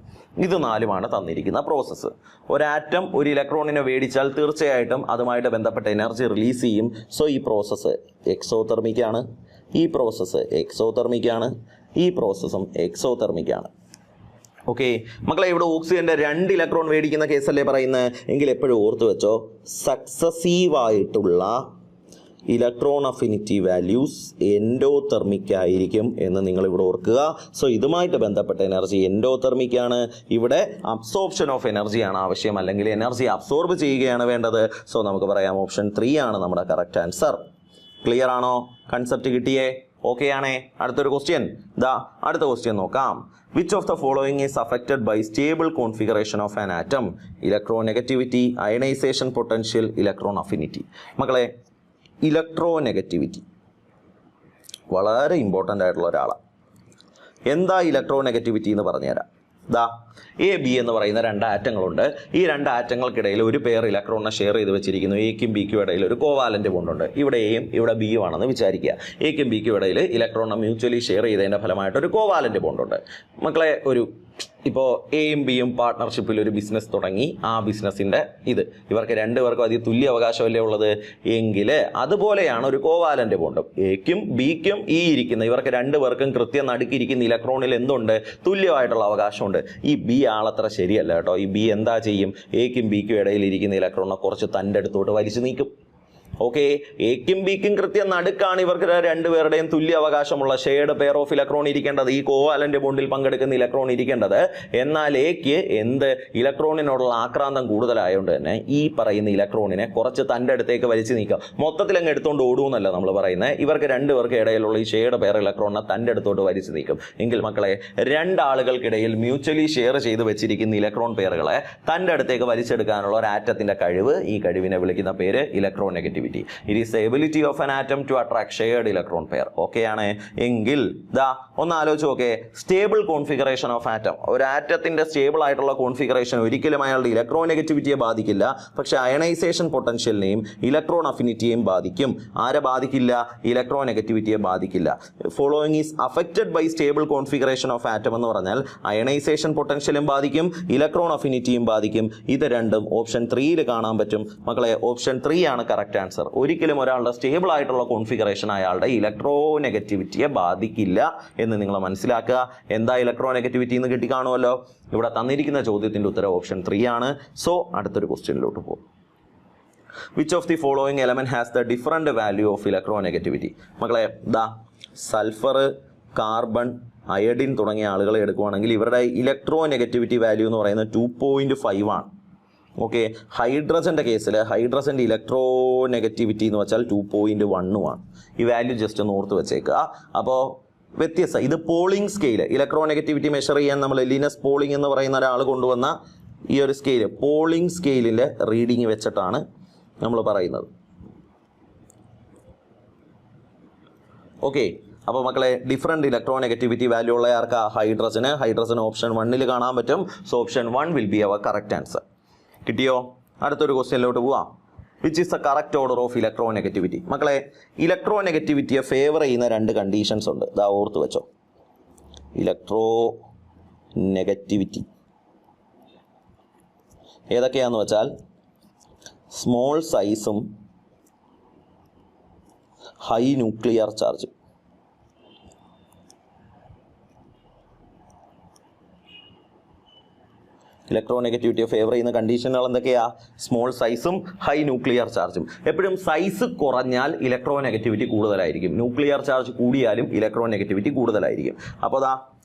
ഇത് 4മാണ് തന്നിരിക്കുന്ന പ്രോസസ്സ്. ഒരാറ്റം ഒരു ഇലക്ട്രോണിനെ മേടിച്ചാൽ തീർച്ചയായിട്ടും അതുമായിട്ട് ബന്ധപ്പെട്ട എനർജി റിലീസ് ചെയ്യും. സോ ഈ പ്രോസസ്സ് എക്സോതെർമിക്കാണ്, ഈ പ്രോസസ്സ് എക്സോതെർമിക്കാണ്, ഈ പ്രോസസ്സും എക്സോതെർമിക്കാണ്. ഓക്കെ മക്കളെ, ഇവിടെ ഓക്സിജന്റെ 2 ഇലക്ട്രോൺ മേടിക്കുന്ന കേസല്ലേ പറയുന്നത് എങ്കിൽ എപ്പോഴും ഓർത്ത് വെച്ചോ, സക്സസീവായിട്ടുള്ള ഇലക്ട്രോൺ അഫിനിറ്റി വാല്യൂസ് എൻഡോതെർമിക് ആയിരിക്കും എന്ന് നിങ്ങൾ ഇവിടെ ഓർക്കുക. സോ ഇതുമായിട്ട് ബന്ധപ്പെട്ട എനർജി എൻഡോതെർമിക് ആണ്. ഇവിടെ അബ്സോർപ്ഷൻ ഓഫ് എനർജിയാണ് ആവശ്യം, അല്ലെങ്കിൽ എനർജി അബ്സോർബ് ചെയ്യുകയാണ് വേണ്ടത്. സോ നമുക്ക് പറയാം ഓപ്ഷൻ 3 ആണ് നമ്മുടെ കറക്റ്റ് ആൻസർ. ക്ലിയർ ആണോ? കൺസെപ്റ്റ് കിട്ടിയേ? ഓക്കെ ആണേ? അടുത്തൊരു ക്വസ്റ്റ്യൻ, അടുത്ത ക്വസ്റ്റ്യൻ നോക്കാം. Which of the following is affected by stable configuration of an atom? Electronegativity, ionization potential, electron affinity. മക്കളെ, ഇലക്ട്രോനെഗറ്റിവിറ്റി വളരെ ഇമ്പോർട്ടൻ്റ് ആയിട്ടുള്ള ഒരാളാണ്. എന്താ ഇലക്ട്രോനെഗറ്റിവിറ്റി എന്ന് പറഞ്ഞുതരാം. എ ബി എന്ന് പറയുന്ന 2 ആറ്റങ്ങളുണ്ട്. ഈ 2 ആറ്റങ്ങൾക്കിടയിൽ ഒരു പെയർ ഇലക്ട്രോണിനെ ഷെയർ ചെയ്ത് വെച്ചിരിക്കുന്നു. എക്കും ബിക്കും ഇടയിൽ ഒരു കോവാലന്റ് ബോണ്ടുണ്ട്. ഇവിടെ എയും ഇവിടെ ബിയും ആണെന്ന് വിചാരിക്കുക. എക്കും ബിക്കും ഇടയിൽ ഇലക്ട്രോണിനെ മ്യൂച്വലി ഷെയർ ചെയ്തതിൻ്റെ ഫലമായിട്ട് ഒരു കോവാലന്റ് ബോണ്ടുണ്ട്. മക്കളെ, ഇപ്പോൾ എയും ബിയും പാർട്ട്ണർഷിപ്പിൽ ഒരു ബിസിനസ് തുടങ്ങി. ആ ബിസിനസ്സിൻ്റെ ഇവർക്ക് 2 പേർക്കും അതിൽ തുല്യ അവകാശമല്ലേ ഉള്ളത് എങ്കിൽ അതുപോലെയാണ് ഒരു കോവാലന്റ് ബോണ്ടും. എക്കും ബിക്കും ഇവർക്ക് 2 പേർക്കും കൃത്യം നടുക്കിയിരിക്കുന്ന ഇലക്ട്രോണിൽ എന്തുണ്ട്? തുല്യമായിട്ടുള്ള അവകാശമുണ്ട്. ഈ ബി ആളത്ര ശരിയല്ല കേട്ടോ. ഈ ബി എന്താ ചെയ്യും? എക്കും ബിക്കും ഇടയിൽ ഇരിക്കുന്ന ഇലക്ട്രോണിനെ കുറച്ച് തൻ്റെ അടുത്തോട്ട് വലിച്ചു നീക്കും. ഓക്കെ, എക്കും ബിക്കും കൃത്യം നടുക്കാണ് ഇവർക്ക് 2 പേരുടെയും തുല്യ അവകാശമുള്ള ഷെയർഡ് പെയർ ഓഫ് ഇലക്ട്രോൺ ഇരിക്കേണ്ടത്, ഈ കോവാലന്റ് ബോണ്ടിൽ പങ്കെടുക്കുന്ന ഇലക്ട്രോൺ ഇരിക്കേണ്ടത്. എന്നാൽ എക്ക് ഇലക്ട്രോണിനോടുള്ള ആക്രാന്തം കൂടുതലായതുകൊണ്ട് തന്നെ ഈ പറയുന്ന ഇലക്ട്രോണിനെ കുറച്ച് തൻ്റെ അടുത്തേക്ക് വലിച്ചു നീക്കാം. മൊത്തത്തിൽ അങ്ങ് എടുത്തുകൊണ്ട് ഓടുമെന്നല്ല നമ്മൾ പറയുന്നത്. ഇവർക്ക് 2 പേർക്ക് ഇടയിലുള്ള ഈ ഷെയർഡ് പെയർ ഇലക്ട്രോണിനെ തൻ്റെ അടുത്തോട്ട് വലിച്ചു നീക്കും. എങ്കിൽ മക്കളെ, 2 ആളുകൾക്കിടയിൽ മ്യൂച്വലി ഷെയർ ചെയ്ത് വെച്ചിരിക്കുന്ന ഇലക്ട്രോൺ പെയറുകളെ തൻ്റെ അടുത്തേക്ക് വലിച്ചെടുക്കാനുള്ള ഒരു ആറ്റത്തിന്റെ കഴിവ്, ഈ കഴിവിനെ വിളിക്കുന്ന പേര് electronegativity. It is the ability of an atom to attract shared electron pair. Okay ആണ് എങ്കിൽ ഒന്ന് ആലോചിച്ച് നോക്കേ. സ്റ്റേബിൾ കോൺഫിഗറേഷൻ ഓഫ് ആറ്റം, ഒരു ആറ്റത്തിന്റെ സ്റ്റേബിൾ ആയിട്ടുള്ള കോൺഫിഗറേഷൻ ഒരിക്കലും അയാളുടെ ഇലക്ട്രോനെഗറ്റിവിറ്റിയെ ബാധിക്കില്ല. പക്ഷെ അയണൈസേഷൻ പൊട്ടൻഷ്യലിനെയും ഇലക്ട്രോൺ അഫിനിറ്റിയെയും ബാധിക്കും. ആരെ ബാധിക്കില്ല? ഇലക്ട്രോനെഗറ്റിവിറ്റിയെ ബാധിക്കില്ല. Following is affected by stable configuration of atom എന്ന് പറഞ്ഞാൽ അയണൈസേഷൻ പൊട്ടൻഷ്യലും ബാധിക്കും, ഇലക്ട്രോൺ അഫിനിറ്റിയും ബാധിക്കും. ഇത് രണ്ടും ഓപ്ഷൻ 3 കാണാൻ പറ്റും. മക്കളെ, ഓപ്ഷൻ 3 ആണ് കറക്റ്റ് ആൻസർ. ഒരിക്കലും ഒരാളുടെ സ്റ്റേബിൾ ആയിട്ടുള്ള കോൺഫിഗറേഷൻ അയാളുടെ ഇലക്ട്രോനെഗറ്റിവിറ്റിയെ ബാധിക്കില്ല എന്ന് നിങ്ങൾ മനസ്സിലാക്കുക. എന്താ ഇലക്ട്രോനെഗറ്റിവിറ്റി എന്ന് കിട്ടിക്കാണുമല്ലോ. ഇവിടെ തന്നിരിക്കുന്ന ചോദ്യത്തിന്റെ ഉത്തരം ഓപ്ഷൻ 3 ആണ്. സോ അടുത്തൊരു ക്വസ്റ്റ്യനിലോട്ട് പോകും. Which of the following element has the different value of electronegativity? മക്കളെ, സൾഫർ, കാർബൺ, അയഡിൻ തുടങ്ങിയ ആളുകളെ എടുക്കുവാണെങ്കിൽ ഇവരുടെ ഇലക്ട്രോനെഗറ്റിവിറ്റി വാല്യൂ എന്ന് പറയുന്നത് 2.5 ആണ്. ഓക്കെ, ഹൈഡ്രജൻ്റെ കേസിൽ ഹൈഡ്രജൻ്റെ ഇലക്ട്രോനെഗറ്റിവിറ്റി എന്ന് വെച്ചാൽ 2.1 ആണ്. ഈ വാല്യൂ ജസ്റ്റ് ഒന്ന് ഓർത്ത് വെച്ചേക്കുക. അപ്പോൾ വ്യത്യസ്ത, ഇത് പോളിംഗ് സ്കെയിൽ, ഇലക്ട്രോനെഗറ്റിവിറ്റി മെഷർ ചെയ്യാൻ നമ്മൾ ലിനസ് പോളിംഗ് എന്ന് പറയുന്ന ഒരാൾ കൊണ്ടുവന്ന ഈ ഒരു സ്കെയിൽ, പോളിംഗ് സ്കെയിലിൻ്റെ റീഡിങ് വെച്ചിട്ടാണ് നമ്മൾ പറയുന്നത്. ഓക്കെ, അപ്പോൾ മക്കളെ, ഡിഫറെൻറ്റ് ഇലക്ട്രോനെഗറ്റിവിറ്റി വാല്യൂ ഉള്ള ആർക്കാ? ഹൈഡ്രജന് ഓപ്ഷൻ 1 കാണാൻ പറ്റും. So option 1 will be our correct answer. കിട്ടിയോ? അടുത്തൊരു ക്വസ്റ്റ്യനിലോട്ട് പോവാം. Which is the correct order of electronegativity? മക്കളെ, ഇലക്ട്രോനെഗറ്റിവിറ്റിയെ ഫേവർ ചെയ്യുന്ന 2 കണ്ടീഷൻസ് ഉണ്ട്. ഓർത്ത് വെച്ചോ. ഇലക്ട്രോനെഗറ്റിവിറ്റി ഏതൊക്കെയാന്ന് വെച്ചാൽ സ്മോൾ സൈസും ഹൈ ന്യൂക്ലിയർ ചാർജും. ഇലക്ട്രോനെഗറ്റിവിറ്റിയെ ഫേവർ ചെയ്യുന്ന കണ്ടീഷനുകൾ എന്തൊക്കെയാ? സ്മോൾ സൈസും ഹൈ ന്യൂക്ലിയർ ചാർജും. എപ്പോഴും സൈസ് കുറഞ്ഞാൽ ഇലക്ട്രോനെഗറ്റിവിറ്റി കൂടുതലായിരിക്കും, ന്യൂക്ലിയർ ചാർജ് കൂടിയാലും ഇലക്ട്രോനെഗറ്റിവിറ്റി കൂടുതലായിരിക്കും. അപ്പോൾ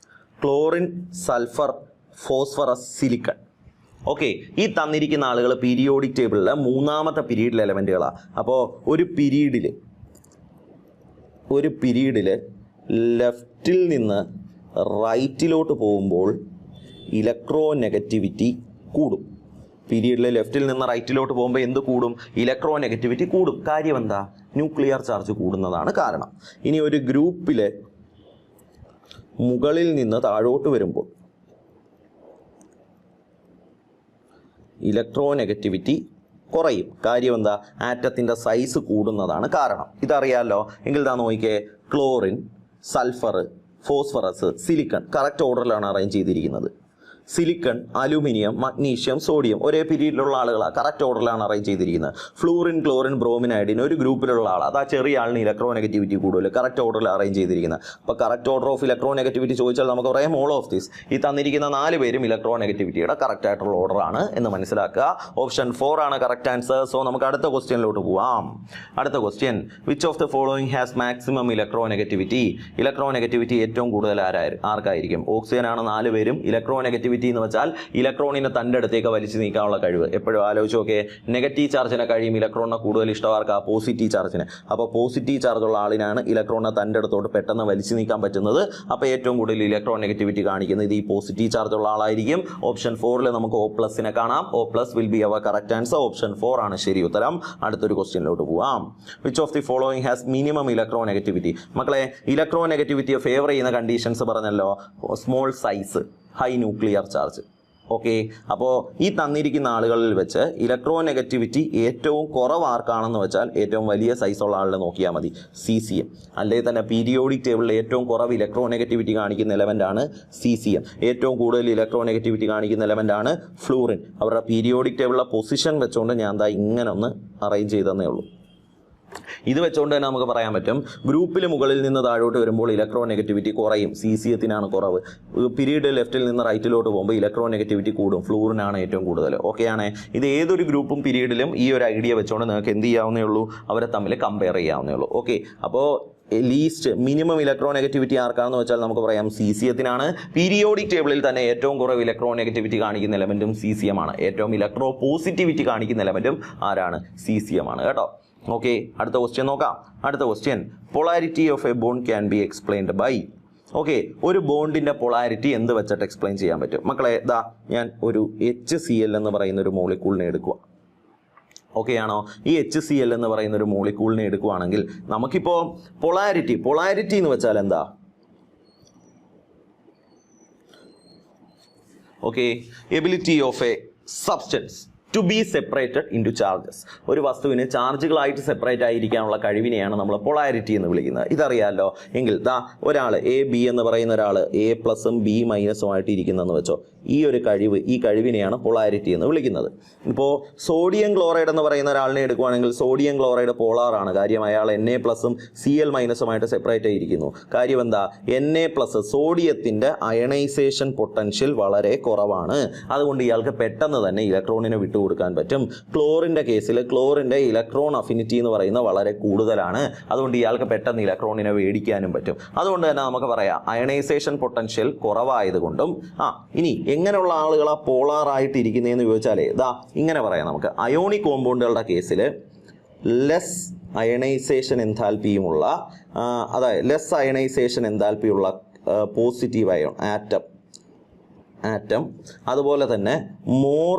chlorine, sulphur, phosphorus, silicon. Okay, ഈ തന്നിരിക്കുന്ന ആളുകൾ പീരിയോഡിക് ടേബിളിലെ 3ാമത്തെ പീരീഡിലെ എലമെൻറ്റുകളാണ്. അപ്പോൾ ഒരു പീരീഡിൽ ലെഫ്റ്റിൽ നിന്ന് റൈറ്റിലോട്ട് പോകുമ്പോൾ ഇലക്ട്രോനെഗറ്റിവിറ്റി കൂടും. പീരീഡിൽ ലെഫ്റ്റിൽ നിന്ന് റൈറ്റിലോട്ട് പോകുമ്പോൾ എന്ത് കൂടും? ഇലക്ട്രോനെഗറ്റിവിറ്റി കൂടും. കാര്യം എന്താ? ന്യൂക്ലിയർ ചാർജ് കൂടുന്നതാണ് കാരണം. ഇനി ഒരു ഗ്രൂപ്പിൽ മുകളിൽ നിന്ന് താഴോട്ട് വരുമ്പോൾ ഇലക്ട്രോനെഗറ്റിവിറ്റി കുറയും. കാര്യം എന്താ? ആറ്റത്തിൻ്റെ സൈസ് കൂടുന്നതാണ് കാരണം. ഇതറിയാമല്ലോ. എങ്കിൽ നോക്കിക്കേ, chlorine, sulphur, phosphorus, silicon correct ഓർഡറിലാണ് അറേഞ്ച് ചെയ്തിരിക്കുന്നത്. സിലിക്കൺ, അലുമിനിയം, മഗ്നീഷ്യം, സോഡിയം ഒരേ പീരീഡിലുള്ള ആളുകളാണ്, കറക്റ്റ് ഓർഡറിലാണ് അറേഞ്ച് ചെയ്തിരിക്കുന്നത്. ഫ്ലൂറിൻ, ക്ലോറിൻ, ബ്രോമിൻ, അയഡിൻ ഒരു ഗ്രൂപ്പിലുള്ള ആൾ, അത് ആ ചെറിയ ആളിന് ഇലക്ട്രോ നെഗറ്റിവിറ്റി കൂടുതൽ, കറക്റ്റ് ഓർഡറിൽ അറേഞ്ച് ചെയ്തിരിക്കുന്നത്. അപ്പോൾ correct order of electronegativity ചോദിച്ചാൽ നമുക്ക് പറയാം ഓൾ ഓഫ് ദിസ്. ഈ തന്നിരിക്കുന്ന 4 പേരും ഇലക്ട്രോ നെഗറ്റിവിറ്റിയുടെ കറക്റ്റ് ആയിട്ടുള്ള ഓർഡറാണ് എന്ന് മനസ്സിലാക്കുക. ഓപ്ഷൻ 4 ആണ് കറക്റ്റ് ആൻസർ. സോ നമുക്ക് അടുത്ത ക്വസ്റ്റ്യനിലോട്ട് പോവാം. അടുത്ത question, which of the following has maximum electro negativity? Electro negativity ഏറ്റവും കൂടുതൽ ആർക്കായിരിക്കും? ഓക്സിജൻ ആണ് 4 പേരും. ഇലക്ട്രോ നെഗറ്റിവിറ്റി എന്ന് വെച്ചാൽ ഇലക്ട്രോണിനെ തൻ്റെ അടുത്തേക്ക് വലിച്ചു നീക്കാനുള്ള കഴിവ്. എപ്പോഴും ആലോചിച്ച് നോക്കേ, നെഗറ്റീവ് ചാർജിനെ കഴിയും ഇലക്ട്രോണിനെ കൂടുതൽ ഇഷ്ടമാർക്കാ പോസിറ്റീവ് ചാർജിന്. അപ്പോൾ പോസിറ്റീവ് ചാർജുള്ള ആളിനാണ് ഇലക്ട്രോണിനെ തൻ്റെ അടുത്തോട്ട് പെട്ടെന്ന് വലിച്ചു നീക്കാൻ പറ്റുന്നത്. അപ്പോൾ ഏറ്റവും കൂടുതൽ ഇലക്ട്രോ നെഗറ്റിവിറ്റി കാണിക്കുന്നത് ഈ പോസിറ്റീവ് ചാർജുള്ള ആളായിരിക്കും. ഓപ്ഷൻ 4 നമുക്ക് O+നെ കാണാം. O+ will be our correct answer. Option 4 ആണ് ശരി ഉത്തരം. അടുത്തൊരു ക്വസ്റ്റ്യനിലോട്ട് പോവാം. Which of the following has minimum electronegativity? മക്കളെ, ഇലക്ട്രോ നെഗറ്റിവിറ്റിയെ ഫേവർ ചെയ്യുന്ന കണ്ടീഷൻസ് പറഞ്ഞല്ലോ. Small size, high nuclear charge. Okay, അപ്പോൾ ഈ തന്നിരിക്കുന്ന ആളുകളിൽ വെച്ച് ഇലക്ട്രോ നെഗറ്റിവിറ്റി ഏറ്റവും കുറവ് ആർക്കാണെന്ന് വെച്ചാൽ ഏറ്റവും വലിയ സൈസുള്ള ആളിനെ നോക്കിയാൽ മതി, CCM. അല്ലെങ്കിൽ തന്നെ പീരിയോഡിക് ടേബിളിൽ ഏറ്റവും കുറവ് ഇലക്ട്രോ നെഗറ്റിവിറ്റി കാണിക്കുന്ന എലമെൻ്റാണ് CCM. ഏറ്റവും കൂടുതൽ ഇലക്ട്രോ നെഗറ്റിവിറ്റി കാണിക്കുന്ന എലമെൻ്റാണ് ഫ്ലൂറിൻ. അവരുടെ പീരിയോഡിക് ടേബിളിലെ പൊസിഷൻ വെച്ചുകൊണ്ട് ഞാൻ എന്താ ഇങ്ങനെ ഒന്ന് അറേഞ്ച് ചെയ്തതന്നേ ഉള്ളൂ. ഇത് വെച്ചുകൊണ്ട് തന്നെ നമുക്ക് പറയാൻ പറ്റും, ഗ്രൂപ്പിൽ മുകളിൽ നിന്ന് താഴോട്ട് വരുമ്പോൾ ഇലക്ട്രോ നെഗറ്റിവിറ്റി കുറയും, CCയത്തിനാണ് കുറവ്. പീരീഡ് ലെഫ്റ്റിൽ നിന്ന് റൈറ്റിലോട്ട് പോകുമ്പോൾ ഇലക്ട്രോ നെഗറ്റിവിറ്റി കൂടും, ഫ്ലൂറിനാണ് ഏറ്റവും കൂടുതൽ. ഓക്കെ ആണ്. ഇത് ഏതൊരു ഗ്രൂപ്പും പീരീഡിലും ഈ ഒരു ഐഡിയ വെച്ചുകൊണ്ട് നിങ്ങൾക്ക് എന്ത് ചെയ്യാവുന്നേ ഉള്ളൂ, അവരെ തമ്മിൽ കമ്പയർ ചെയ്യാവുന്നേ ഉള്ളൂ. ഓക്കെ, അപ്പോൾ ലീസ്റ്റ് മിനിമം ഇലക്ട്രോ നെഗറ്റിവിറ്റി ആർക്കാണെന്ന് വെച്ചാൽ നമുക്ക് പറയാം CCയത്തിനാണ്. പീരിയോഡിക് ടേബിളിൽ തന്നെ ഏറ്റവും കുറവ് ഇലക്ട്രോ നെഗറ്റിവിറ്റി കാണിക്കുന്ന എലമെൻറ്റും CCM ആണ്. ഏറ്റവും ഇലക്ട്രോ പോസിറ്റിവിറ്റി കാണിക്കുന്ന എലമെൻറ്റും ആരാണ്? CCM ആണ് കേട്ടോ. ഓക്കെ, അടുത്ത ക്വസ്റ്റ്യൻ നോക്കാം. അടുത്ത question, polarity of a bond can be explained by. Okay, ഒരു ബോണ്ടിൻ്റെ പൊളാരിറ്റി എന്ത് വെച്ചിട്ട് എക്സ്പ്ലെയിൻ ചെയ്യാൻ പറ്റും? മക്കളെ, ഇതാ ഞാൻ ഒരു HCl എന്ന് പറയുന്ന ഒരു മോളിക്യൂളിനെ എടുക്കുക. ഓക്കെ ആണോ? ഈ HCl എന്ന് പറയുന്ന ഒരു മോളിക്യൂളിനെ എടുക്കുകയാണെങ്കിൽ നമുക്കിപ്പോൾ പൊളാരിറ്റി എന്ന് വെച്ചാൽ എന്താ? Okay, ability of a substance to be separated into charges. ഒരു വസ്തുവിന് ചാർജുകളായിട്ട് സെപ്പറേറ്റ് ആയിരിക്കാനുള്ള കഴിവിനെയാണ് നമ്മൾ പൊളാരിറ്റി എന്ന് വിളിക്കുന്നത്. ഇതറിയാമല്ലോ. എങ്കിൽ ദാ ഒരാൾ AB എന്ന് പറയുന്ന ഒരാൾ A+ഉം B- ആയിട്ട് ഇരിക്കുന്നതെന്ന് വെച്ചോ. ഈ കഴിവിനെയാണ് പൊളാരിറ്റി എന്ന് വിളിക്കുന്നത്. ഇപ്പോൾ സോഡിയം ക്ലോറൈഡ് എന്ന് പറയുന്ന ഒരാളിനെ എടുക്കുകയാണെങ്കിൽ സോഡിയം ക്ലോറൈഡ് പോളാറാണ്. കാര്യം അയാൾ Na+ഉം Cl- സെപ്പറേറ്റ് ആയിരിക്കുന്നു. കാര്യം എന്താ? Na+ സോഡിയത്തിൻ്റെ അയണൈസേഷൻ പൊട്ടൻഷ്യൽ വളരെ കുറവാണ്. അതുകൊണ്ട് ഇയാൾക്ക് പെട്ടെന്ന് തന്നെ ഇലക്ട്രോണിനെ വിട്ടുകൊടുക്കാൻ പറ്റും. ക്ലോറിൻ്റെ കേസിൽ ക്ലോറിൻ്റെ ഇലക്ട്രോൺ അഫിനിറ്റി എന്ന് പറയുന്നത് വളരെ കൂടുതലാണ്. അതുകൊണ്ട് ഇയാൾക്ക് പെട്ടെന്ന് ഇലക്ട്രോണിനെ മേടിക്കാനും പറ്റും. അതുകൊണ്ട് തന്നെ നമുക്ക് പറയാം അയണൈസേഷൻ പൊട്ടൻഷ്യൽ കുറവായതുകൊണ്ടും. ഇനി എങ്ങനെയുള്ള ആളുകളാണ് പോളാറായിട്ട് ഇരിക്കുന്നതെന്ന് ചോദിച്ചാലേ ഇതാ ഇങ്ങനെ പറയാം നമുക്ക്. അയോണിക് കോമ്പൗണ്ടുകളുടെ കേസിൽ ലെസ് അയണൈസേഷൻ എൻതാൽപ്പിയുമുള്ള, അതായത് ലെസ് അയണൈസേഷൻ എൻതാൽപ്പിയുള്ള പോസിറ്റീവ് അയോൺ ആറ്റം, അതുപോലെ തന്നെ മോർ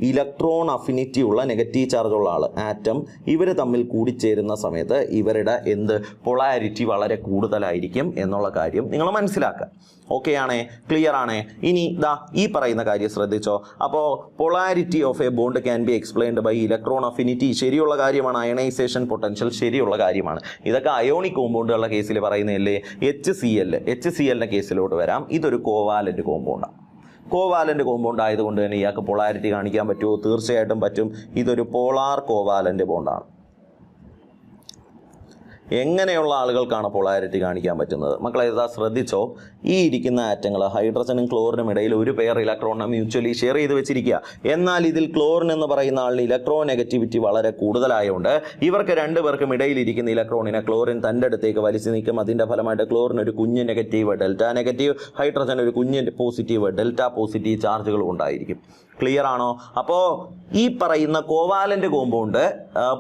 ഇലക്ട്രോൺ അഫിനിറ്റി ഉള്ള നെഗറ്റീവ് ചാർജുള്ള ആൾ ആറ്റം, ഇവർ തമ്മിൽ കൂടിച്ചേരുന്ന സമയത്ത് ഇവരുടെ പൊളാരിറ്റി വളരെ കൂടുതലായിരിക്കും എന്നുള്ള കാര്യം നിങ്ങൾ മനസ്സിലാക്കുക. ഓക്കെ ആണേ? ക്ലിയർ ആണേ? ഇനി ദാ ഈ പറയുന്ന കാര്യം ശ്രദ്ധിച്ചോ. അപ്പോൾ polarity of a bond can be explained by electron affinity ശരിയുള്ള കാര്യമാണ്. അയണൈസേഷൻ പൊട്ടൻഷ്യൽ ശരിയുള്ള കാര്യമാണ്. ഇതൊക്കെ അയോണിക് കോമ്പൗണ്ടുകളുടെ കേസിൽ പറയുന്നതല്ലേ. HClന്റെ കേസിലോട്ട് വരാം. ഇതൊരു കോവാലന്റ് കോമ്പൗണ്ടാണ്. കോവാലന്റ് കോമ്പൗണ്ട് ആയതുകൊണ്ട് തന്നെ ഇയാൾക്ക് പൊളാരിറ്റി കാണിക്കാൻ പറ്റുമോ? തീർച്ചയായിട്ടും പറ്റും. ഇതൊരു പോളാർ കോവാലന്റ് ബോണ്ടാണ്. എങ്ങനെയുള്ള ആളുകൾക്കാണ് പൊളാരിറ്റി കാണിക്കാൻ പറ്റുന്നത്? മക്കളെ ഇതാ ശ്രദ്ധിച്ചോ. ഈ ഇരിക്കുന്ന ആറ്റങ്ങൾ ഹൈഡ്രജനും ക്ലോറിനും ഇടയിൽ ഒരു പെയർ ഇലക്ട്രോണിനെ മ്യൂച്വലി ഷെയർ ചെയ്ത് വെച്ചിരിക്കുക. എന്നാൽ ഇതിൽ ക്ലോറിൻ എന്ന് പറയുന്ന ആളിന് ഇലക്ട്രോ നെഗറ്റിവിറ്റി വളരെ കൂടുതലായതുകൊണ്ട് ഇവർക്ക് രണ്ടുപേർക്കും ഇടയിലിരിക്കുന്ന ഇലക്ട്രോണിനെ ക്ലോറിൻ തൻ്റെ അടുത്തേക്ക് വലിച്ചു നീക്കും. അതിൻ്റെ ഫലമായിട്ട് ക്ലോറിൻ ഒരു കുഞ്ഞ് നെഗറ്റീവ് ഡെൽറ്റ നെഗറ്റീവ്, ഹൈഡ്രജൻ ഒരു കുഞ്ഞ് പോസിറ്റീവ് ഡെൽറ്റ പോസിറ്റീവ് ചാർജുകളും ഉണ്ടായിരിക്കും. ക്ലിയർ ആണോ? അപ്പോൾ ഈ പറയുന്ന കോവാലന്റ് കോമ്പൗണ്ട്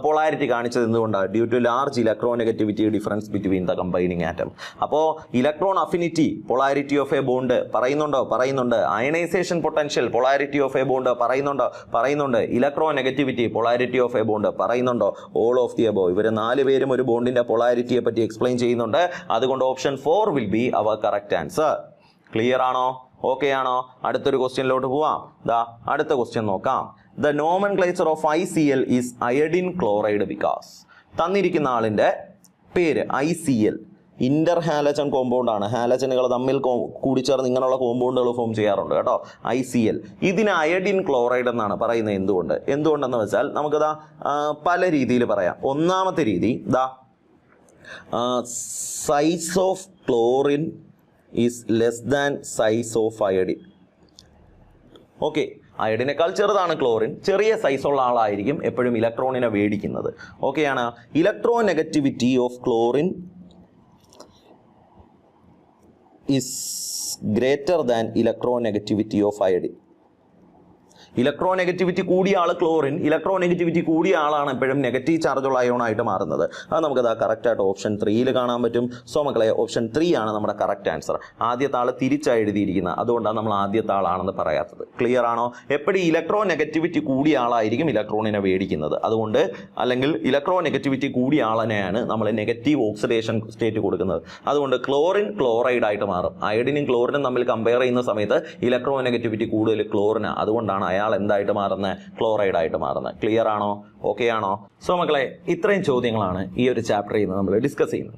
പൊളാരിറ്റി കാണിച്ചത് എന്തുകൊണ്ടാണ്? Due to large electronegativity difference between the combining atom. അപ്പോൾ electron affinity polarity of a bond പറയുന്നുണ്ട്. Ionization potential polarity of a bond പറയുന്നുണ്ട്. Electronegativity polarity of a bond പറയുന്നുണ്ടോ? All of the above. ഇവർ 4 പേരും ഒരു ബോണ്ടിന്റെ പൊളാരിറ്റിയെ പറ്റി explain ചെയ്യുന്നുണ്ട്. അതുകൊണ്ട് option 4 will be our correct answer. Clear ആണോ? ഓക്കെ ആണോ? അടുത്തൊരു ക്വസ്റ്റ്യനിലോട്ട് പോവാം. അടുത്ത ക്വസ്റ്റ്യൻ നോക്കാം. The nomenclature of ICl is iodine chloride because. തന്നിരിക്കുന്ന ആളിൻ്റെ പേര് ICl. ഇന്റർ ഹാലജൻ കോമ്പൗണ്ട് ആണ്. ഹാലജനുകൾ തമ്മിൽ കൂടിച്ചേർന്ന് ഇങ്ങനെയുള്ള കോമ്പൗണ്ടുകൾ ഫോം ചെയ്യാറുണ്ട് കേട്ടോ. ICl. ഇതിന് അയഡിൻ ക്ലോറൈഡ് എന്നാണ് പറയുന്നത്. എന്തുകൊണ്ടെന്ന് വെച്ചാൽ നമുക്കിതാ പല രീതിയിൽ പറയാം. ഒന്നാമത്തെ രീതി size of chlorine is less than size of iodine. Okay, അയഡിനേക്കാൾ ചെറുതാണ് ക്ലോറിൻ. ചെറിയ സൈസുള്ള ആളായിരിക്കും എപ്പോഴും ഇലക്ട്രോണിനെ മേടിക്കുന്നത്. ഓക്കെയാണ്. Electronegativity of chlorine is greater than electronegativity of iodine. Electronegativity കൂടിയ ആൾ ക്ലോറിൻ, ഇലക്ട്രോനെഗറ്റിവിറ്റി കൂടിയ ആളാണ് എപ്പോഴും നെഗറ്റീവ് ചാർജുള്ള അയോണായിട്ട് മാറുന്നത്. അത് നമുക്കത് കറക്റ്റായിട്ട് ഓപ്ഷൻ 3 കാണാൻ പറ്റും. സോ മക്കളെ ഓപ്ഷൻ 3 ആണ് നമ്മുടെ കറക്റ്റ് ആൻസർ. ആദ്യത്തെ ആൾ തിരിച്ചാണ് എഴുതിയിരിക്കുന്നത്, അതുകൊണ്ടാണ് നമ്മൾ ആദ്യത്തെ ആളാണെന്ന് പറയാത്തത്. ക്ലിയർ ആണോ? എപ്പോഴും ഇലക്ട്രോനെഗറ്റിവിറ്റി കൂടിയ ആളായിരിക്കും ഇലക്ട്രോണിനെ മേടിക്കുന്നത്. അതുകൊണ്ട് അല്ലെങ്കിൽ ഇലക്ട്രോനെഗറ്റിവിറ്റി കൂടിയ ആളിനെയാണ് നമ്മൾ നെഗറ്റീവ് ഓക്സിഡേഷൻ സ്റ്റേറ്റ് കൊടുക്കുന്നത്. അതുകൊണ്ട് ക്ലോറിൻ ക്ലോറൈഡ് ആയിട്ട് മാറും. അയഡിനും ക്ലോറിനും തമ്മിൽ കമ്പയർ ചെയ്യുന്ന സമയത്ത് ഇലക്ട്രോനെഗറ്റിവിറ്റി കൂടുതൽ ക്ലോറിനാണ്. അതുകൊണ്ടാണ് അയാൾ എന്തായിട്ട് മാറുന്നത്? ക്ലോറൈഡ് ആയിട്ട് മാറുന്നത്. ക്ലിയർ ആണോ? ഓക്കെ ആണോ? സോ മക്കളെ ഇത്രയും ചോദ്യങ്ങളാണ് ഈ ഒരു ചാപ്റ്ററിൽ നിന്ന് നമ്മൾ ഡിസ്കസ് ചെയ്യുന്നത്.